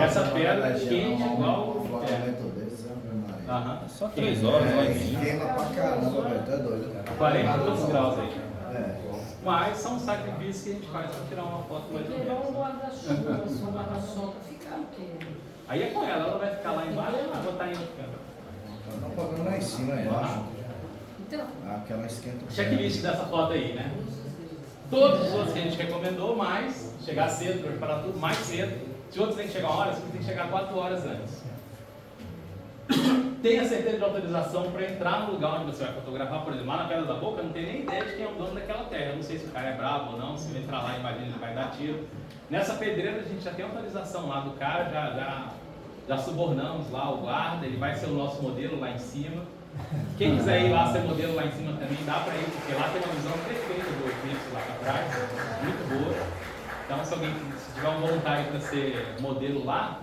Essa pedra quente igual O apartamento deles é uma Maria. Aham. Só 3 horas lá em cima. Queima pra caramba, velho. Tu é doido, cara. 40 outros graus aí. É. Mas são sacrifícios que a gente faz para tirar uma foto mais ou levar um menos. guarda-chuva, assim, um guarda-sol pra ficar, porque. Aí é com ela vai ficar lá embaixo e vai botar em outro canto. Nós estamos pagando lá em cima, aí, acho. Então, Aquela esquenta. Checklist dessa foto aí, né? Todos os outros que a gente recomendou, mas chegar cedo, para preparar tudo mais cedo. Se outros têm que chegar uma hora, você tem que chegar 4 horas antes. Tenha certeza de autorização para entrar no lugar onde você vai fotografar. Por exemplo, lá na Pedra da Boca, eu não tenho nem ideia de quem é o dono daquela terra. Eu não sei se o cara é bravo ou não, se ele entrar lá, imagina, ele vai dar tiro. Nessa pedreira, a gente já tem autorização lá do cara, já subornamos lá o guarda, ele vai ser o nosso modelo lá em cima. Quem quiser ir lá ser modelo lá em cima também, dá para ir, porque lá tem uma visão perfeita do eclipse lá para trás, muito boa. Então, se tiver um voluntário para ser modelo lá,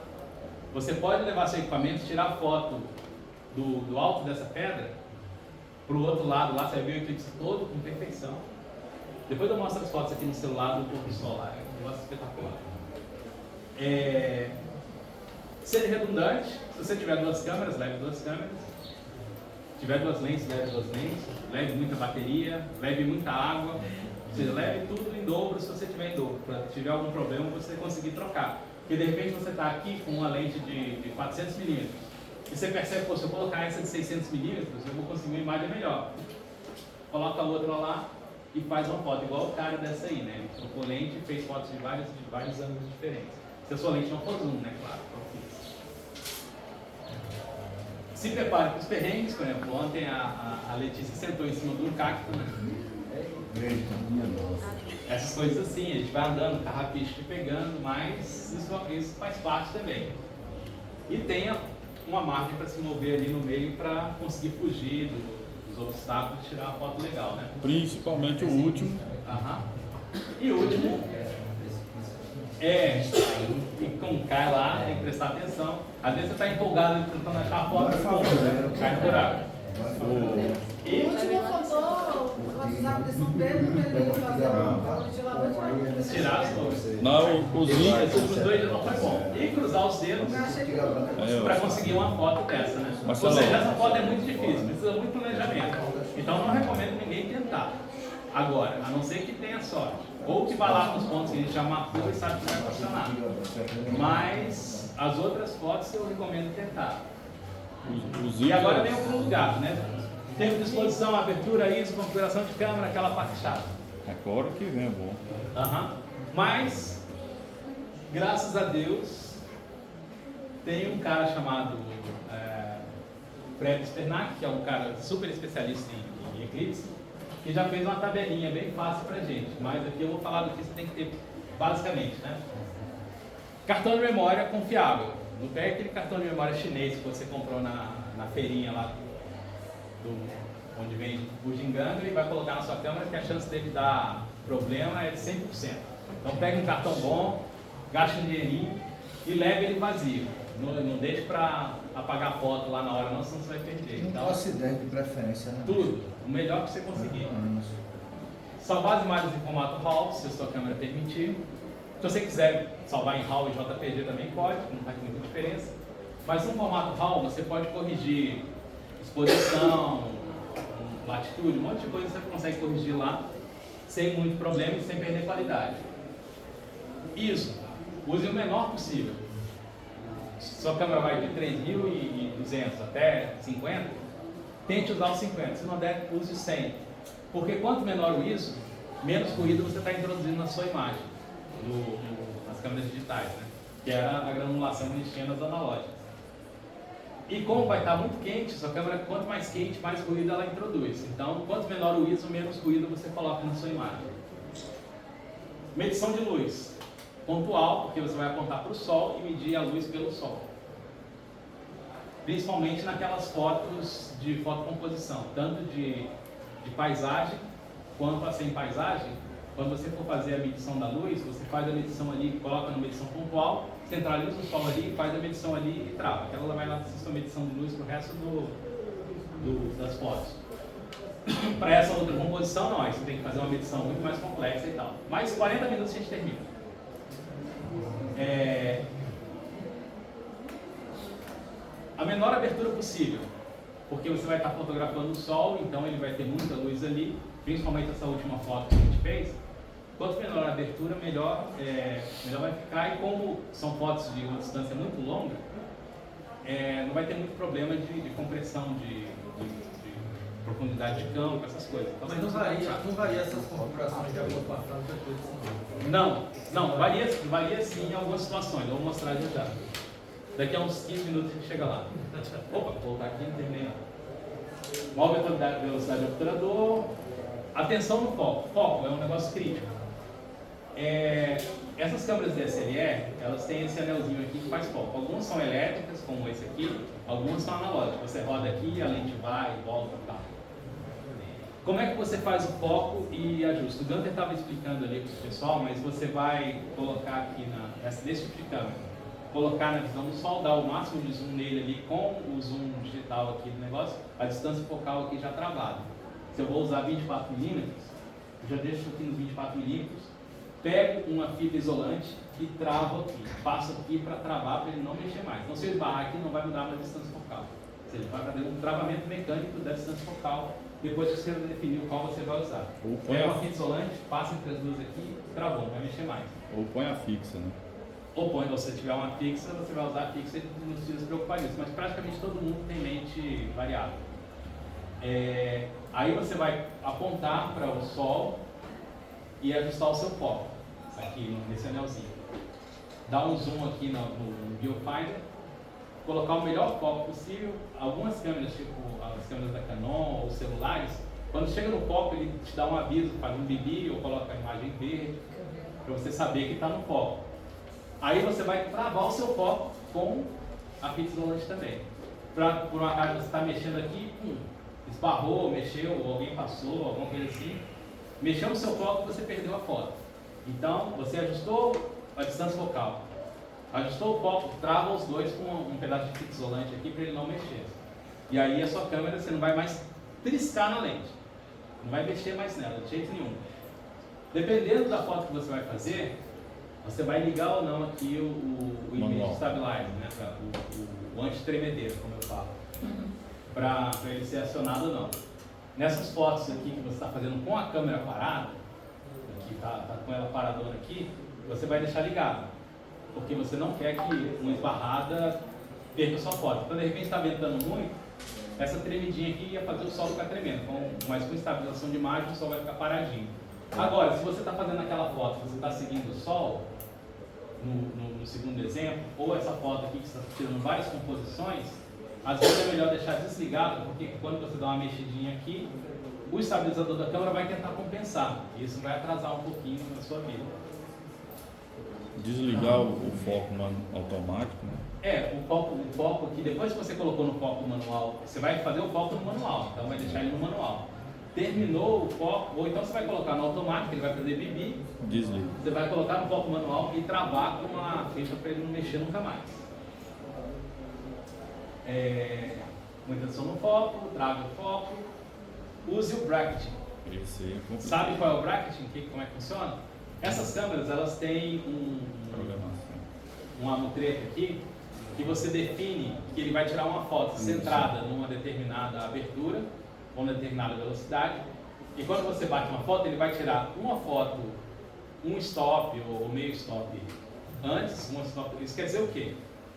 você pode levar seu equipamento, tirar foto do alto dessa pedra, para o outro lado lá, você vai ver o eclipse todo com perfeição. Depois eu mostro as fotos aqui no celular do pôr do sol lá, é um negócio espetacular. Ser redundante, se você tiver 2 câmeras, leve 2 câmeras. Se tiver 2 lentes, leve 2 lentes. Leve muita bateria, leve muita água. Ou seja, leve tudo em dobro se você tiver em dobro. Para se tiver algum problema, você conseguir trocar. Porque de repente você está aqui com uma lente de 400 mm. E você percebe, pô, se eu colocar essa de 600 mm, eu vou conseguir uma imagem melhor. Coloca a outra lá e faz uma foto, igual o cara dessa aí, né? Ele trocou lente e fez fotos de vários ângulos diferentes. Se a sua lente não for zoom, né? Claro. Se prepare para os perrengues, por exemplo, ontem a Letícia sentou em cima de um cacto, né? Essas coisas assim, a gente vai andando, carrapicho pegando, mas isso faz parte também. E tenha uma margem para se mover ali no meio para conseguir fugir dos obstáculos e tirar uma foto legal, né? Principalmente o último. E o último e como cai lá, tem que prestar atenção. Às vezes você está empolgado tentando achar a foto e cai no buraco. O último faltou o WhatsApp de São Pedro, ele ia fazer um ventilador de tirar as coisas. Não, os Os dois já não foi bom. E cruzar os dedos para conseguir uma foto dessa, né? Ou seja, essa foto é muito difícil, precisa muito planejamento. Então não recomendo ninguém tentar. Agora, a não ser que tenha sorte. Ou que vá lá nos pontos que a gente já marcou e sabe que vai funcionar. Mas as outras fotos eu recomendo tentar. E agora vem o pulo do gato, né? Tempo de exposição, abertura, ISO, configuração de câmera, aquela parte chata. Agora que vem, é bom. Mas, graças a Deus, tem um cara chamado Fred Spernack, que é um cara super especialista em Eclipse, que já fez uma tabelinha bem fácil pra gente. Mas aqui eu vou falar do que você tem que ter basicamente, né? Cartão de memória confiável. Não pega aquele cartão de memória chinês que você comprou na feirinha lá onde vende bugiganga e vai colocar na sua câmera, que a chance dele dar problema é de 100%. Então pega um cartão bom, gaste um dinheirinho e leve ele vazio. Não deixe para apagar a foto lá na hora não, senão você vai perder. Então, acidente de preferência, né? Tudo, o melhor que você conseguir. Salvar as imagens em formato RAW, se a sua câmera permitir. Se você quiser salvar em RAW e JPG também pode, não faz muita diferença. Mas no formato RAW você pode corrigir exposição, latitude, um monte de coisa você consegue corrigir lá sem muito problema e sem perder qualidade. Isso, use o menor possível. Se sua câmera vai de 3.200 até 50, tente usar o 50. Se não der, use o 100. Porque quanto menor o ISO, menos ruído você está introduzindo na sua imagem, nas câmeras digitais, né? Que era a granulação que eles tinham nas analógicas. E como vai estar muito quente, sua câmera, quanto mais quente, mais ruído ela introduz. Então, quanto menor o ISO, menos ruído você coloca na sua imagem. Medição de luz. Pontual, porque você vai apontar para o sol e medir a luz pelo sol. Principalmente naquelas fotos de fotocomposição, tanto de paisagem quanto a sem paisagem. Quando você for fazer a medição da luz, você faz a medição ali, coloca na medição pontual, centraliza o sol ali, faz a medição ali e trava. Ela vai lá fazer sua medição de luz para o resto das fotos. Para essa outra composição, não, aí você tem que fazer uma medição muito mais complexa e tal. Mais 40 minutos a gente termina. A menor abertura possível, porque você vai estar fotografando o sol, então ele vai ter muita luz ali, principalmente essa última foto que a gente fez. Quanto menor a abertura, melhor vai ficar, e como são fotos de uma distância muito longa, não vai ter muito problema de compressão, de profundidade de campo, essas coisas. Então, mas não varia essas configurações de acordo com a franja depois? Não, varia sim em algumas situações, eu vou mostrar já. Daqui a uns 15 minutos a gente chega lá. Opa, vou voltar aqui, não terminei não. Maior velocidade do obturador. Atenção no foco. Foco é um negócio crítico. Essas câmeras DSLR, elas têm esse anelzinho aqui que faz foco. Algumas são elétricas, como esse aqui, algumas são analógicas. Você roda aqui, a lente vai e volta e tal. Como é que você faz o foco e ajusta? O Gunter estava explicando ali para o pessoal, mas você vai colocar aqui nesse tipo de câmera, colocar na visão do sol, dar o máximo de zoom nele ali com o zoom digital aqui do negócio, a distância focal aqui já travada. Se eu vou usar 24 mm, eu já deixo aqui nos 24 mm pego uma fita isolante e travo aqui, passo aqui para travar para ele não mexer mais. Então se eu esbarrar aqui não vai mudar a distância focal. Ou seja, vai fazer um travamento mecânico da distância focal depois que você definiu qual você vai usar. Ou pega uma fita isolante, passa entre as duas aqui, travou, não vai mexer mais. Ou põe a fixa, né? Ou põe, se você tiver uma fixa, você vai usar a fixa e não precisa se preocupar disso. Mas praticamente todo mundo tem lente variável. Aí você vai apontar para o sol e ajustar o seu foco, aqui nesse anelzinho. Dá um zoom aqui no viewfinder, colocar o melhor foco possível. Algumas câmeras, tipo as câmeras da Canon ou celulares, quando chega no foco ele te dá um aviso, faz um bibi ou coloca a imagem verde, para você saber que está no foco. Aí você vai travar o seu foco com a fita isolante também. Por um acaso você está mexendo aqui, esbarrou, mexeu, ou alguém passou, alguma coisa assim, mexeu no seu foco e você perdeu a foto. Então, você ajustou a distância focal, ajustou o foco, trava os dois com um pedaço de fita isolante aqui para ele não mexer. E aí a sua câmera você não vai mais triscar na lente, não vai mexer mais nela, de jeito nenhum. Dependendo da foto que você vai fazer, você vai ligar ou não aqui o Image Stabilizer, né? O anti-tremedeiro, como eu falo, para ele ser acionado ou não. Nessas fotos aqui que você está fazendo com a câmera parada, que está com ela paradona aqui, você vai deixar ligado, porque você não quer que uma esbarrada perca a sua foto. Então, de repente, está ventando muito, essa tremidinha aqui ia fazer o sol ficar tremendo, mas com estabilização de imagem o sol vai ficar paradinho. Agora, se você está fazendo aquela foto, você está seguindo o sol, no segundo exemplo, ou essa foto aqui que você está tirando várias composições, às vezes é melhor deixar desligado, porque quando você dá uma mexidinha aqui, o estabilizador da câmera vai tentar compensar, e isso vai atrasar um pouquinho na sua vida. Desligar o foco automático, né? O foco aqui, depois que você colocou no foco manual, você vai fazer o foco no manual, então vai deixar ele no manual. Terminou o foco, ou então você vai colocar no automático, ele vai fazer bibi, desliga. Você vai colocar no foco manual e travar com uma ficha para ele não mexer nunca mais. Muita atenção no foco, trave o foco, use o bracketing. Sabe qual é o bracketing? Como é que funciona? Essas câmeras, elas têm um amutreta aqui, que você define que ele vai tirar uma foto centrada numa determinada abertura, ou uma determinada velocidade, e quando você bate uma foto, ele vai tirar uma foto, um stop ou meio stop antes, um stop. Isso quer dizer o quê?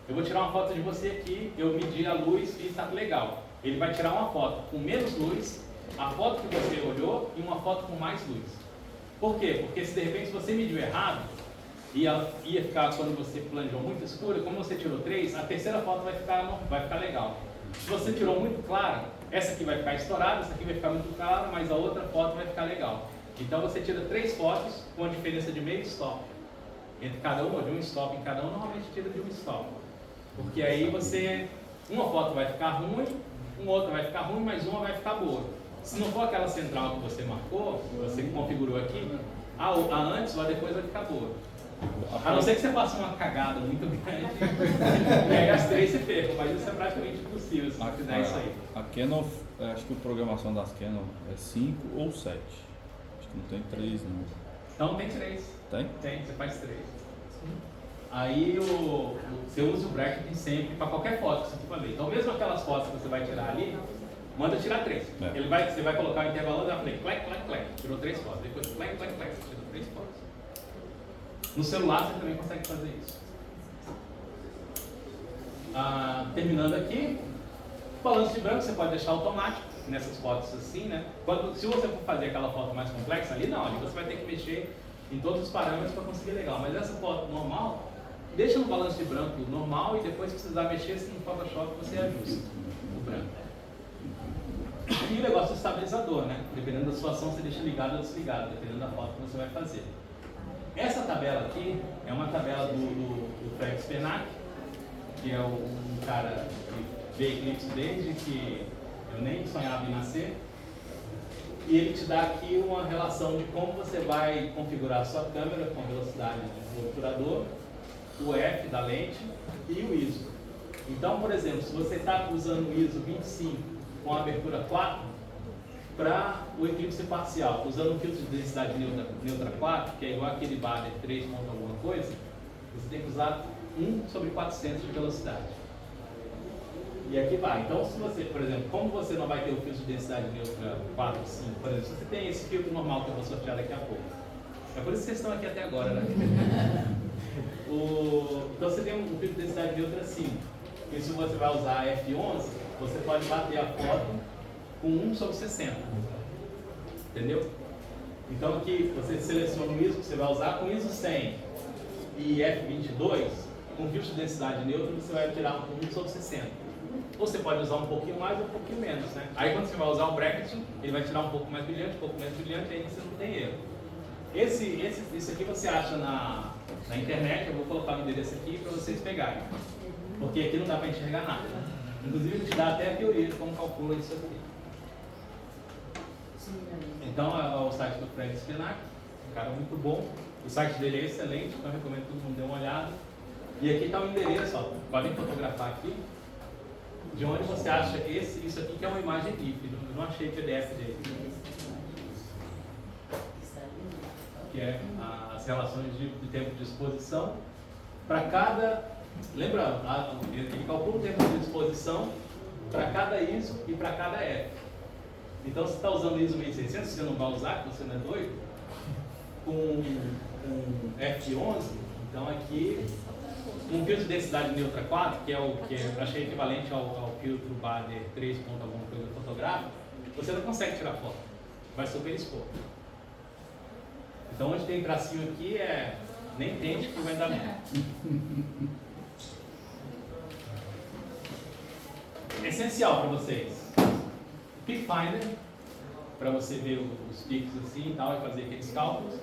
Eu vou tirar uma foto de você aqui, eu medi a luz e está legal. Ele vai tirar uma foto com menos luz, a foto que você olhou e uma foto com mais luz. Por quê? Porque se de repente você mediu errado, e ela ia ficar, quando você planejou muito escura, como você tirou 3, a terceira foto vai ficar legal. Se você tirou muito clara, essa aqui vai ficar estourada, essa aqui vai ficar muito clara, mas a outra foto vai ficar legal. Então você tira 3 fotos com a diferença de meio stop. Entre cada uma, de um stop em cada um, normalmente tira de um stop. Porque aí uma foto vai ficar ruim, uma outra vai ficar ruim, mas uma vai ficar boa. Se não for aquela central que você marcou, que você configurou aqui, a antes ou a depois vai ficar boa. A não ser que você faça uma cagada muito grande, pega as 3 e perca, mas isso é praticamente impossível se você fizer isso aí. A Canon, acho que a programação das Canon é 5 ou 7. Acho que não tem 3 não. Não, tem 3. Tem? Tem, você faz 3. Aí você usa o bracketing sempre para qualquer foto que você for fazer. Então mesmo aquelas fotos que você vai tirar ali, manda tirar 3. Você vai colocar o intervalo e vai falar, clac, clac, clac, tirou 3 fotos. Depois clac, clac, clac, tirou 3 fotos. No celular você também consegue fazer isso. Terminando aqui, o balanço de branco você pode deixar automático nessas fotos assim, né? Se você for fazer aquela foto mais complexa ali, não, ali você vai ter que mexer em todos os parâmetros para conseguir legal. Mas essa foto normal, deixa no balanço de branco normal e depois se precisar mexer no Photoshop você ajusta o branco. E o negócio do estabilizador, né? Dependendo da situação você deixa ligado ou desligado, dependendo da foto que você vai fazer. Essa tabela aqui é uma tabela do Fred Spenak, que é um cara que vê eclipse desde que eu nem sonhava em nascer. E ele te dá aqui uma relação de como você vai configurar a sua câmera com a velocidade do obturador, o F da lente e o ISO. Então, por exemplo, se você está usando o ISO 25 com a abertura 4, para o eclipse parcial, usando um filtro de densidade neutra 4, que é igual aquele Bader 3 ponto alguma coisa, você tem que usar 1/400 de velocidade. E aqui vai. Então, se você, por exemplo, como você não vai ter o filtro de densidade neutra 4, 5, por exemplo, se você tem esse filtro normal que eu vou sortear daqui a pouco. É por isso que vocês estão aqui até agora, né? Então você tem um filtro de densidade neutra 5. E se você vai usar F11, você pode bater a foto com 1/60. Entendeu? Então aqui você seleciona o ISO que você vai usar com ISO 100 e F22, com filtro de densidade neutra você vai tirar com 1/60. Ou você pode usar um pouquinho mais ou um pouquinho menos, né? Aí quando você vai usar o bracket, ele vai tirar um pouco mais brilhante, aí você não tem erro. Isso aqui você acha na internet, eu vou colocar o endereço aqui para vocês pegarem. Porque aqui não dá para enxergar nada. Né? Inclusive ele te dá até a teoria de como calcula isso aqui. Então é o site do Fred Spinac, um cara muito bom. O site dele é excelente, então eu recomendo que todo mundo dê uma olhada. E aqui está o endereço, ó. Podem fotografar aqui. De onde você acha isso aqui que é uma imagem GIF, eu não achei PDF dele. Que é as relações de tempo de exposição para cada. Lembrando, ele calcula o tempo de exposição para cada ISO e para cada F. Então, se você está usando ISO 1600, você não vai usar, porque você não é doido, com F11, então aqui, um filtro de densidade neutra 4, que é o que eu achei equivalente ao filtro Bader 3 ponto alguma coisa fotográfico, você não consegue tirar foto, vai super expor. Então, onde tem tracinho aqui, nem tente que vai dar merda. Essencial para vocês. Peak Finder, para você ver os pics assim e tal, e fazer aqueles cálculos.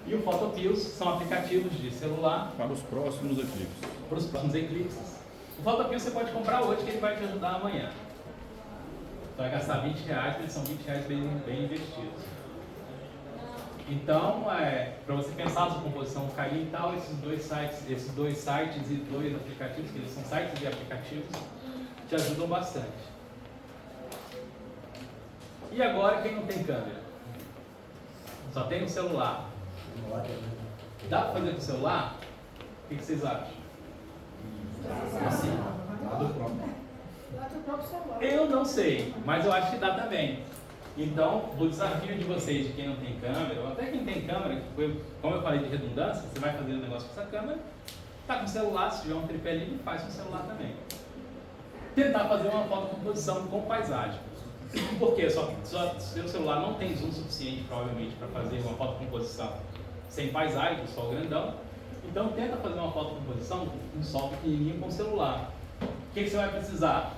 E o Photopills são aplicativos de celular. Para os próximos eclipses. Para os próximos eclipses. O Photopills você pode comprar hoje, que ele vai te ajudar amanhã. Você vai gastar R$20, porque eles são R$20 bem investidos. Então, para você pensar na sua composição cair e tal, esses dois sites e dois aplicativos, que eles são sites e aplicativos, te ajudam bastante. E agora, quem não tem câmera? Só tem um celular. Dá para fazer com o celular? O que vocês acham? Assim, lado próprio. Lado próprio celular. Eu não sei, mas eu acho que dá também. Então, o desafio de vocês, de quem não tem câmera, ou até quem tem câmera, como eu falei de redundância, você vai fazer um negócio com essa câmera, tá com o celular, se tiver um tripé livre, faz com o celular também. Tentar fazer uma fotocomposição com paisagem. Por quê? Seu celular não tem zoom suficiente, provavelmente, para fazer uma fotocomposição sem paisagem, com sol grandão. Então, tenta fazer uma fotocomposição com um sol pequenininho com o celular. O que você vai precisar?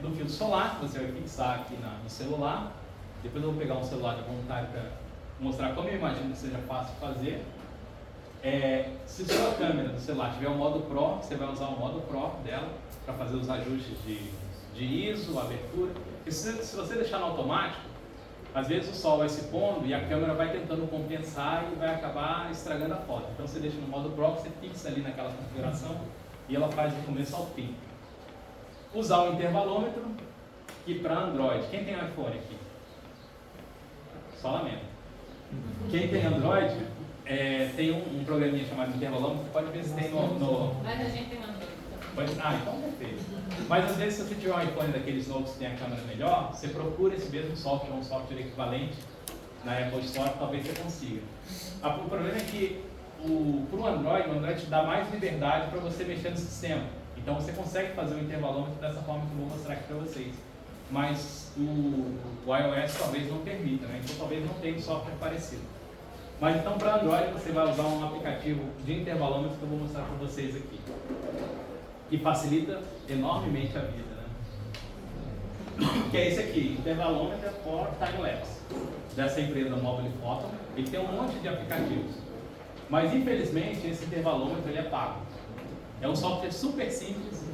Do filtro solar, que você vai fixar aqui no celular. Depois eu vou pegar um celular de voluntário para mostrar como eu imagino que seja fácil de fazer. Se sua câmera do celular tiver o modo Pro, você vai usar o modo Pro dela para fazer os ajustes de ISO, abertura. E se você deixar no automático, às vezes o sol vai se pondo e a câmera vai tentando compensar e vai acabar estragando a foto. Então você deixa no modo Pro, você fixa ali naquela configuração e ela faz do começo ao fim. Usar o intervalômetro, que para Android, quem tem iPhone aqui? Só lamento. Quem tem Android, tem um programinha chamado intervalômetro, pode ver se tem no... Mas a gente tem Android. Então perfeito. Mas às vezes se você tiver um iPhone daqueles novos que tem a câmera melhor, você procura esse mesmo software, um software equivalente na Apple Store, talvez você consiga. O problema é que para o Android te dá mais liberdade para você mexer no sistema. Então você consegue fazer o intervalômetro dessa forma que eu vou mostrar aqui para vocês. Mas o iOS talvez não permita, né? Então talvez não tenha um software parecido. Mas então para Android você vai usar um aplicativo de intervalômetro que eu vou mostrar para vocês aqui. Que facilita enormemente a vida, né? Que é esse aqui, Intervalômetro for Time-Lapse, dessa empresa Mobile Photo. Ele tem um monte de aplicativos. Mas infelizmente esse intervalômetro ele é pago. É um software super simples.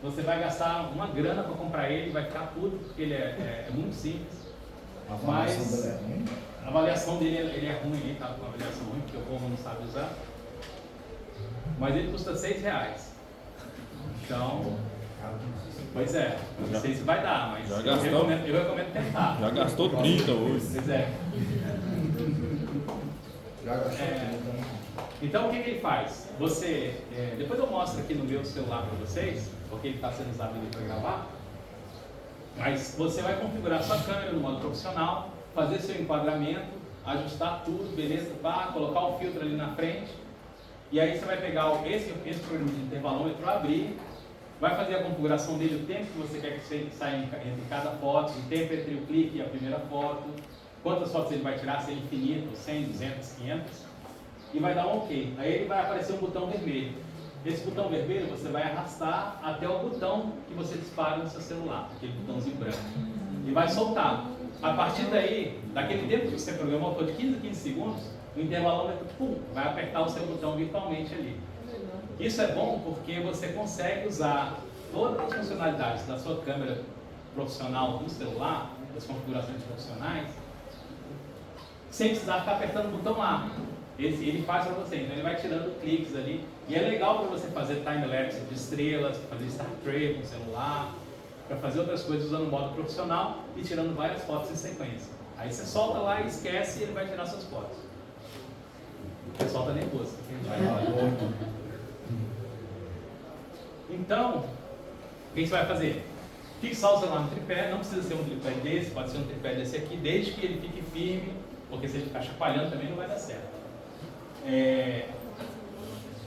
Você vai gastar uma grana para comprar ele, vai ficar tudo, porque ele é muito simples. A avaliação dele ele é ruim, ele tá com uma avaliação ruim, porque o povo não sabe usar. Mas ele custa R$6. Então, Pois é, não sei se vai dar, mas Já eu gastou? recomendo tentar. Já gastou 30 hoje. Pois é. Já gastou Então o que ele faz? Você, depois eu mostro aqui no meu celular para vocês, porque ele está sendo usado ali para gravar, mas você vai configurar sua câmera no modo profissional, fazer seu enquadramento, ajustar tudo, beleza, pá, colocar o filtro ali na frente, e aí você vai pegar esse programa de intervalômetro, abrir, vai fazer a configuração dele, o tempo que você quer que saia entre cada foto, o tempo entre o clique e a primeira foto, quantas fotos ele vai tirar, se é infinito, 100, 200, 500, e vai dar um OK. Aí ele vai aparecer um botão vermelho. Esse botão vermelho você vai arrastar até o botão que você dispara no seu celular, aquele botãozinho branco, e vai soltar. A partir daí, daquele tempo que você programou, foi de 15 a 15 segundos, o intervalômetro, pum, vai apertar o seu botão virtualmente ali. Isso é bom porque você consegue usar todas as funcionalidades da sua câmera profissional do celular, das configurações profissionais, sem precisar ficar apertando o botão lá. Ele faz para você, então ele vai tirando cliques ali. E é legal para você fazer time-lapse de estrelas, para fazer Star Trek no celular, para fazer outras coisas usando o modo profissional e tirando várias fotos em sequência. Aí você solta lá e esquece e ele vai tirar suas fotos. O pessoal está nervoso. Então, o que você vai fazer? Fixar o celular no tripé, não precisa ser um tripé desse, pode ser um tripé desse aqui, desde que ele fique firme, porque se ele ficar chacoalhando também não vai dar certo.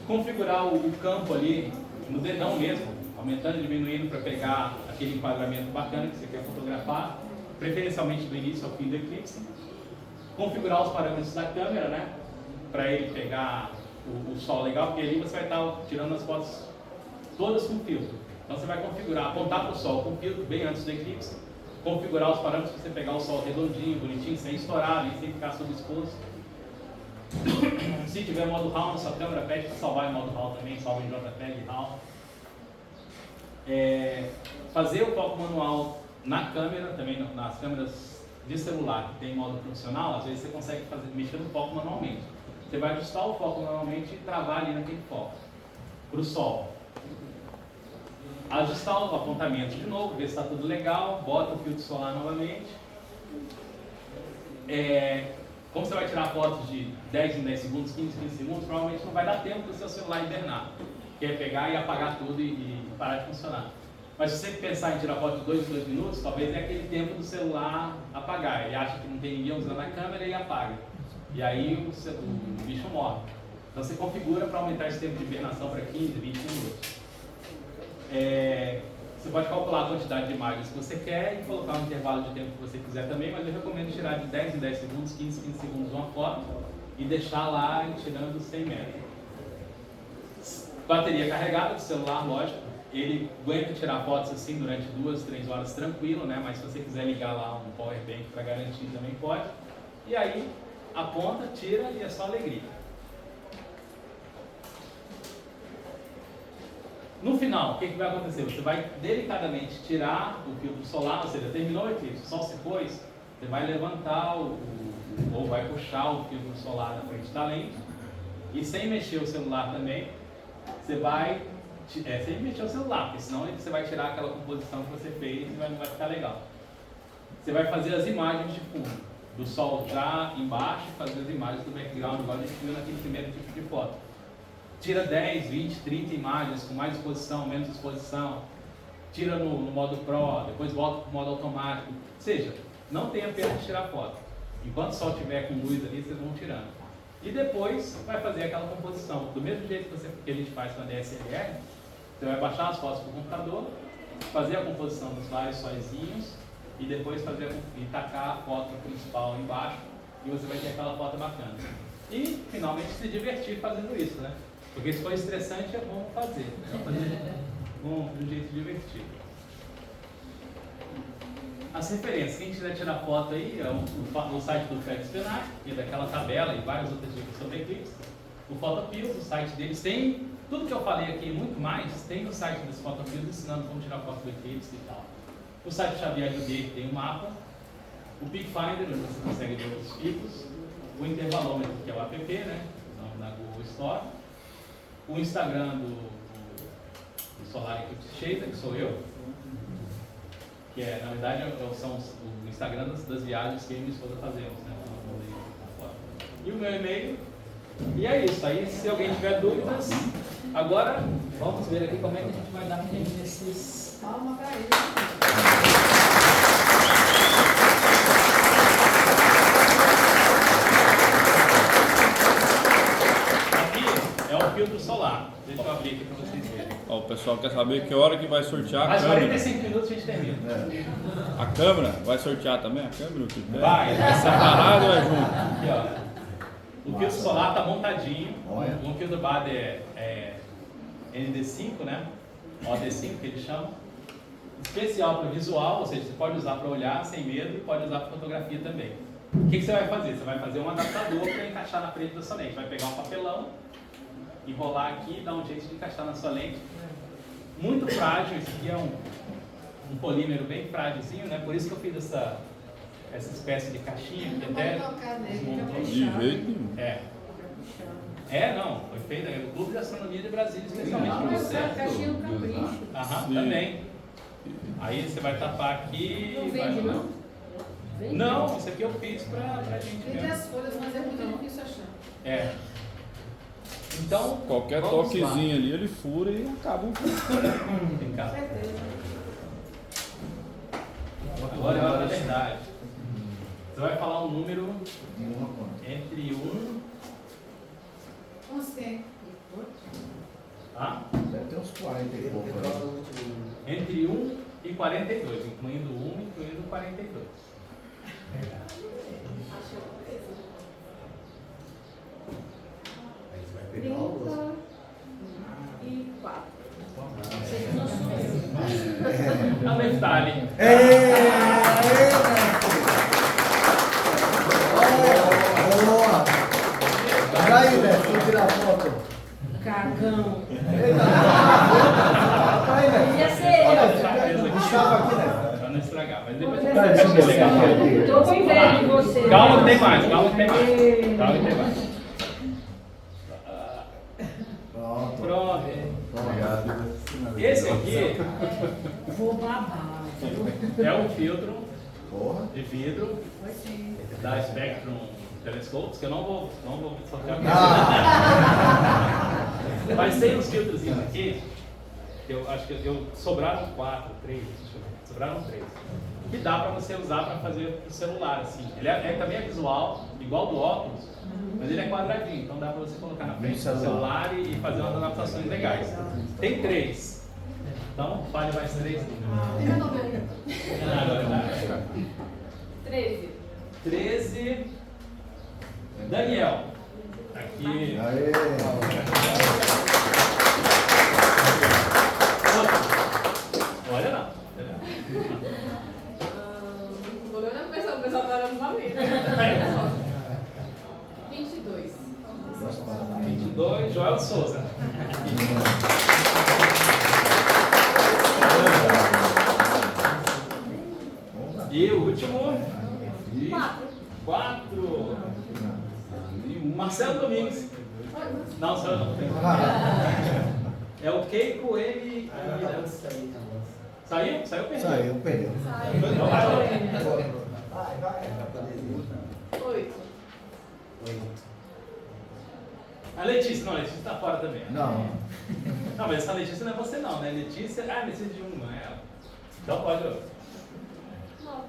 Configurar o campo ali no dedão mesmo, aumentando e diminuindo para pegar aquele enquadramento bacana que você quer fotografar, preferencialmente do início ao fim do eclipse. Configurar os parâmetros da câmera, né, para ele pegar o sol legal, porque ali você vai estar tirando as fotos todas com filtro. Então você vai configurar, apontar para o sol com filtro bem antes do eclipse, configurar os parâmetros para você pegar o sol redondinho, bonitinho, sem estourar, nem sem ficar subexposto. Se tiver modo RAW na sua câmera, pede para salvar em modo RAW também, salva em JPEG RAW. Fazer o foco manual na câmera, também nas câmeras de celular que tem modo profissional, às vezes você consegue mexer no foco manualmente. Você vai ajustar o foco manualmente e travar ali naquele foco, para o sol. Ajustar o apontamento de novo, ver se está tudo legal, bota o filtro solar novamente. Como você vai tirar fotos de 10 em 10 segundos, 15 em 15 segundos, provavelmente não vai dar tempo para o seu celular hibernar, que é pegar e apagar tudo e parar de funcionar. Mas se você pensar em tirar foto de 2 em 2 minutos, talvez é aquele tempo do celular apagar. Ele acha que não tem ninguém usando a câmera e apaga. E aí o bicho morre. Então você configura para aumentar esse tempo de hibernação para 15, 20 minutos. Você pode calcular a quantidade de imagens que você quer e colocar um intervalo de tempo que você quiser também, mas eu recomendo tirar de 10 em 10 segundos, 15 em 15 segundos uma foto e deixar lá tirando 100 metros. Bateria carregada do celular, lógico, ele aguenta tirar fotos assim durante 2, 3 horas tranquilo, né? Mas se você quiser ligar lá um power bank para garantir também pode. E aí aponta, tira e é só alegria. No final, o que vai acontecer? Você vai delicadamente tirar o filtro solar, ou seja, terminou o eclipse, o sol se pôs, você vai levantar ou vai puxar o filtro solar na frente da lente e sem mexer o celular também, você vai, sem mexer o celular, porque senão você vai tirar aquela composição que você fez e não vai ficar legal. Você vai fazer as imagens de fundo, do sol já embaixo, fazer as imagens do background, igual a gente viu naquele primeiro tipo de foto. Tira 10, 20, 30 imagens com mais exposição, menos exposição. Tira no modo Pro, depois volta para o modo automático. Ou seja, não tenha pena de tirar foto. Enquanto o sol estiver com luz ali, vocês vão tirando. E depois vai fazer aquela composição. Do mesmo jeito que a gente faz com a DSLR, você vai baixar as fotos para o computador, fazer a composição dos vários sóizinhos e depois tacar a foto principal embaixo e você vai ter aquela foto bacana. E finalmente se divertir fazendo isso, né? Porque se for estressante é bom fazer. É fazer de um jeito divertido. As referências, quem quiser tirar foto aí, é o site do Fred Spenak, que é daquela tabela e várias outras dicas sobre eclipse. O Photopills, o site deles tem tudo que eu falei aqui e muito mais, tem no site dos Photopills ensinando como tirar foto do eclipse e tal. O site Xavier Judet tem um mapa, o Peak Finder, onde você consegue ver os picos, o intervalômetro, que é o app, né, na Google Store, o Instagram Solar Eclipse Shaper, que sou eu. Que é, na verdade, são o Instagram das viagens que eu e minha esposa fazemos, né? E o meu e-mail. E é isso. Aí, se alguém tiver dúvidas, agora vamos ver aqui como é que a gente vai dar tempo nesses. Palma pra ele. Aqui é um filtro solar. Deixa eu abrir aqui para vocês verem. Ó, o pessoal quer saber que hora que vai sortear a Mais câmera. 45 minutos a gente termina. A câmera? Vai sortear também a câmera? O tripé? Vai. É separado ou é junto? Aqui, ó. O filtro solar está montadinho. O filtro BAD é ND5, né? OD5 que eles chamam. Especial para visual, ou seja, você pode usar para olhar sem medo e pode usar para fotografia também. O que você vai fazer? Você vai fazer um adaptador para encaixar na frente da sua lente. Vai pegar um papelão, enrolar aqui e dar um jeito de encaixar na sua lente. Muito frágil, esse aqui é um polímero bem frágilzinho, né? Por isso que eu fiz essa espécie de caixinha que Não até vai tocar nele, fica desmontou. De jeito nenhum. Não, foi feita no Clube de Astronomia de Brasília, especialmente para Mas você. a caixinha do capricho. Aham, Sim. também. Aí você vai tapar aqui. Não vai vende, não? Vende? Não, isso aqui eu fiz pra gente Vende mesmo. as folhas, mas é muito difícil achar. É. Então, Qualquer vamos toquezinho ali, ele fura e acaba o lá. Vem cá. Certeza. Agora é a hora da verdade. Você vai falar um número entre 1. Como assim? Tá? Deve ter uns 40 e pouco. Entre 1 e 42, incluindo 1 e incluindo 42. 34. A Neftali. Boa! Vai aí, Neto, vou tirar a foto. Cagão. Vai aí, Neto. Ia ser Olha, puxava aqui, Neto. Pra não estragar, mas depois Tá, deixa eu legal. ver. Tô com inveja de você. Calma que tem mais, calma que tem mais. Calma que tem mais. Pronto. Pronto. Obrigado. Esse aqui Vou babar. é um filtro Porra. de vidro Foi sim. da Spectrum Telescopes, que eu não vou sortear. Ah. Mas tem uns filtrozinhos aqui, que eu acho que sobraram 4, 3, sobraram 3. Que dá para você usar para fazer o celular, assim. Ele também é visual, igual do óculos, mas ele é quadradinho, então dá para você colocar na frente do celular e fazer umas adaptações legais. Tem 3. Então, fale mais 3 Tem meu nome aí. números. 13. 13. Daniel. Aqui. Aê. Olha lá. Vou olhar pra pessoa, o pessoal tá olhando pra mim. 22. 22, Joel Souza. E o último. 4. Marcelo Domingos. Não, só não. É o Keiko M. Saiu? Saiu perdeu. Saiu, perdeu. Então vai. 8. A Letícia, não, a Letícia tá fora também. Não. Não, mas essa Letícia não é você não, né? Letícia. Ah, Letícia de 1, não é ela. Então pode. 9.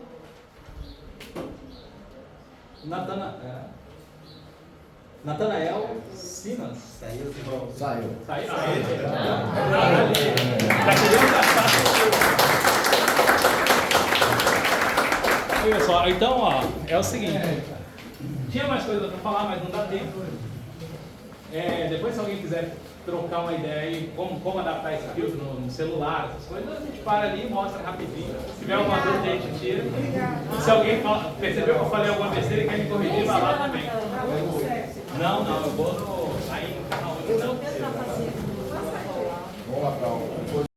Natanael Simas. Saiu. Saiu? Já Olha pessoal, então ó, é o seguinte. Tinha mais coisa para falar, mas não dá tempo. Depois se alguém quiser trocar uma ideia aí, como adaptar esse filtro no celular, essas coisas, a gente para ali e mostra rapidinho. Se tiver alguma dúvida, a gente tira. E se alguém percebeu que eu falei alguma besteira e quer me corrigir, vai lá também. Não, eu vou no